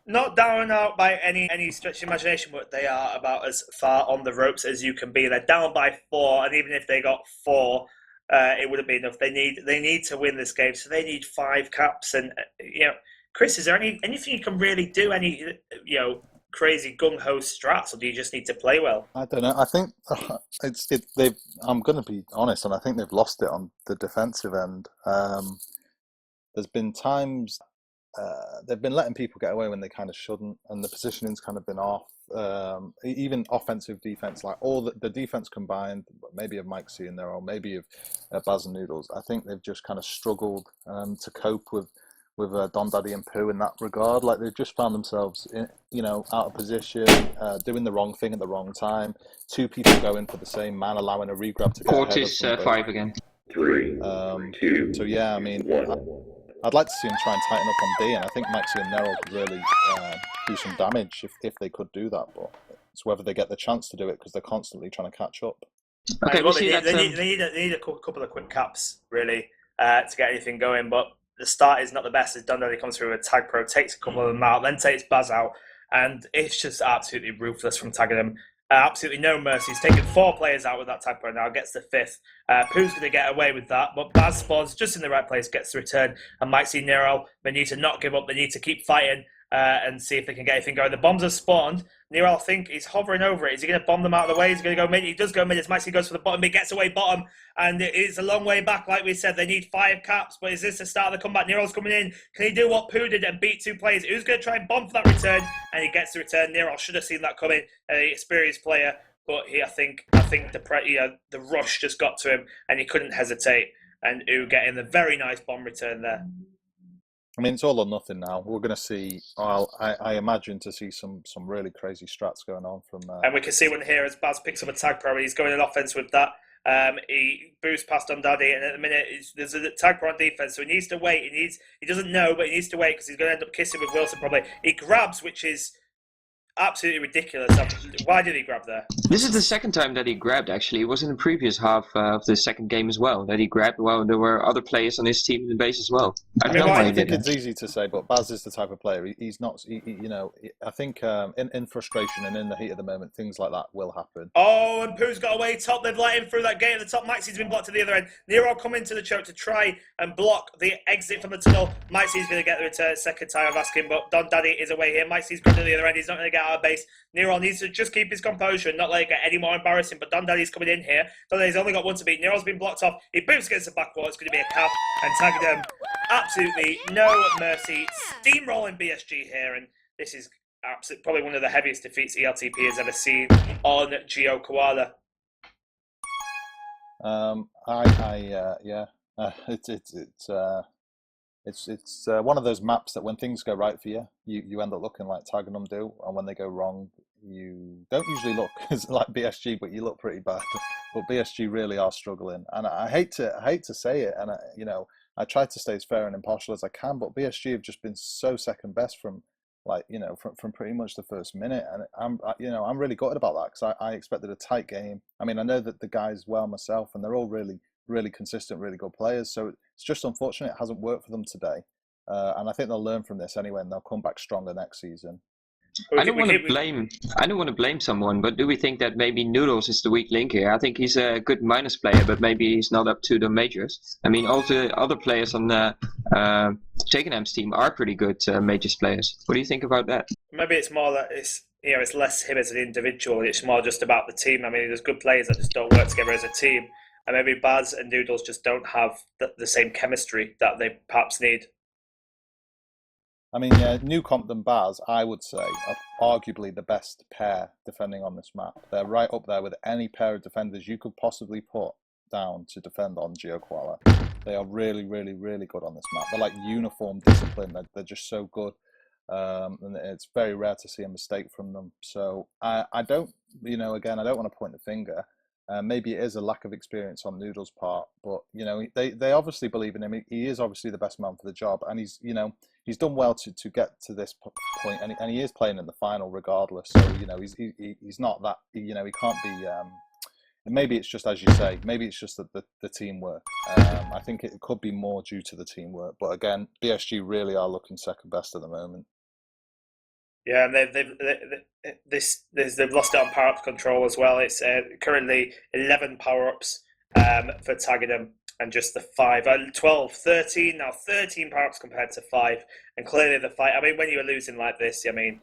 S1: not down and out by any stretch of imagination, but they are about as far on the ropes as you can be. They're down by 4, and even if they got 4, it wouldn't be enough. They need to win this game, so they need 5 caps. And Chris, is there anything you can really do? Any crazy gung-ho strats, or do you just need to play well?
S3: I don't know. I think I'm going to be honest, and I think they've lost it on the defensive end. There's been times they've been letting people get away when they kind of shouldn't, and the positioning's kind of been off. Even offensive defense, like all the defense combined, maybe of Mike C in there, or maybe of Baz and Noodles. I think they've just kind of struggled to cope with Don Daddy and Pooh in that regard. Like they've just found themselves out of position, doing the wrong thing at the wrong time. 2 people going for the same man, allowing a regrab to get
S7: Court
S3: ahead of
S7: is
S3: somebody.
S7: 5 again.
S10: 3, 2.
S3: So yeah, I mean, I'd like to see him try and tighten up on D, and I think Maxi and Nerol could really do some damage if they could do that. But it's whether they get the chance to do it because they're constantly trying to catch up.
S7: Okay,
S1: they need a couple of quick caps really to get anything going, but the start is not the best as Don Daddy comes through with Tag Pro, takes a couple of them out, then takes Baz out, and it's just absolutely ruthless from Tagenham. Absolutely no mercy. He's taken 4 players out with that Tag Pro now, gets the 5th. Pooh's going to get away with that, but Baz spawns just in the right place, gets the return, and might see Nero. They need to not give up, they need to keep fighting and see if they can get anything going. The bombs have spawned. Nero, I think, he's hovering over it. Is he going to bomb them out of the way? Is he going to go mid? He does go mid. As Maxi goes for the bottom, he gets away bottom, and it is a long way back. Like we said, they need 5 caps, but is this the start of the comeback? Nero's coming in. Can he do what Pooh did and beat 2 players? Who's going to try and bomb for that return? And he gets the return. Nero should have seen that coming. An experienced player, but I think the rush just got to him, and he couldn't hesitate. And Ooh getting the very nice bomb return there.
S3: I mean, it's all or nothing now. We're going to see. I imagine to see some really crazy strats going on from.
S1: And we can see one here as Baz picks up a Tag Pro. He's going in offense with that. He boosts past Don Daddy, and at the minute there's a Tag Pro on defense, so he needs to wait. He doesn't know, but he needs to wait because he's going to end up kissing with Wilson probably. He grabs, which is absolutely ridiculous. Why did he grab there?
S7: This is the second time that he grabbed, actually. It was in the previous half of the second game as well that he grabbed. Well, there were other players on his team in the base as well.
S3: I think it's easy to say, but Baz is the type of player. He's not, I think in frustration and in the heat of the moment, things like that will happen.
S1: Oh, and Pooh's got away top. They've let him through that gate at the top. Maxi's been blocked to the other end. Nero coming to the choke to try and block the exit from the tunnel. Maxi's going to get the return second time of asking, but Don Daddy is away here. Maxi's going to the other end. He's not going to get out of base. Nero needs to just keep his composure and not let it get any more embarrassing, but Don Daddy's coming in here. Don Daddy's only got 1 to beat. Nero's been blocked off. He boots against the back wall. It's going to be a cap, and Tagenham absolutely no mercy. Steamrolling BSG here, and this is absolutely probably one of the heaviest defeats ELTP has ever seen on Geo Koala.
S3: It's one of those maps that when things go right for you, you end up looking like Tagenham do, and when they go wrong, you don't usually look like BSG, but you look pretty bad. But BSG really are struggling, and I hate to say it, and I try to stay as fair and impartial as I can, but BSG have just been so second best from pretty much the first minute, and I'm really gutted about that because I expected a tight game. I mean, I know that the guys well myself, and they're all really consistent, really good players. So it's just unfortunate it hasn't worked for them today, and I think they'll learn from this anyway, and they'll come back stronger next season.
S7: I don't want to blame someone, but do we think that maybe Noodles is the weak link here? I think he's a good minus player, but maybe he's not up to the majors. I mean, all the other players on the Tagenham's team are pretty good majors players. What do you think about that?
S1: Maybe it's more that it's less him as an individual. It's more just about the team. I mean, there's good players that just don't work together as a team, and maybe Baz and Noodles just don't have the same chemistry that they perhaps need.
S3: I mean, yeah, New Compton Baz, I would say, are arguably the best pair defending on this map. They're right up there with any pair of defenders you could possibly put down to defend on GeoKoala. They are really, really, really good on this map. They're like uniform discipline. They're just so good. And it's very rare to see a mistake from them. So I don't, again, I don't want to point the finger. Maybe it is a lack of experience on Noodle's part, but they obviously believe in him. He is obviously the best man for the job, and he's done well to get to this point, and he is playing in the final regardless. So he's not that he can't be. Maybe it's just as you say. Maybe it's just that the teamwork. I think it could be more due to the teamwork, but again, BSG really are looking second best at the moment.
S1: Yeah, and they've lost it on power-up control as well. It's currently 11 power-ups for Tagenham and just the 5. 12, 13, now 13 power-ups compared to 5. And clearly the fight, I mean, when you're losing like this, I mean,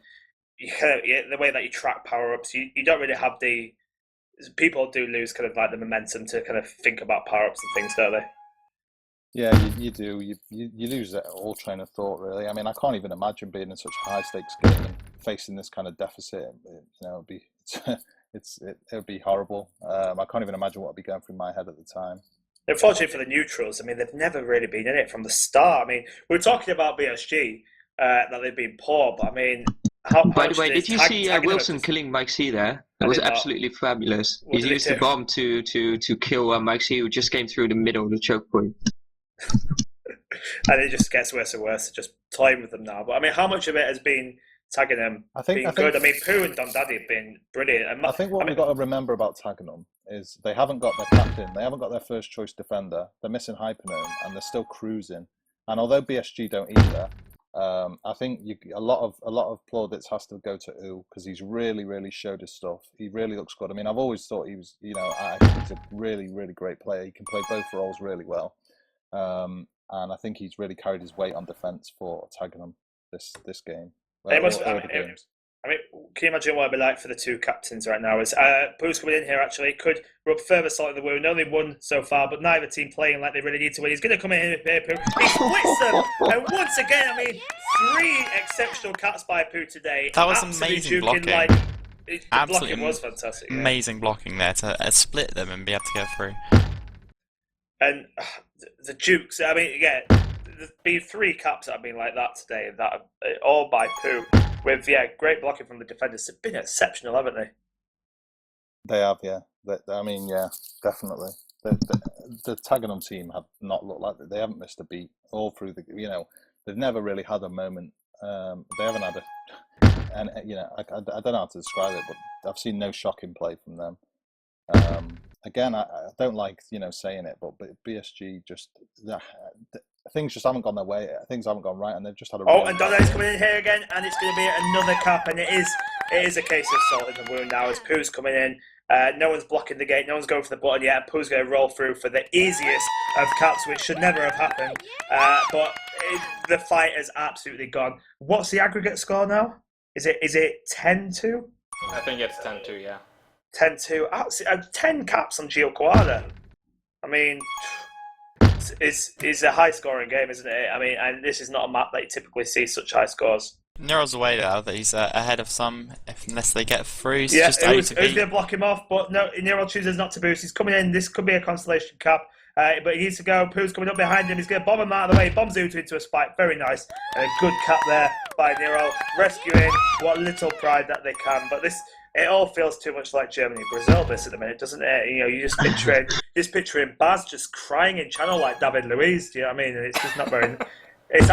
S1: the way that you track power-ups, you don't really have the... People do lose kind of like the momentum to kind of think about power-ups and things, don't they?
S3: Yeah, you do. You lose that whole train of thought, really. I mean, I can't even imagine being in such a high stakes game and facing this kind of deficit. It would be horrible. I can't even imagine what would be going through my head at the time.
S1: Unfortunately for the neutrals, I mean, they've never really been in it from the start. I mean, we were talking about BSG, that they've been poor, but I mean,
S7: by the way, did you see Wilson killing Mike C there? That was absolutely fabulous. He used the bomb to kill Mike C, who just came through the middle of the choke point.
S1: And it just gets worse and worse. Just toying with them now. But I mean, how much of it has been Tagenham being good? I mean, Pooh and Don Daddy have been brilliant. And
S3: I think what we've got to remember about Tagenham is they haven't got their captain, they haven't got their first choice defender, they're missing Hypernome, and they're still cruising. And although BSG don't either, I think a lot of plaudits has to go to U because he's really, really showed his stuff. He really looks good. I mean, I've always thought he was, I think he's a really, really great player. He can play both roles really well. And I think he's really carried his weight on defence for Tagenham this game.
S1: I mean, can you imagine what it'd be like for the two captains right now? Is Pooh's coming in here actually could rub further salt in the wound. Only one so far, but neither team playing like they really need to win. He's going to come in here, Pooh. He splits them, and once again, I mean, 3 exceptional cuts by Pooh today.
S5: That was amazing blocking.
S1: Absolutely blocking was fantastic.
S5: Amazing blocking there to split them and be able to get through.
S1: And the Dukes, I mean, yeah, there's been 3 caps that have been like that today, and that all by Pooh. With great blocking from the defenders. They've been exceptional, haven't they?
S3: They have, yeah. I mean, yeah, definitely. The Tagenham team have not looked like they haven't missed a beat all through the. They've never really had a moment. They haven't had and I don't know how to describe it, but I've seen no shocking play from them. Again, I don't like saying it, but BSG just things just haven't gone their way. Things haven't gone right, and they've just had a.
S1: And Donna's coming in here again, and it's going to be another cap, and it is a case of salt in the wound now as Pooh's coming in. No one's blocking the gate, no one's going for the button yet, and Pooh's going to roll through for the easiest of caps, which should never have happened. But the fight has absolutely gone. What's the aggregate score now? Is it 10-2?
S4: I think it's 10-2, yeah.
S1: 10-2. 10 caps on GeoKoala. I mean, it's a high-scoring game, isn't it? I mean, and this is not a map that you typically see such high scores.
S5: Nero's away now that he's ahead of some, unless they get through. He's
S1: just who's going to block him off? But no, Nero chooses not to boost. He's coming in. This could be a constellation cap, but he needs to go. Pooh's coming up behind him. He's going to bomb him out of the way. Bombs Utu into a spike. Very nice. And a good cap there by Nero, rescuing what little pride that they can. But it all feels too much like Germany and Brazil this at the minute, doesn't it? You just picturing Baz just crying in channel like David Luiz. Do you know what I mean? And it's just not very. It's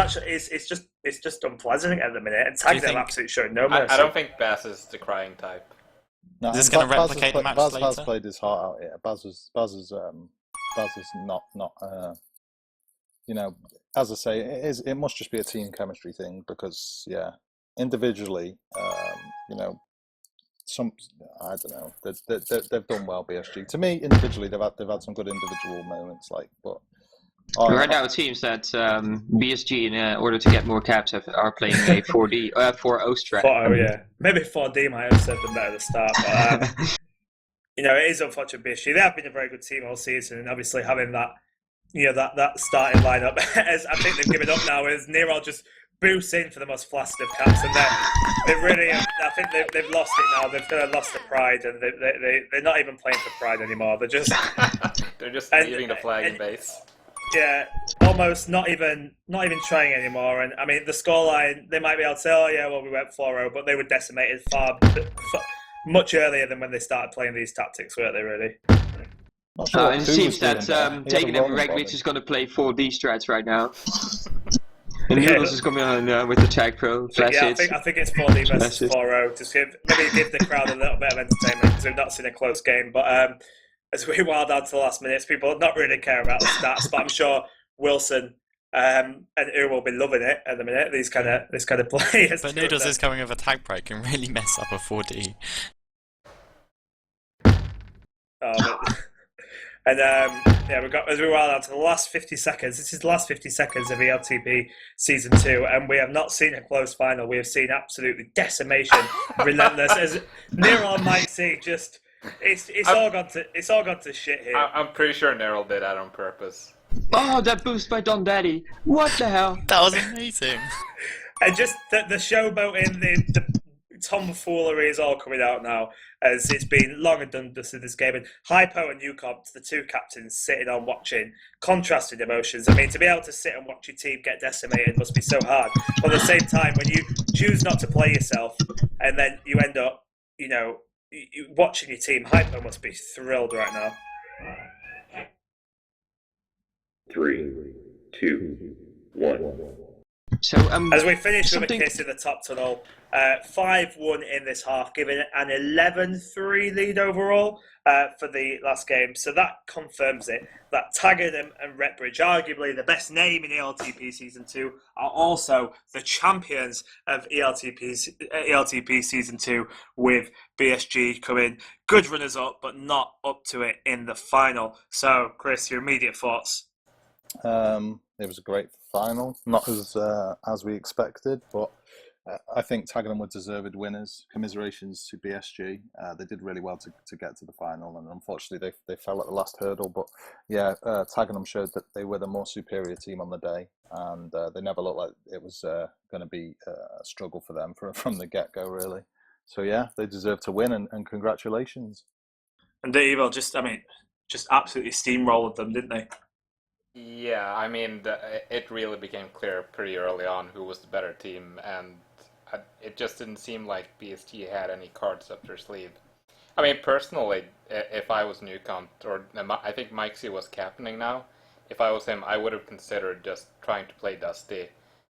S1: just unpleasant at the minute, and Tagenham absolutely showing no mercy.
S4: I don't think Baz is the crying type.
S3: No,
S5: is this going to replicate the match
S3: Baz
S5: later?
S3: has played his heart out here. Baz is not. As I say, it must just be a team chemistry thing because individually, I don't know. They've done well. BSG to me individually, they've had some good individual moments, but
S7: Right now it seems that BSG, in order to get more caps, are playing a 4D, 4-0 strat.
S1: 4-0, yeah. Maybe 4D might have served them better at the start, but it is unfortunate. BSG, they have been a very good team all season, and obviously having that, that starting lineup, as I think they've given up now, as Nero just boosts in for the most flaccid of caps, and they've really, I think they've lost it now. They've kind of lost the pride, and they're not even playing for pride anymore. They're just
S4: leaving the flag in base.
S1: Yeah, almost not even trying anymore. And I mean, the scoreline, they might be able to say, "Oh yeah, well we went 4-0," but they were decimated much earlier than when they started playing these tactics, weren't they? Really.
S7: And it seems that Tagenham Rektbridge is going to play 4D strats right now. And Noodles is coming on with the Tag Pro.
S1: Yeah, I think it's 4D versus 4-0. Just maybe give the crowd a little bit of entertainment because we've not seen a close game. But as we wild down to the last minutes, people not really care about the stats. But I'm sure Wilson and U will be loving it at the minute. This kind of players.
S5: But Noodles is coming with a Tag Pro, can really mess up a 4D.
S1: We've got, as we wild down to the last 50 seconds. This is the last 50 seconds of ELTP Season 2, and we have not seen a close final. We have seen absolutely decimation, relentless. As Nero and Mike C just, it's all gone to shit here.
S4: I'm pretty sure Nero did that on purpose.
S7: Oh, that boost by Don Daddy! What the hell?
S5: That was amazing.
S1: And just the showboating, the tomfoolery is all coming out now, as it's been long and done dusted this game. And Hypo and Ucomp, the two captains sitting on watching, contrasted emotions. I mean, to be able to sit and watch your team get decimated must be so hard. But at the same time, when you choose not to play yourself and then you end up, watching your team, Hypo must be thrilled right now.
S10: 3, 2, 1.
S7: So,
S1: as we finish with a kiss in the top tunnel, 5-1 in this half, giving an 11-3 lead overall for the last game. So that confirms it, that Tagenham and Rektbridge, arguably the best name in ELTP Season 2, are also the champions of ELTP Season 2, with BSG coming good runners-up, but not up to it in the final. So, Chris, your immediate thoughts?
S3: It was a great final, not as we expected, but I think Tagenham were deserved winners. Commiserations to BSG. They did really well to get to the final, and unfortunately they fell at the last hurdle. But yeah, Tagenham showed that they were the more superior team on the day, and they never looked like it was going to be a struggle for them from the get-go, really. So yeah, they deserve to win, and congratulations.
S1: And the Evil just absolutely steamrolled them, didn't they?
S4: Yeah, I mean, it really became clear pretty early on who was the better team, and it just didn't seem like BSG had any cards up their sleeve. I mean, personally, if I was Newcomb, or I think Mike C was captaining now, if I was him, I would have considered just trying to play Dusty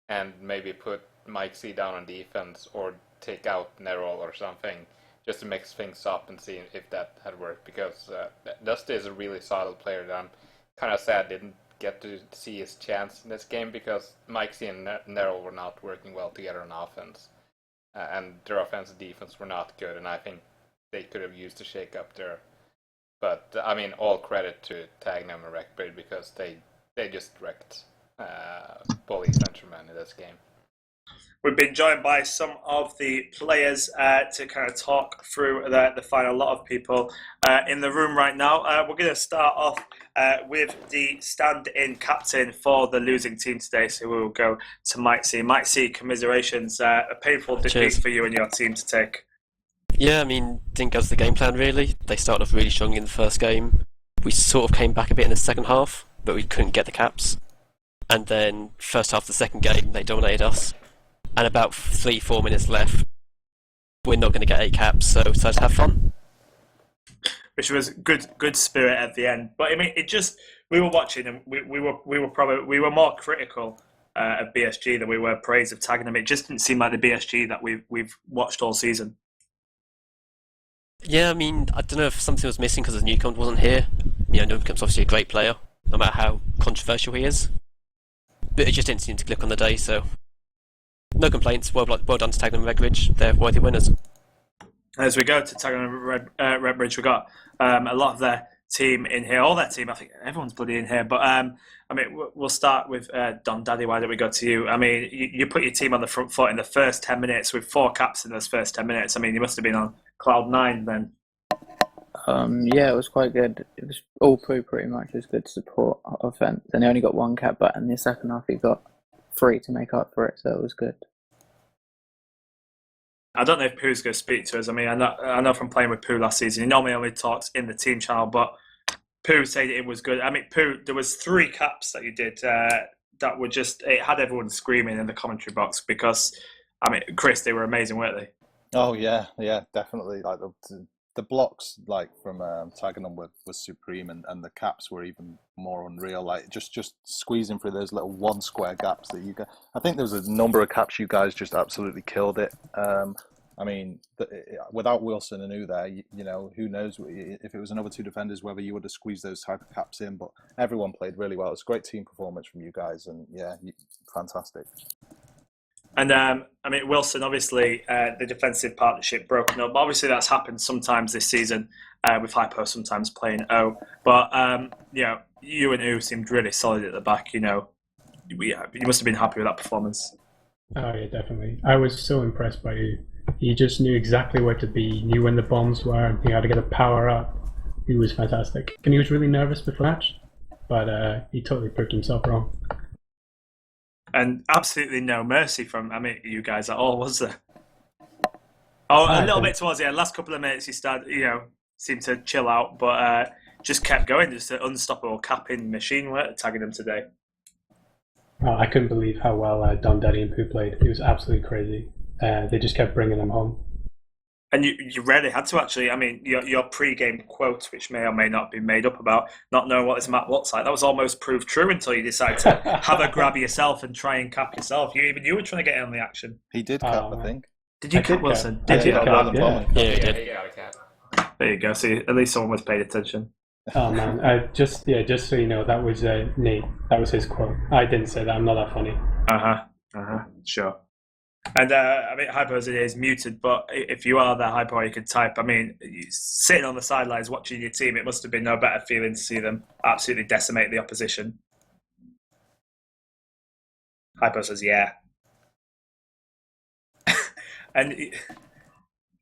S4: and maybe put Mike C down on defense or take out Nerol or something, just to mix things up and see if that had worked, because Dusty is a really solid player that I'm kind of sad didn't get to see his chance in this game, because Mike C and Nerol were not working well together on offense, and their offense and defense were not good, and I think they could have used a shake up there. But I mean, all credit to Tagenham and Rektbridge, because they just wrecked Ballis and Germain in this game.
S1: We've been joined by some of the players to kind of talk through the final. A lot of people in the room right now. We're going to start off with the stand-in captain for the losing team today. So we will go to Mike C. Mike C, commiserations. A painful defeat for you and your team to take.
S14: Yeah, I mean, didn't go to the game plan really. They started off really strong in the first game. We sort of came back a bit in the second half, but we couldn't get the caps. And then first half of the second game, they dominated us. And about 3-4 minutes left. We're not going to get 8 caps, so decided to have fun.
S1: Which was good spirit at the end. But I mean, we were watching and we were more critical of BSG than we were praise of Tagenham. It just didn't seem like the BSG that we've watched all season.
S14: Yeah, I mean, I don't know if something was missing because Newcomb wasn't here. You know, Newcomb's obviously a great player, no matter how controversial he is. But it just didn't seem to click on the day, so no complaints. Well done to Tagenham Rektbridge. They're worthy winners.
S1: As we go to Tagenham Rektbridge, we've got a lot of their team in here, all their team. I think everyone's bloody in here. But I mean, we'll start with Don Daddy. Why don't we go to you? I mean, you put your team on the front foot in the first 10 minutes with 4 caps in those first 10 minutes. I mean, you must have been on cloud 9 then.
S15: Yeah, it was quite good. It was all pretty much. It was good support offense. And he only got 1 cap, but in the second half he got 3 to make up for it, so it was good.
S1: I don't know if Pooh's going to speak to us. I mean, I know from playing with Pooh last season, he normally only talks in the team channel, but Pooh said it was good. I mean, Pooh, there was 3 caps that you did that were just, it had everyone screaming in the commentary box because, I mean, Chris, they were amazing, weren't they?
S3: Oh yeah, definitely. Like the blocks, like from Tagenham was supreme, and the caps were even more unreal. Like just squeezing through those little 1 square gaps that you get. I think there was a number of caps you guys just absolutely killed it. I mean, without Wilson and there, you know, who knows if it was another 2 defenders whether you would have squeezed those type of caps in. But everyone played really well. It's a great team performance from you guys, and yeah, fantastic.
S1: And I mean, Wilson, obviously, the defensive partnership broken up. Obviously, that's happened sometimes this season with Hypo sometimes playing O. But, you know, you and U seemed really solid at the back. You know, you must have been happy with that performance.
S16: Oh, yeah, definitely. I was so impressed by U. He just knew exactly where to be, knew when the bombs were, and knew how to get a power up. He was fantastic. And he was really nervous before the match, but he totally proved himself wrong.
S1: And absolutely no mercy from, I mean, you guys at all, was there? Oh, a little bit towards the end. Last couple of minutes, you started, you know, seemed to chill out, but just kept going. Just an unstoppable capping machine. We're tagging them today.
S16: Oh, I couldn't believe how well Don Daddy and Pooh played. It was absolutely crazy. They just kept bringing them home.
S1: And you really had to, actually. I mean, your pre-game quote, which may or may not be made up about not knowing what this map looks like, that was almost proved true until you decided to have a grab yourself and try and cap yourself. You were trying to get in on the action.
S3: He did cap, I think.
S1: Did you cap, Wilson?
S16: Did you cap?
S1: Yeah,
S14: he did.
S4: He got a cap.
S1: There you go. See, at least someone was paying attention.
S16: Oh man, just so you know, that was Nate. That was his quote. I didn't say that. I'm not that funny.
S1: Sure. And I mean, Hypo as it is muted, but if you are that Hypo, you could type. I mean, sitting on the sidelines watching your team, it must have been no better feeling to see them absolutely decimate the opposition. Hypo says, yeah. and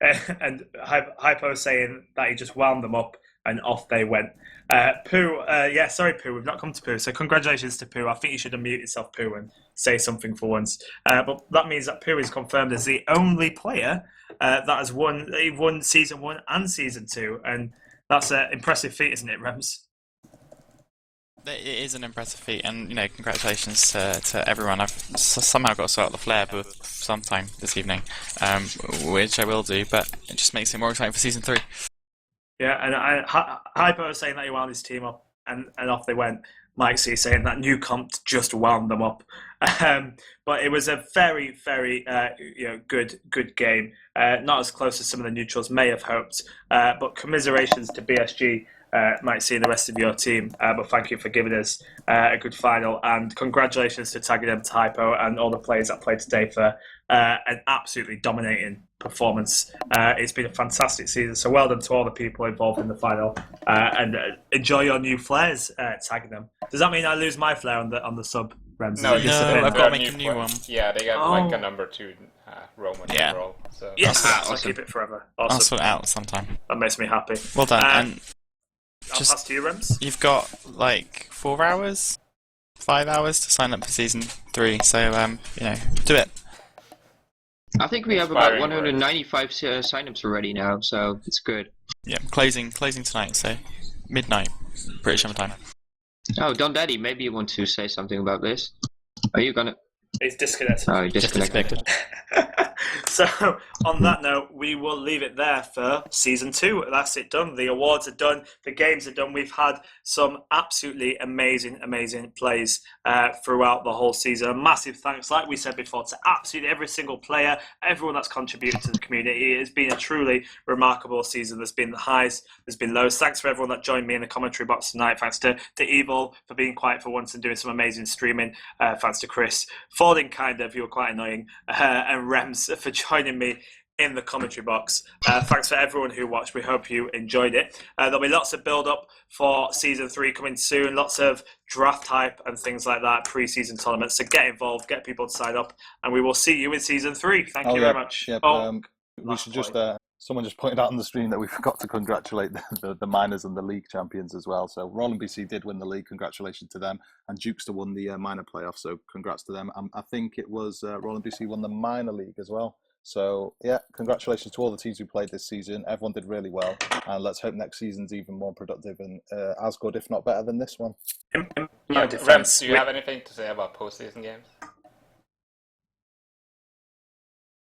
S1: Hypo saying that he just wound them up and off they went. Pooh, sorry, Pooh, we've not come to Pooh, so congratulations to Pooh. I think you should unmute yourself, Pooh, and say something for once. But that means that Pooh is confirmed as the only player that has won Season 1 and Season 2, and that's an impressive feat, isn't it, Rems?
S5: It is an impressive feat, and, you know, congratulations to everyone. I've somehow got to sort out the flare booth sometime this evening, which I will do, but it just makes it more exciting for Season 3.
S1: Yeah, and Hypo was saying that he wound his team up, and off they went. Mike C saying that new comp just wound them up. But it was a very, very good game. Not as close as some of the neutrals may have hoped. But commiserations to BSG, Mike C and the rest of your team. But thank you for giving us a good final. And congratulations to Tagenham, to Hypo, and all the players that played today for an absolutely dominating performance. It's been a fantastic season, so well done to all the people involved in the final, and enjoy your new flares, tagging them. Does that mean I lose my flare on the sub, Rems?
S4: No,
S5: I've got to make a new one.
S4: Yeah, they got like a number 2 Roman numeral. So.
S1: Yes, I'll keep it forever. Awesome.
S5: I'll sort it out sometime.
S1: That makes me happy.
S5: Well done. And
S1: I'll pass to you, Rems.
S5: You've got like 4 hours, 5 hours to sign up for Season 3, so you know, do it.
S7: I think we have about 195 signups already now, so it's good.
S5: Yeah, closing tonight, so midnight, British summer time.
S7: Oh, Don Daddy, maybe you want to say something about this? Are you gonna?
S1: He's disconnected.
S7: Oh, disconnected.
S1: So, on that note, we will leave it there for Season 2. That's it done. The awards are done. The games are done. We've had some absolutely amazing plays throughout the whole season. A massive thanks, like we said before, to absolutely every single player, everyone that's contributed to the community. It has been a truly remarkable season. There's been the highs, there's been lows. Thanks for everyone that joined me in the commentary box tonight. Thanks to Evil for being quiet for once and doing some amazing streaming. Thanks to Chris Fording, kind of, you were quite annoying, and Rems for joining me in the commentary box. Thanks for everyone who watched. We hope you enjoyed it. There'll be lots of build-up for Season 3 coming soon, lots of draft hype and things like that, pre-season tournaments. So get involved, get people to sign up, and we will see you in Season 3. Thank you very much.
S3: Yep. We should just... someone just pointed out on the stream that we forgot to congratulate the minors and the league champions as well. So Roland BC did win the league. Congratulations to them. And Jukester won the minor playoff. So congrats to them. I think it was Roland BC won the minor league as well. So, yeah, congratulations to all the teams who played this season. Everyone did really well. And let's hope next season's even more productive and as good, if not better, than this one.
S4: Rems, do you have anything to say about postseason games?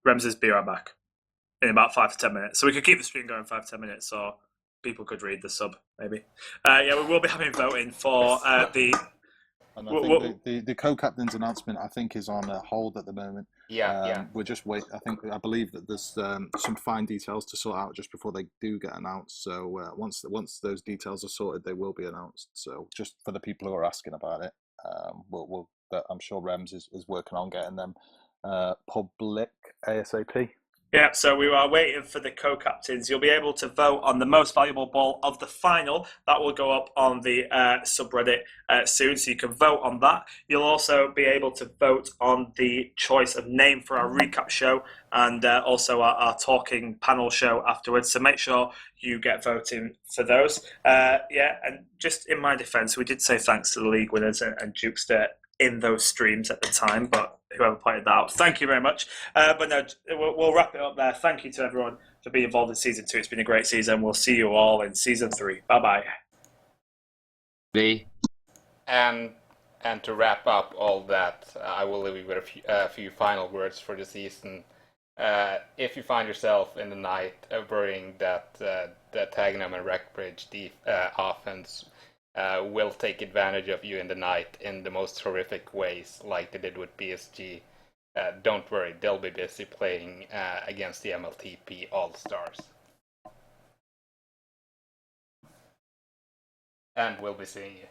S1: Rems is be right back in about 5 to 10 minutes. So we could keep the stream going 5 to 10 minutes, or people could read the sub, maybe. Yeah, we will be having voting for the...
S3: And I think the co-captain's announcement, I think, is on hold at the moment.
S4: Yeah.
S3: We're just wait. I believe that there's some fine details to sort out just before they do get announced. So once those details are sorted, they will be announced. So just for the people who are asking about it, I'm sure Rems is working on getting them public ASAP.
S1: Yeah, so we are waiting for the co-captains. You'll be able to vote on the most valuable ball of the final. That will go up on the subreddit soon, so you can vote on that. You'll also be able to vote on the choice of name for our recap show and also our talking panel show afterwards. So make sure you get voting for those. Yeah, and just in my defence, we did say thanks to the league winners and Jukester in those streams at the time, but whoever pointed that out, thank you very much. But no, we'll wrap it up there. Thank you to everyone for being involved in Season 2. It's been a great season. We'll see you all in Season 3. Bye-bye.
S4: And to wrap up all that, I will leave you with a few final words for the season. If you find yourself in the night worrying that the Tagenham and Rektbridge offense will take advantage of you in the night in the most horrific ways, like they did with PSG, don't worry, they'll be busy playing against the MLTP All-Stars. And we'll be seeing you.